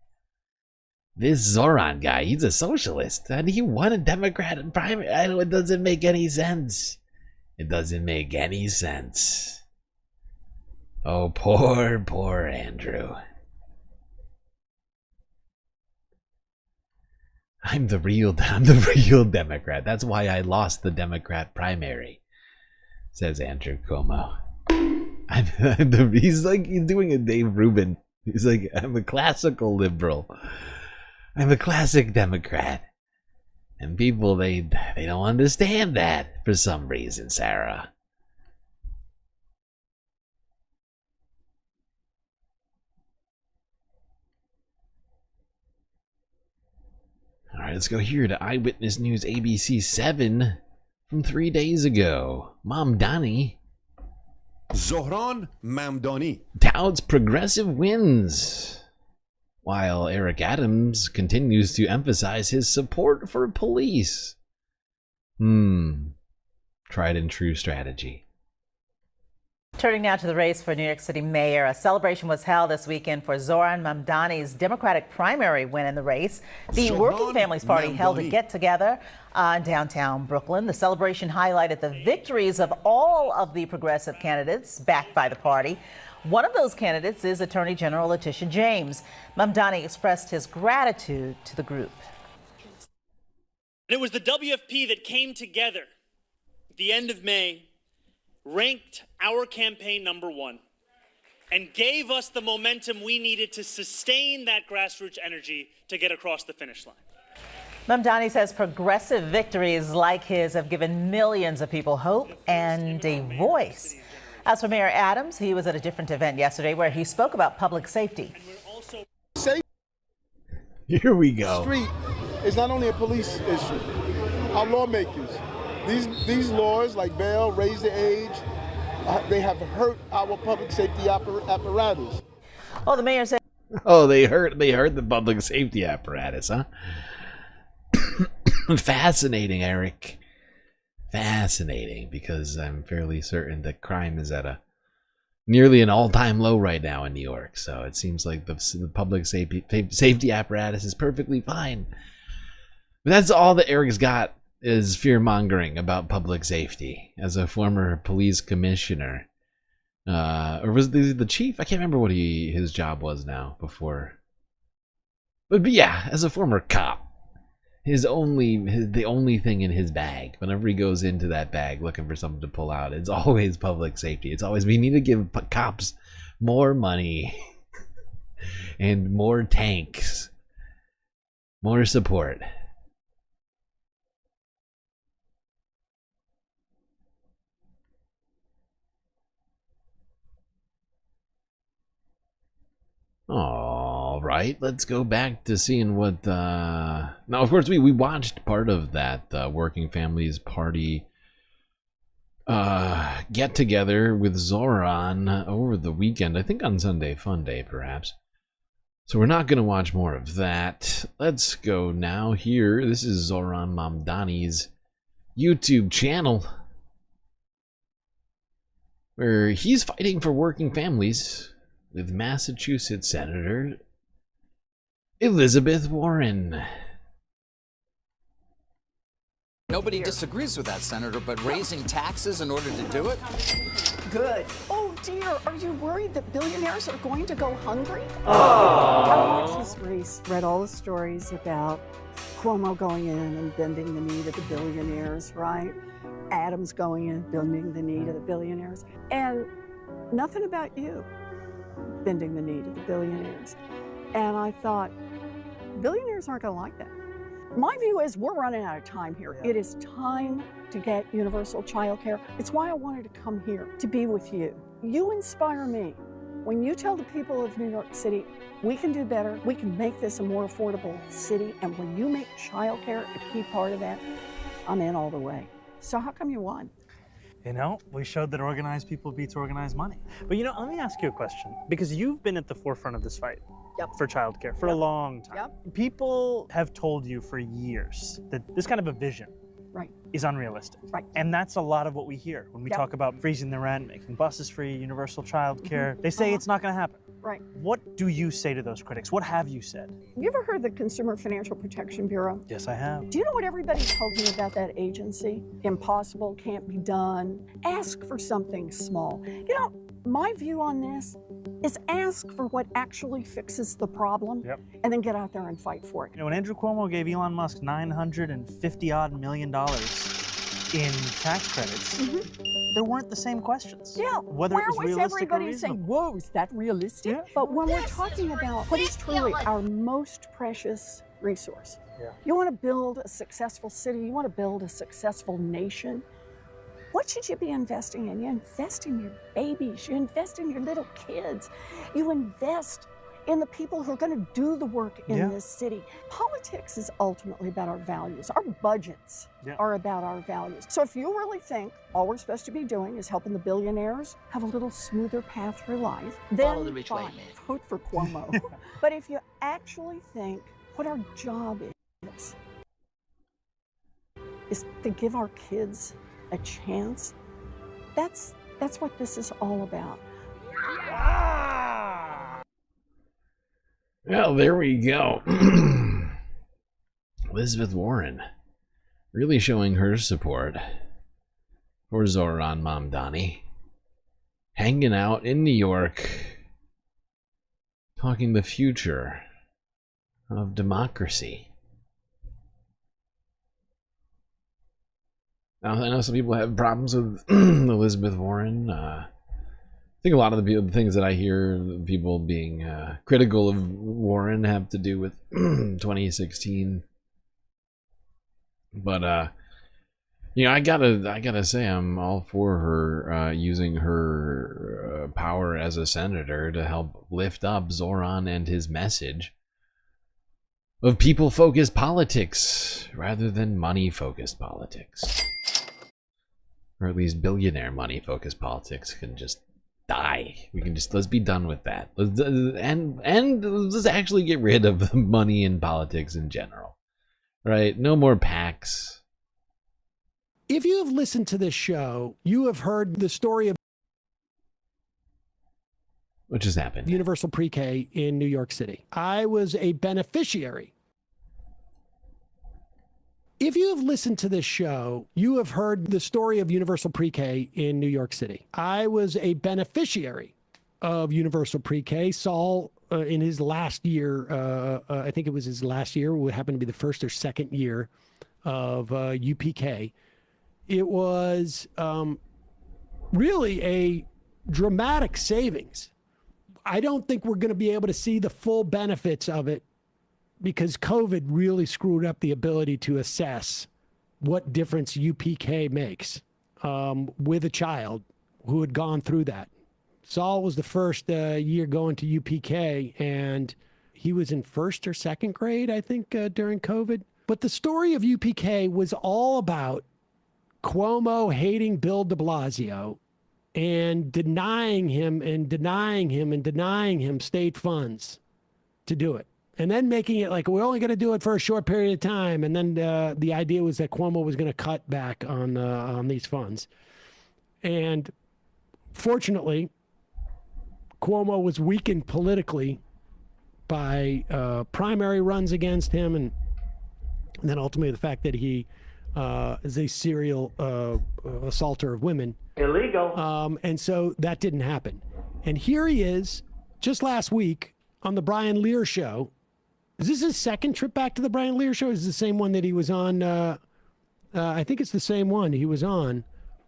This Zohran guy, he's a socialist, and he won a Democrat primary. It doesn't make any sense. It doesn't make any sense. Oh, poor Andrew. I'm the real Democrat. That's why I lost the Democrat primary, says Andrew Cuomo. He's doing a Dave Rubin. He's like, I'm a classical liberal. I'm a classic Democrat. And people, they don't understand that for some reason, Sarah. All right, let's go here to Eyewitness News ABC 7 from 3 days ago. Mamdani. Zohran Mamdani touts progressive wins, while Eric Adams continues to emphasize his support for police. Tried and true strategy. Turning now to the race for New York City mayor, a celebration was held this weekend for Zohran Mamdani's Democratic primary win in the race. The Working Families Party held a get-together in downtown Brooklyn. The celebration highlighted the victories of all of the progressive candidates backed by the party. One of those candidates is Attorney General Letitia James. Mamdani expressed his gratitude to the group. It was the WFP that came together at the end of May, ranked our campaign #1, and gave us the momentum we needed to sustain that grassroots energy to get across the finish line. Mamdani says progressive victories like his have given millions of people hope and a voice. As for Mayor Adams, he was at a different event yesterday where he spoke about public safety. Here we go. Street is not only a police issue. Our lawmakers, these laws like bail, raise the age, they have hurt our public safety apparatus. Oh, the mayor said. Oh, they hurt the public safety apparatus, huh? Fascinating, Eric. Fascinating, because I'm fairly certain that crime is at a nearly an all-time low right now in New York. So it seems like the public safety apparatus is perfectly fine. But that's all that Eric's got, is fear-mongering about public safety. As a former police commissioner, or was the chief? I can't remember what his job was now before. But yeah, as a former cop, the only thing in his bag, whenever he goes into that bag looking for something to pull out, it's always public safety. It's always, we need to give cops more money and more tanks, more support. All right, let's go back to seeing what. Now, of course, we watched part of that Working Families Party get together with Zohran over the weekend. I think on Sunday Fun Day, perhaps. So we're not going to watch more of that. Let's go now here. This is Zohran Mamdani's YouTube channel, where he's fighting for working families with Massachusetts Senator Elizabeth Warren. Nobody disagrees with that, Senator, but raising taxes in order to do it? Good. Oh dear, are you worried that billionaires are going to go hungry? I watched this race, read all the stories about Cuomo going in and bending the knee to the billionaires, right? Adams going in, bending the knee to the billionaires. And nothing about you bending the knee to the billionaires. And I thought, billionaires aren't going to like that. My view is we're running out of time here. It is time to get universal child care. It's why I wanted to come here, to be with you. You inspire me. When you tell the people of New York City, we can do better, we can make this a more affordable city, and when you make child care a key part of that, I'm in all the way. So how come you won? You know, we showed that organized people beats organized money. But you know, let me ask you a question, because you've been at the forefront of this fight for childcare for a long time. People have told you for years that this kind of a vision is unrealistic. And that's a lot of what we hear when we talk about freezing the rent, making buses free, universal childcare. They say it's not going to happen. Right. What do you say to those critics? What have you said? You ever heard the Consumer Financial Protection Bureau? Yes, I have. Do you know what everybody told me about that agency? Impossible, can't be done. Ask for something small. You know, my view on this is ask for what actually fixes the problem and then get out there and fight for it. You know, when Andrew Cuomo gave Elon Musk $950-odd million in tax credits, there weren't the same questions. Whether it was where was realistic everybody or saying, whoa, is that realistic? But when we're talking about what is truly our most precious resource, you want to build a successful city, you want to build a successful nation, what should you be investing in? You invest in your babies, you invest in your little kids, you invest in the people who are going to do the work in this city. Politics is ultimately about our values. Our budgets are about our values. So if you really think all we're supposed to be doing is helping the billionaires have a little smoother path through life, then fine, vote for Cuomo. But if you actually think what our job is to give our kids a chance, that's That's what this is all about. Well, there we go. Elizabeth Warren really showing her support for Zohran Mamdani, hanging out in New York, talking the future of democracy. Now, I know some people have problems with Elizabeth Warren. I think a lot of the things that I hear people being critical of Warren have to do with 2016. But you know, I gotta say, I'm all for her using her power as a senator to help lift up Zohran and his message of people-focused politics rather than money-focused politics, or at least billionaire money-focused politics can just die. We can just, let's be done with that. And let's actually get rid of the money in politics in general. Right? No more PACs. If you have listened to this show, you have heard the story of what just happened. Universal Pre-K in New York City. I was a beneficiary. If you have listened to this show, you have heard the story of Universal Pre-K in New York City. I was a beneficiary of Universal Pre-K. Saul, in his last year, I think it was his last year, would happen to be the first or second year of UPK. It was really a dramatic savings. I don't think we're going to be able to see the full benefits of it because COVID really screwed up the ability to assess what difference UPK makes with a child who had gone through that. Saul was the first year going to UPK, and he was in first or second grade, I think, during COVID. But the story of UPK was all about Cuomo hating Bill de Blasio and denying him state funds to do it. And then making it like, we're only going to do it for a short period of time. And then the idea was that Cuomo was going to cut back on these funds. And fortunately, Cuomo was weakened politically by primary runs against him, and then ultimately the fact that he is a serial assaulter of women. Illegal. And so that didn't happen. And here he is, just last week, on the Brian Lear show. Is this his second trip back to the Brian Lear show? Is it the same one that he was on? I think it's the same one he was on,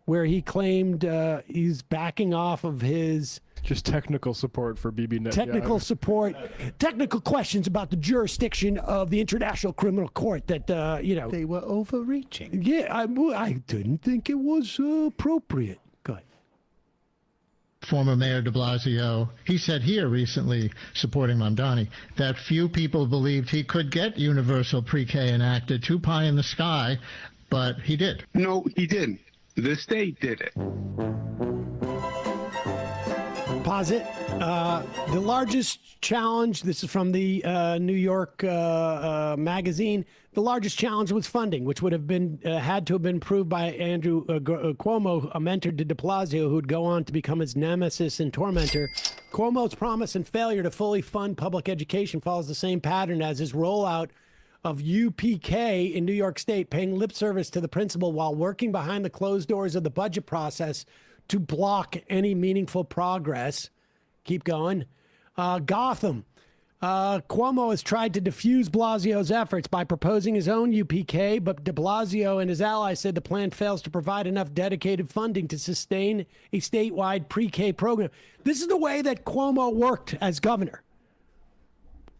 where he claimed he's backing off of his... Just technical support for BB Net. Technical support, technical questions about the jurisdiction of the International Criminal Court that, you know. They were overreaching. Yeah, I didn't think it was appropriate. Go ahead. Former Mayor de Blasio, he said here recently, supporting Mamdani, that few people believed he could get universal pre-K enacted, too pie in the sky, but he did. No, he didn't. The state did it. Pause it. The largest challenge, this is from the New York magazine, the largest challenge was funding, which would have been had to have been proved by Andrew Cuomo, a mentor to de Blasio, who would go on to become his nemesis and tormentor. Cuomo's promise and failure to fully fund public education follows the same pattern as his rollout of UPK in New York State, paying lip service to the principal while working behind the closed doors of the budget process to block any meaningful progress. Keep going. Gotham. Cuomo has tried to defuse Blasio's efforts by proposing his own UPK, but de Blasio and his allies said the plan fails to provide enough dedicated funding to sustain a statewide pre-K program. This is the way that Cuomo worked as governor.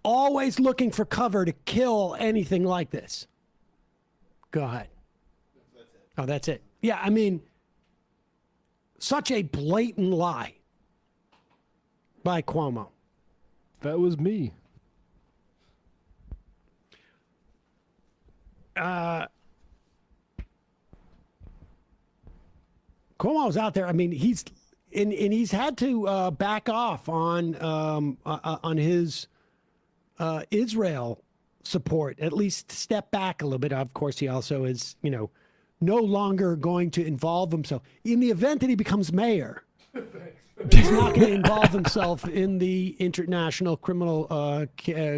Always looking for cover to kill anything like this. Go ahead. Oh, that's it. Yeah, I mean, such a blatant lie by Cuomo. That was me. Cuomo's out there. I mean, he's had to back off on his Israel support, at least step back a little bit. Of course, he also is, no longer going to involve himself. In the event that he becomes mayor, he's not going to involve himself in the international criminal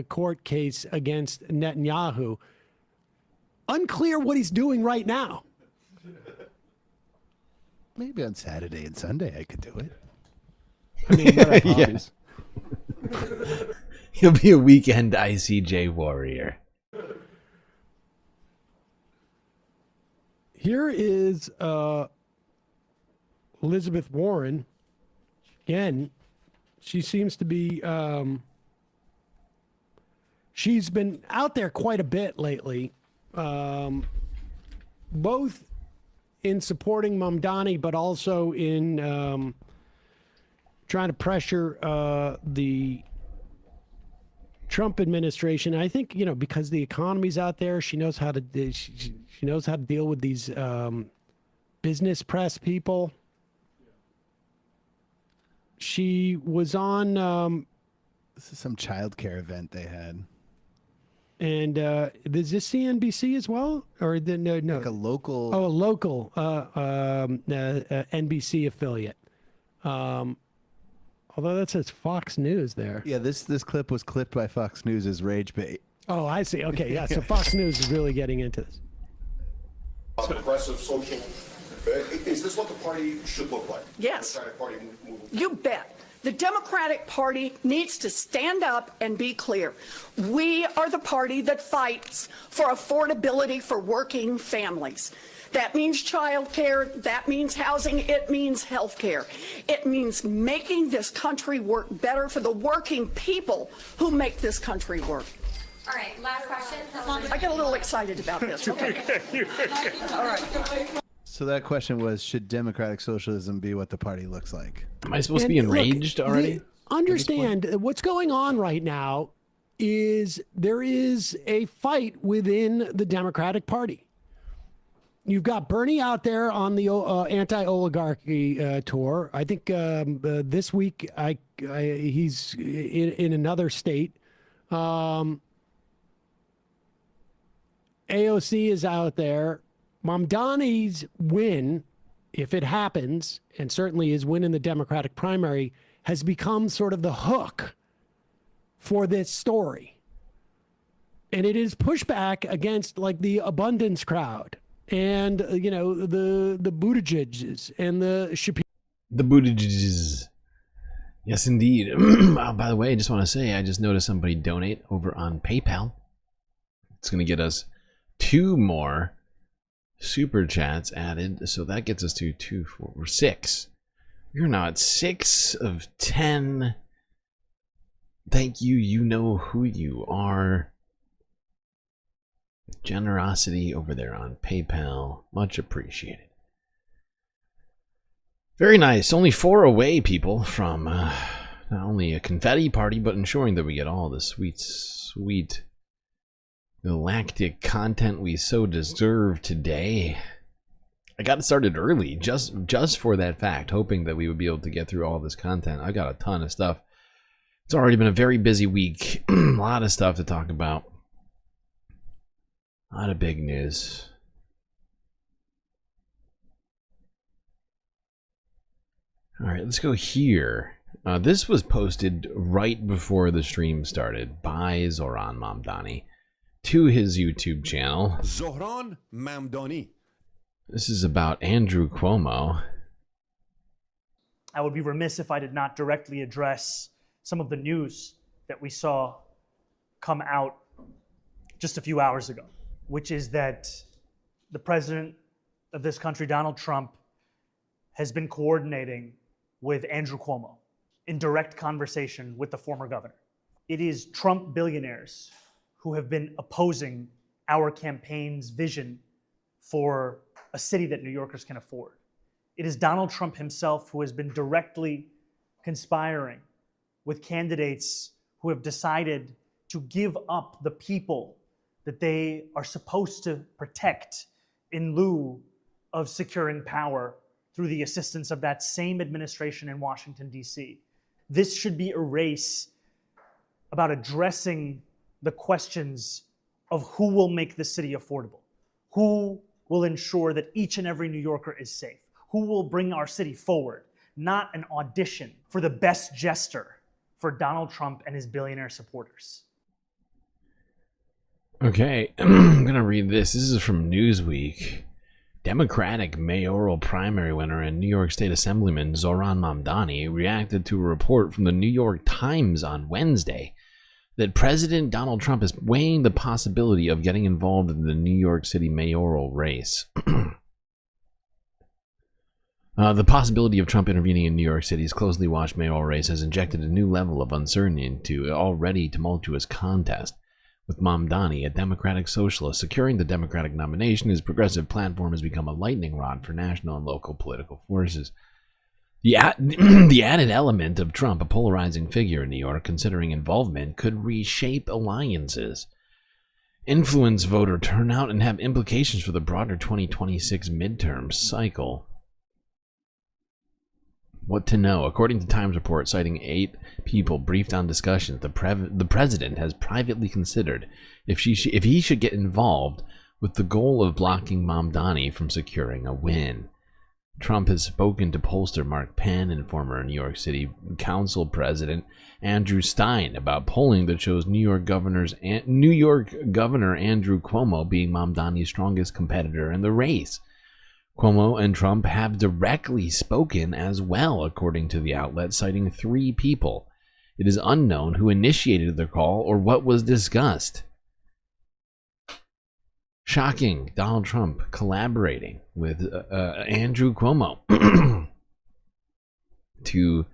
court case against Netanyahu. Unclear what he's doing right now. Maybe on Saturday and Sunday I could do it. I mean, Yeah. He'll be a weekend ICJ warrior. Here is Elizabeth Warren. Again, she seems to be, she's been out there quite a bit lately, both in supporting Mamdani, but also in trying to pressure the Trump administration. I think, you know, because the economy's out there, she knows how to she knows how to deal with these business press people. She was on this is some childcare event they had. And is this CNBC as well, or no? Like a local. Oh, a local NBC affiliate. Although that says Fox News there. Yeah, this clip was clipped by Fox News as rage bait. Oh, I see. Okay, yeah. So Fox News is really getting into this. Progressive social. Is this what the party should look like? Yes. Democratic Party moving You bet. The Democratic Party needs to stand up and be clear. We are the party that fights for affordability for working families. That means child care. That means housing. It means health care. It means making this country work better for the working people who make this country work. All right, last question. I get a little excited about this. Okay. All right. So that question was, should democratic socialism be what the party looks like? Am I supposed to be enraged already? Understand what's going on right now is there is a fight within the Democratic Party. You've got Bernie out there on the anti-oligarchy tour. I think this week he's in another state. AOC is out there. Mamdani's win, if it happens, and certainly his win in the Democratic primary, has become sort of the hook for this story. And it is pushback against like the abundance crowd and, you know, the Buttigiegs and the Shapiro. The Buttigiegs. Yes, indeed. By the way, I just want to say, I just noticed somebody donate over on PayPal. It's going to get us 2 more super chats added, so that gets us to 2, 4, 6. You're now at 6 of 10. Thank you. You know who you are. Generosity over there on PayPal, much appreciated. Very nice. Only 4 away, people, from not only a confetti party, but ensuring that we get all the sweet galactic content we so deserve today. I got it started early just for that fact, hoping that we would be able to get through all this content. I got a ton of stuff. It's already been a very busy week. A lot of stuff to talk about. A lot of big news. All right, let's go here. This was posted right before the stream started by Zohran Mamdani to his YouTube channel. Zohran Mamdani. This is about Andrew Cuomo. I would be remiss if I did not directly address some of the news that we saw come out just a few hours ago, which is that the president of this country, Donald Trump, has been coordinating with Andrew Cuomo in direct conversation with the former governor. It is Trump billionaires who have been opposing our campaign's vision for a city that New Yorkers can afford. It is Donald Trump himself who has been directly conspiring with candidates who have decided to give up the people that they are supposed to protect in lieu of securing power through the assistance of that same administration in Washington, D.C. This should be a race about addressing the questions of who will make the city affordable, who will ensure that each and every New Yorker is safe? Who will bring our city forward? Not an audition for the best jester for Donald Trump and his billionaire supporters. Okay, I'm going to read this. This is from Newsweek. Democratic mayoral primary winner and New York State Assemblyman Zohran Mamdani reacted to a report from the New York Times on Wednesday that President Donald Trump is weighing the possibility of getting involved in the New York City mayoral race. The possibility of Trump intervening in New York City's closely watched mayoral race has injected a new level of uncertainty into an already tumultuous contest. With Mamdani, a Democratic socialist, securing the Democratic nomination, his progressive platform has become a lightning rod for national and local political forces. The added element of Trump, a polarizing figure in New York, considering involvement, could reshape alliances, influence voter turnout, and have implications for the broader 2026 midterm cycle. What to know? According to Times report citing 8 people briefed on discussions, the president has privately considered if he should get involved with the goal of blocking Mamdani from securing a win. Trump has spoken to pollster Mark Penn and former New York City Council President Andrew Stein about polling that shows New York Governor Andrew Cuomo being Mamdani's strongest competitor in the race. Cuomo and Trump have directly spoken as well, according to the outlet, citing 3 people. It is unknown who initiated the call or what was discussed. Shocking, Donald Trump collaborating with Andrew Cuomo to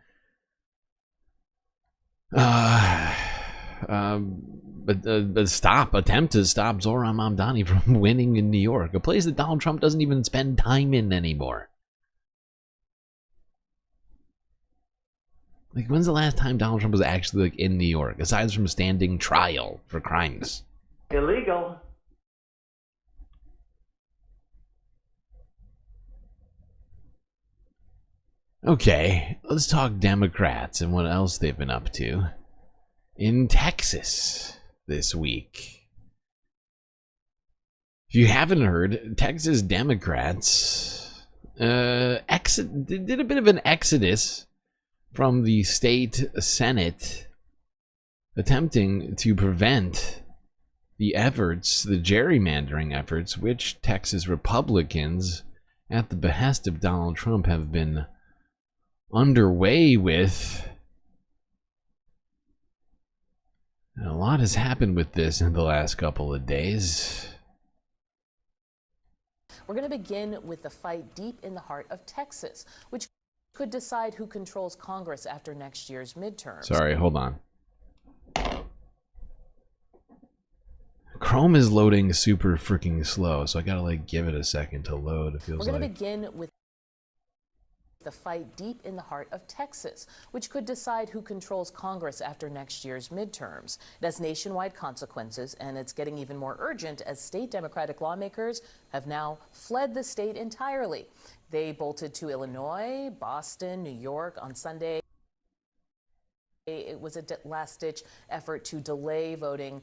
attempt to stop Zohran Mamdani from winning in New York, a place that Donald Trump doesn't even spend time in anymore. Like, when's the last time Donald Trump was actually in New York, aside from standing trial for crimes? Illegal. Okay, let's talk Democrats and what else they've been up to in Texas this week. If you haven't heard, Texas Democrats did a bit of an exodus from the state Senate, attempting to prevent the gerrymandering efforts, which Texas Republicans, at the behest of Donald Trump, have been underway with. And a lot has happened with this in the last couple of days. We're going to begin with the fight deep in the heart of Texas, which could decide who controls Congress after next year's midterms. Sorry, hold on. Chrome is loading super freaking slow, so I gotta like give it a second to load. It feels We're going like. to begin with the fight deep in the heart of Texas, which could decide who controls Congress after next year's midterms. It has nationwide consequences, and it's getting even more urgent as state Democratic lawmakers have now fled the state entirely. They bolted to Illinois, Boston, New York on Sunday. It was a last-ditch effort to delay voting.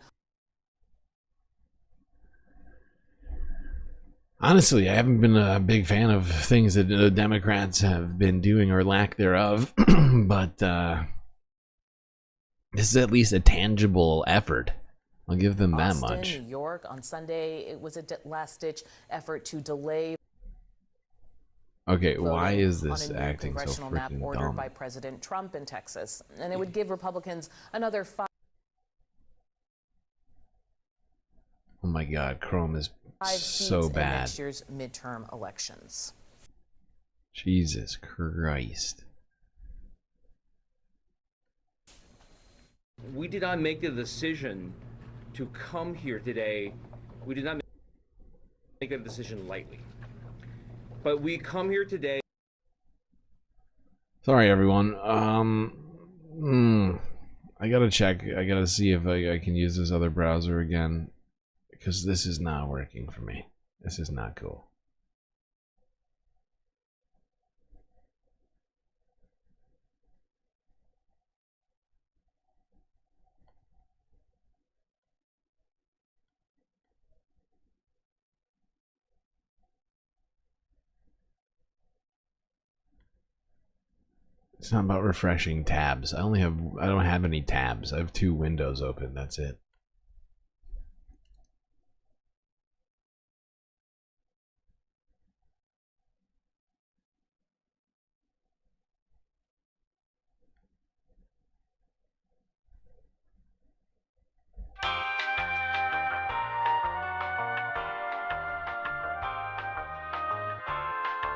Honestly, I haven't been a big fan of things that the Democrats have been doing or lack thereof, but this is at least a tangible effort. I'll give them that much. New York on Sunday, it was a last-ditch effort to delay. Okay, why is this acting so Congressional map freaking ordered dumb? by President Trump in Texas, and it would give Republicans another 5 Oh my God, Chrome is seats so in bad. next year's midterm elections. Jesus Christ. We did not make the decision to come here today. We did not make a decision lightly. But we come here today. Sorry, everyone. I gotta check. I gotta see if I can use this other browser again, because this is not working for me. This is not cool. It's not about refreshing tabs. I don't have any tabs. I have 2 windows open. That's it.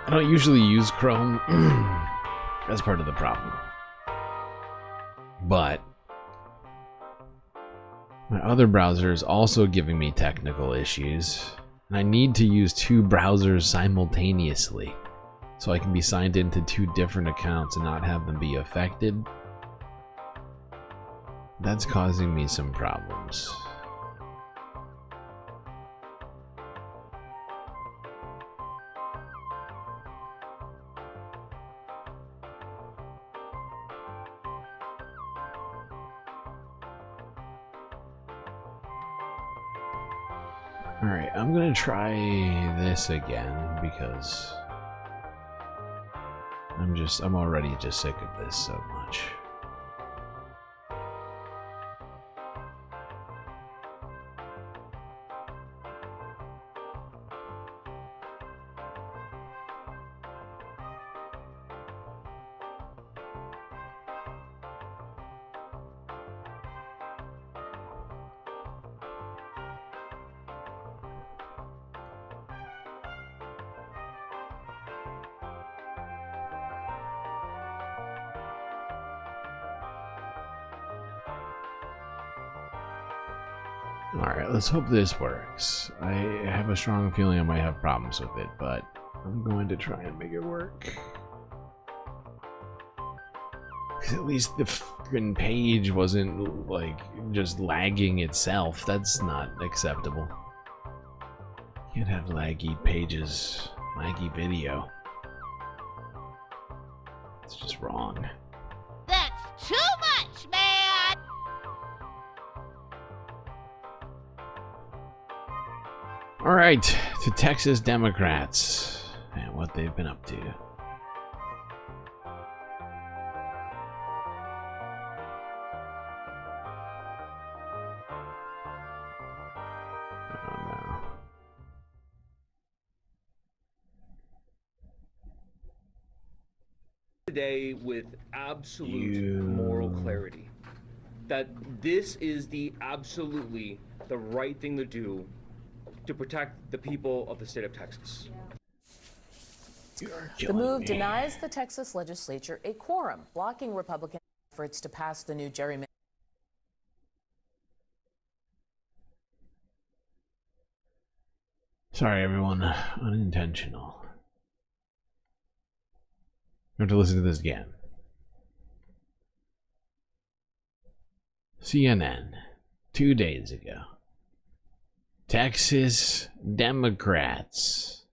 I don't usually use Chrome. That's part of the problem. But my other browser is also giving me technical issues, and I need to use 2 browsers simultaneously so I can be signed into 2 different accounts and not have them be affected. That's causing me some problems. Alright, I'm gonna try this again because I'm already just sick of this so much. Alright, let's hope this works. I have a strong feeling I might have problems with it, but I'm going to try and make it work. Because at least the fucking page wasn't, like, just lagging itself. That's not acceptable. Can't have laggy pages, laggy video. It's just wrong. That's too much, man! All right, to Texas Democrats and what they've been up to. Oh no. Today with absolute moral clarity that this is absolutely the right thing to do to protect the people of the state of Texas. The move denies the Texas legislature a quorum, blocking Republican efforts to pass the new gerrymander. Sorry, everyone. Unintentional. You have to listen to this again. CNN, 2 days ago. Texas Democrats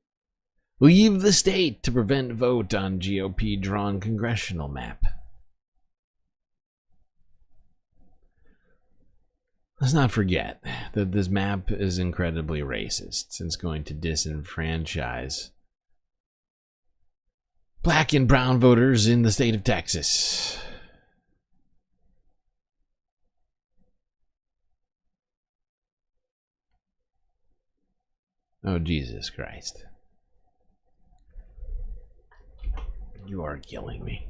leave the state to prevent vote on GOP drawn congressional map. Let's not forget that this map is incredibly racist, since going to disenfranchise black and brown voters in the state of Texas. Oh, Jesus Christ. You are killing me.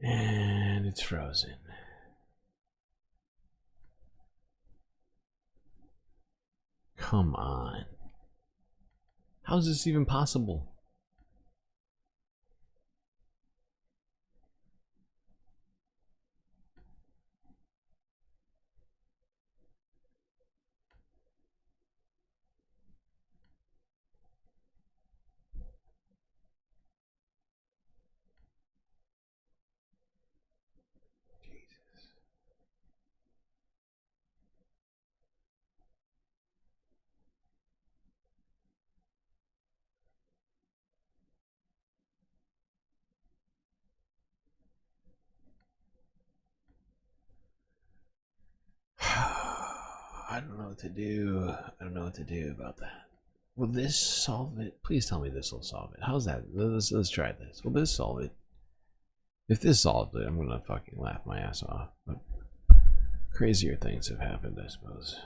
And it's frozen. Come on. How is this even possible? I don't know what to do. I don't know what to do about that. Will this solve it? Please tell me this will solve it. How's that? Let's try this. Will this solve it? If this solves it, I'm gonna fucking laugh my ass off. But crazier things have happened, I suppose.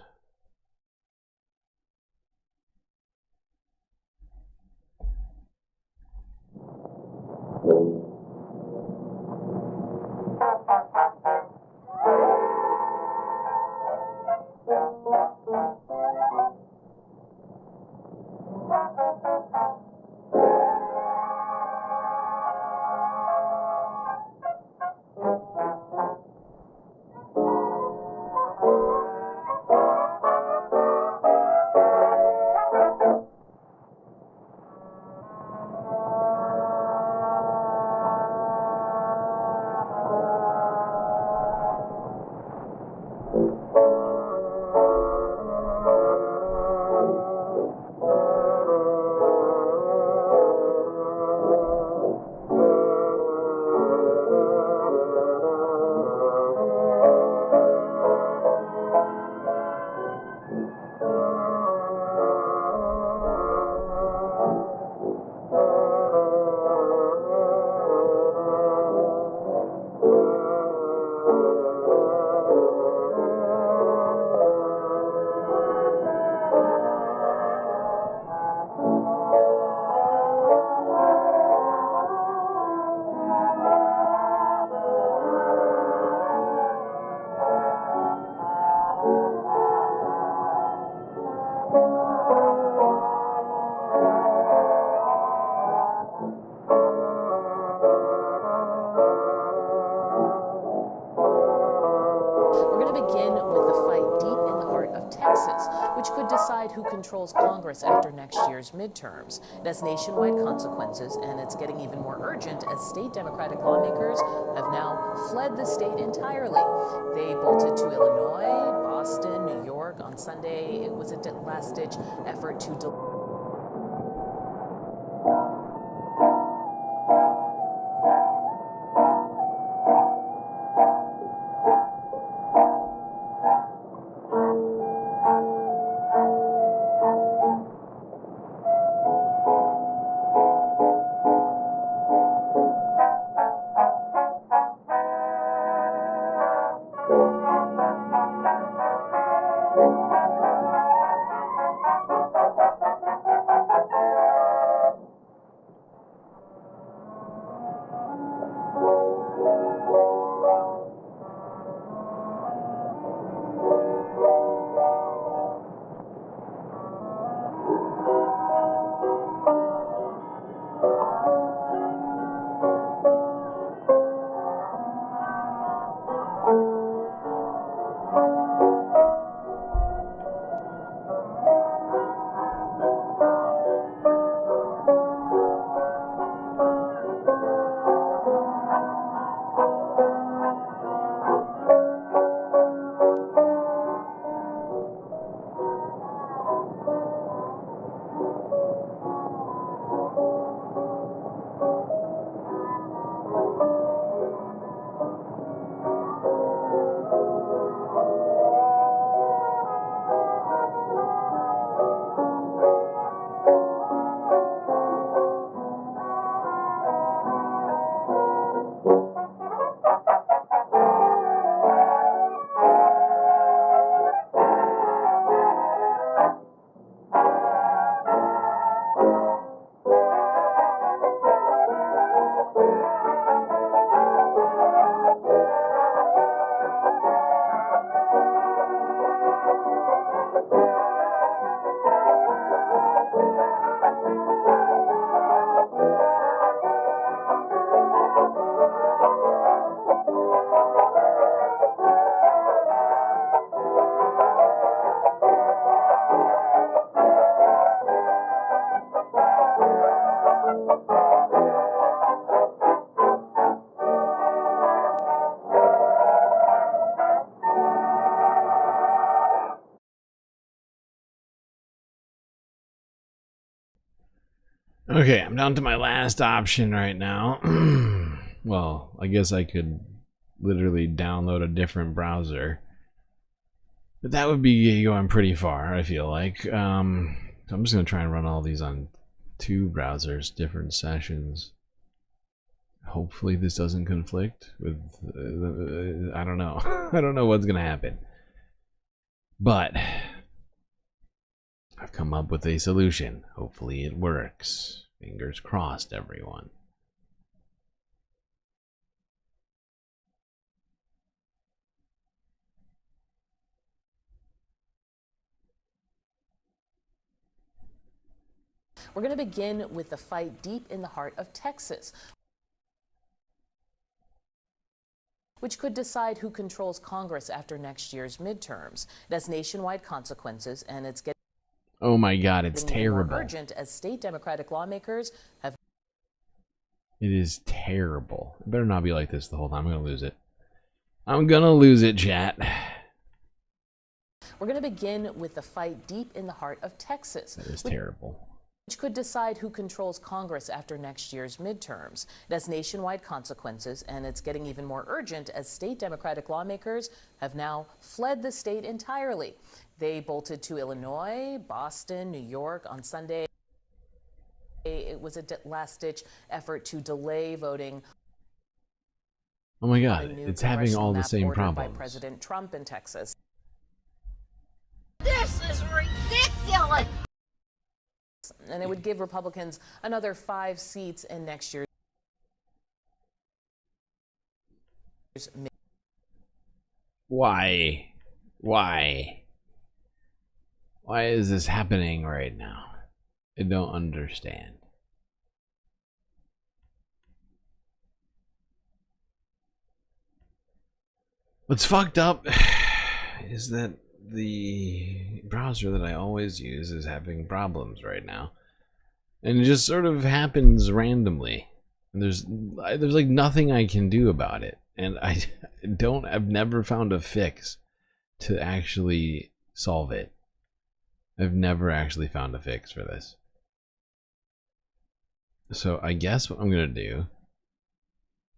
Who controls Congress after next year's midterms. It has nationwide consequences, and it's getting even more urgent as state Democratic lawmakers have now fled the state entirely. They bolted to Illinois, Boston, New York. On Sunday, it was a last-ditch effort to Okay, I'm down to my last option right now. Well, I guess I could literally download a different browser. But that would be going pretty far, I feel like. So I'm just going to try and run all these on 2 browsers, different sessions. Hopefully this doesn't conflict with... I don't know. I don't know what's going to happen. But I've come up with a solution. Hopefully it works. Fingers crossed, everyone. We're going to begin with the fight deep in the heart of Texas, which could decide who controls Congress after next year's midterms. It has nationwide consequences, and it's getting Oh my god, it's terrible. more urgent as state Democratic lawmakers have. It is terrible. It better not be like this the whole time. I'm going to lose it. I'm going to lose it, chat. We're going to begin with the fight deep in the heart of Texas. That is terrible. Which could decide who controls Congress after next year's midterms. It has nationwide consequences, and it's getting even more urgent as state Democratic lawmakers have now fled the state entirely. They bolted to Illinois, Boston, New York on Sunday. It was a last-ditch effort to delay voting. Oh my god, it's having all the same By problems. President Trump in Texas. This is ridiculous! And it would give Republicans another 5 seats in next year's. Why? Why? Why is this happening right now? I don't understand. What's fucked up is that the browser that I always use is having problems right now. And it just sort of happens randomly. And there's like nothing I can do about it. And I've never found a fix to actually solve it. I've never actually found a fix for this. So I guess what I'm gonna do,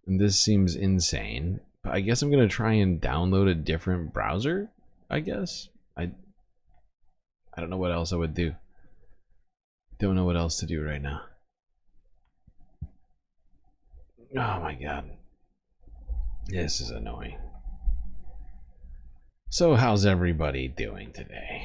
and this seems insane, but I guess I'm gonna try and download a different browser, I guess. I don't know what else I would do. Don't know what else to do right now. Oh my god. This is annoying. So how's everybody doing today?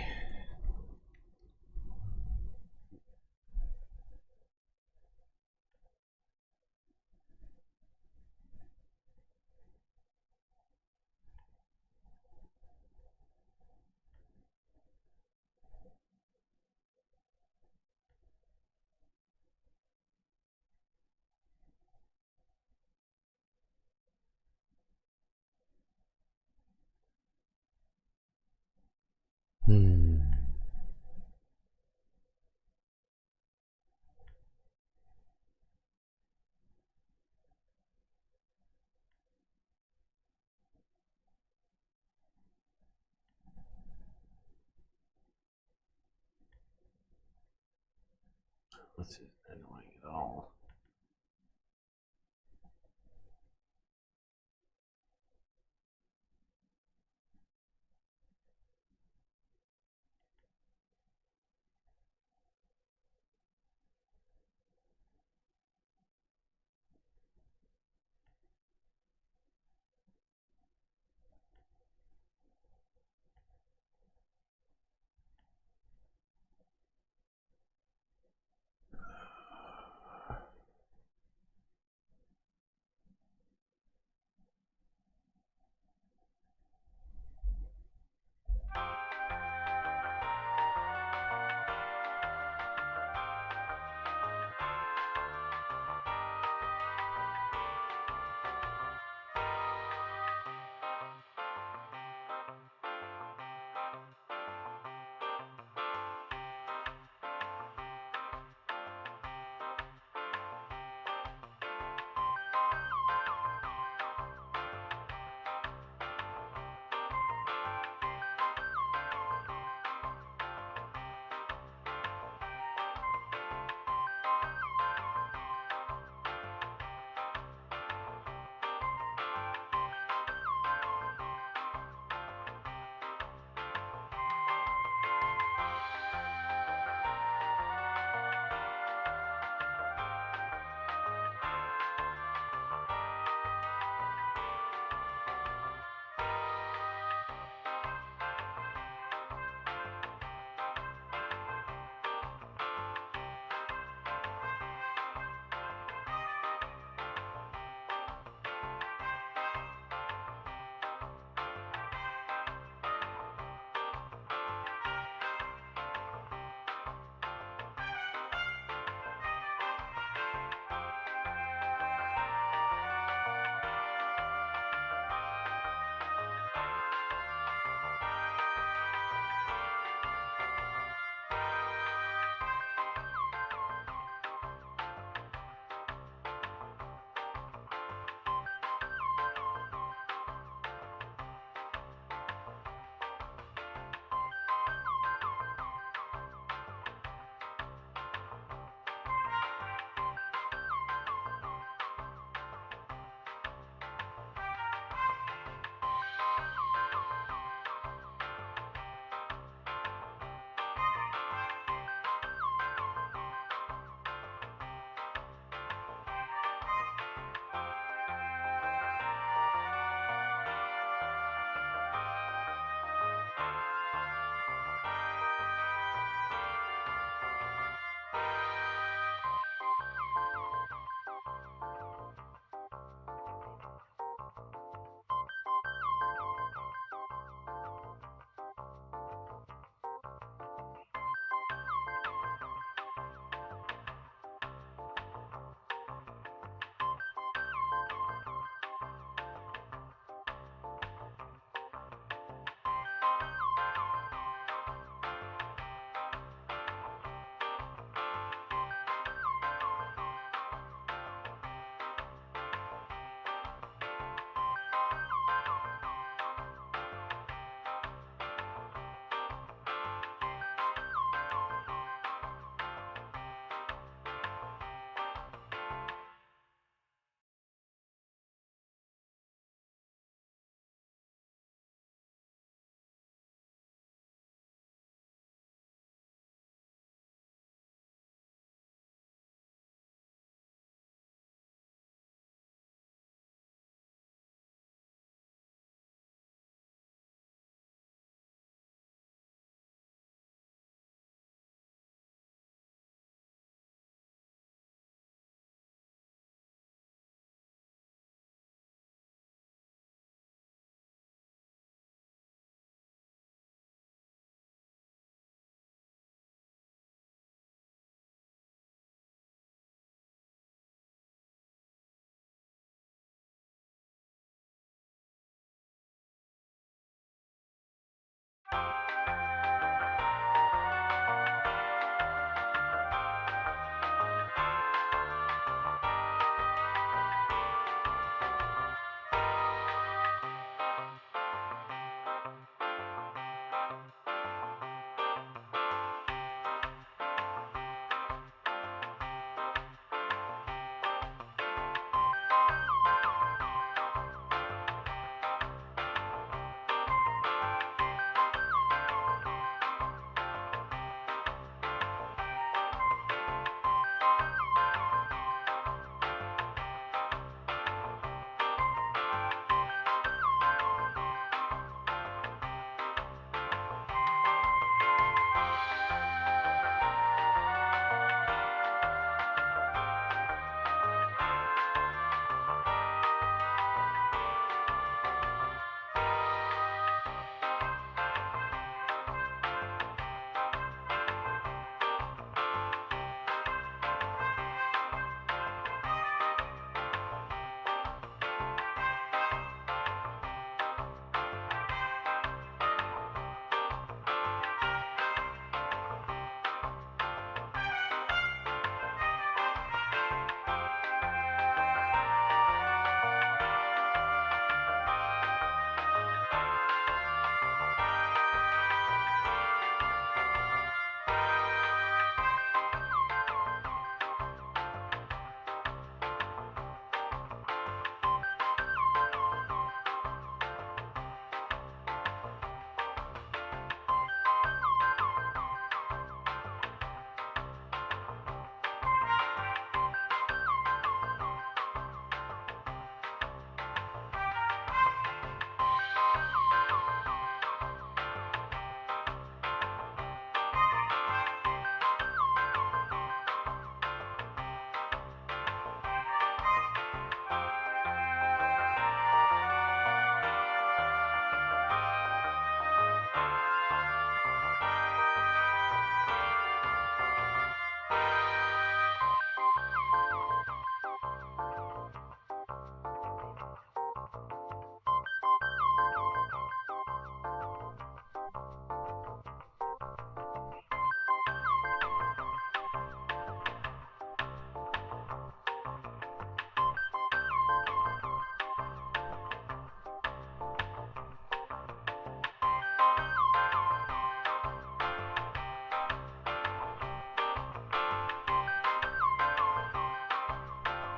This is annoying at all.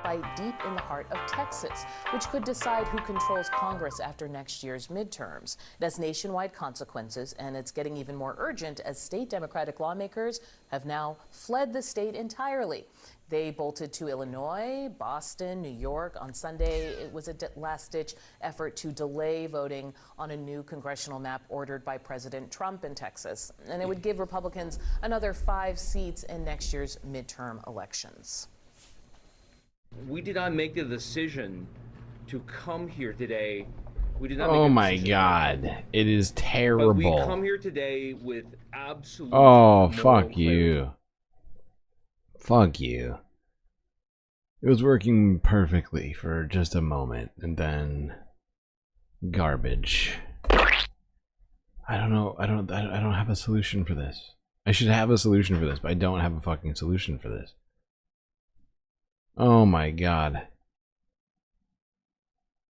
fight deep in the heart of Texas, which could decide who controls Congress after next year's midterms. It has nationwide consequences, and it's getting even more urgent as state Democratic lawmakers have now fled the state entirely. They bolted to Illinois, Boston, New York. On Sunday, it was a last-ditch effort to delay voting on a new congressional map ordered by President Trump in Texas. And it would give Republicans another 5 seats in next year's midterm elections. We did not make the decision to come here today. We did not Oh make my God. It is But we terrible. come here today with absolute Oh, moral fuck you. Fuck you. It was working perfectly for just a moment, and then garbage. I don't know. I don't have a solution for this. I should have a solution for this, but I don't have a fucking solution for this. Oh my God.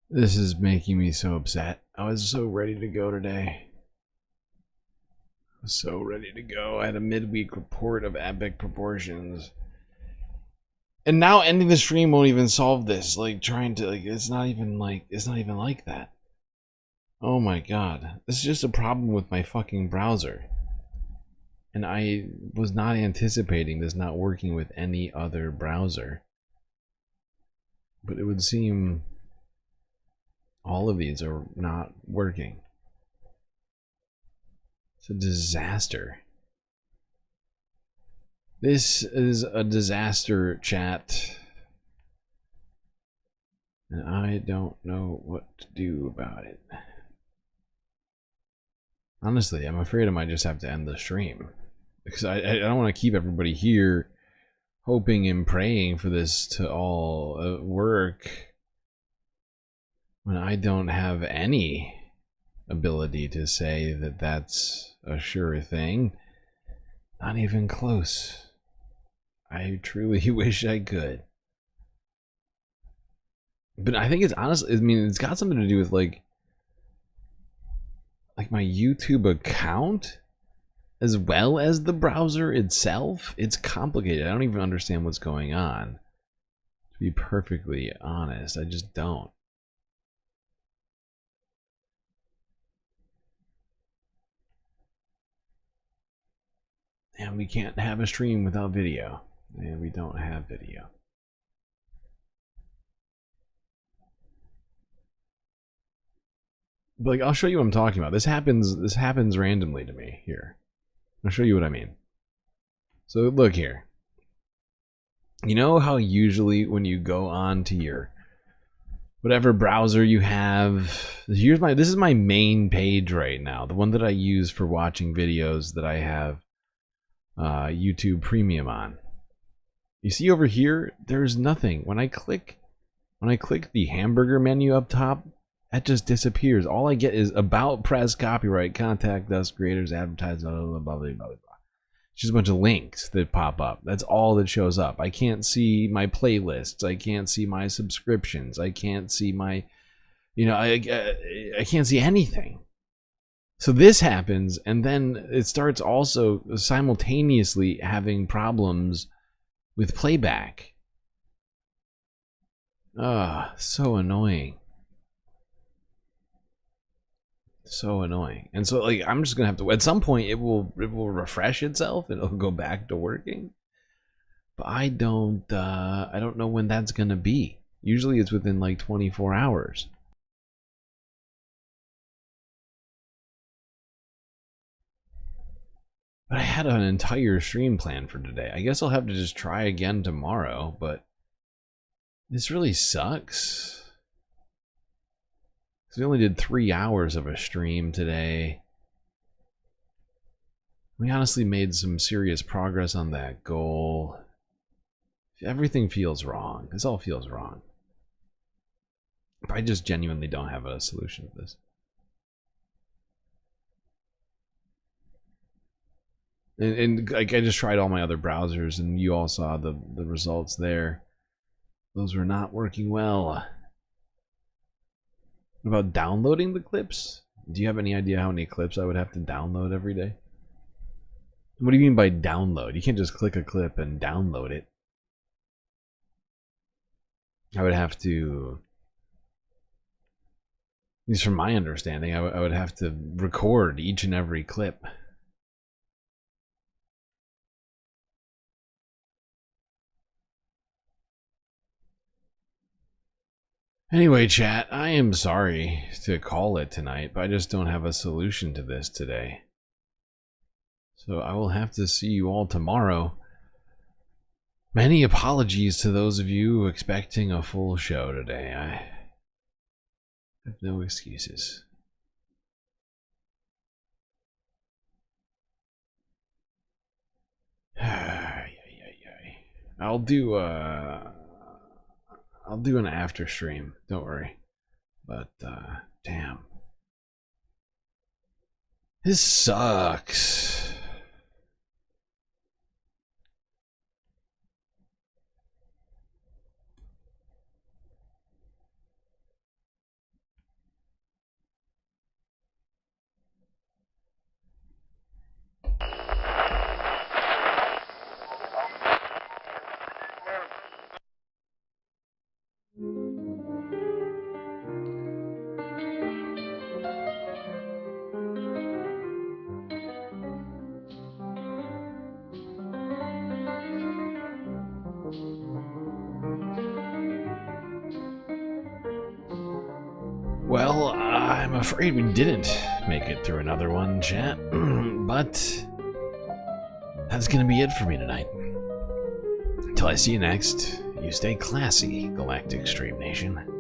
This is making me so upset. I was so ready to go today. I was so ready to go. I had a midweek report of epic proportions. And now ending the stream won't even solve this. Like, trying to, like, it's not even like that. Oh my God. This is just a problem with my fucking browser. And I was not anticipating this not working with any other browser. But it would seem all of these are not working. It's a disaster. This is a disaster, chat. And I don't know what to do about it. Honestly, I'm afraid I might just have to end the stream. Because I don't want to keep everybody here hoping and praying for this to all work when I don't have any ability to say that that's a sure thing. Not even close. I truly wish I could. But I think it's honestly, I mean, it's got something to do with like my YouTube account as well as the browser itself. It's complicated. I don't even understand what's going on. To be perfectly honest, I just don't. And we can't have a stream without video. And we don't have video. But like, I'll show you what I'm talking about. This happens randomly to me here. I'll show you what I mean. So look here. You know how usually when you go on to your whatever browser you have, this is my main page right now, the one that I use for watching videos that I have YouTube Premium on. You see over here, there's nothing. When I click the hamburger menu up top, that just disappears. All I get is about, press, copyright, contact us, creators, advertise, blah, blah, blah, blah, blah. It's just a bunch of links that pop up. That's all that shows up. I can't see my playlists. I can't see my subscriptions. I can't see my, I can't see anything. So this happens, and then it starts also simultaneously having problems with playback. So annoying. So annoying. And so like I'm just gonna have to, at some point it will refresh itself and it'll go back to working. But I don't know when that's gonna be. Usually it's within like 24 hours. But I had an entire stream plan for today. I guess I'll have to just try again tomorrow, but this really sucks. We only did 3 hours of a stream today. We honestly made some serious progress on that goal. Everything feels wrong. This all feels wrong. I just genuinely don't have a solution to this. And like I just tried all my other browsers, and you all saw the results there. Those were not working well. What about downloading the clips? Do you have any idea how many clips I would have to download every day? What do you mean by download? You can't just click a clip and download it. I would have to, at least from my understanding, I would have to record each and every clip. Anyway, chat, I am sorry to call it tonight, but I just don't have a solution to this today. So I will have to see you all tomorrow. Many apologies to those of you expecting a full show today. I have no excuses. I'll do an after stream, don't worry. But damn. This sucks. Well, I'm afraid we didn't make it through another one, chat. But that's gonna be it for me tonight. Until I see you next, you stay classy, Galactic Stream Nation.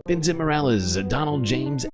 Vincent Morales, Donald James.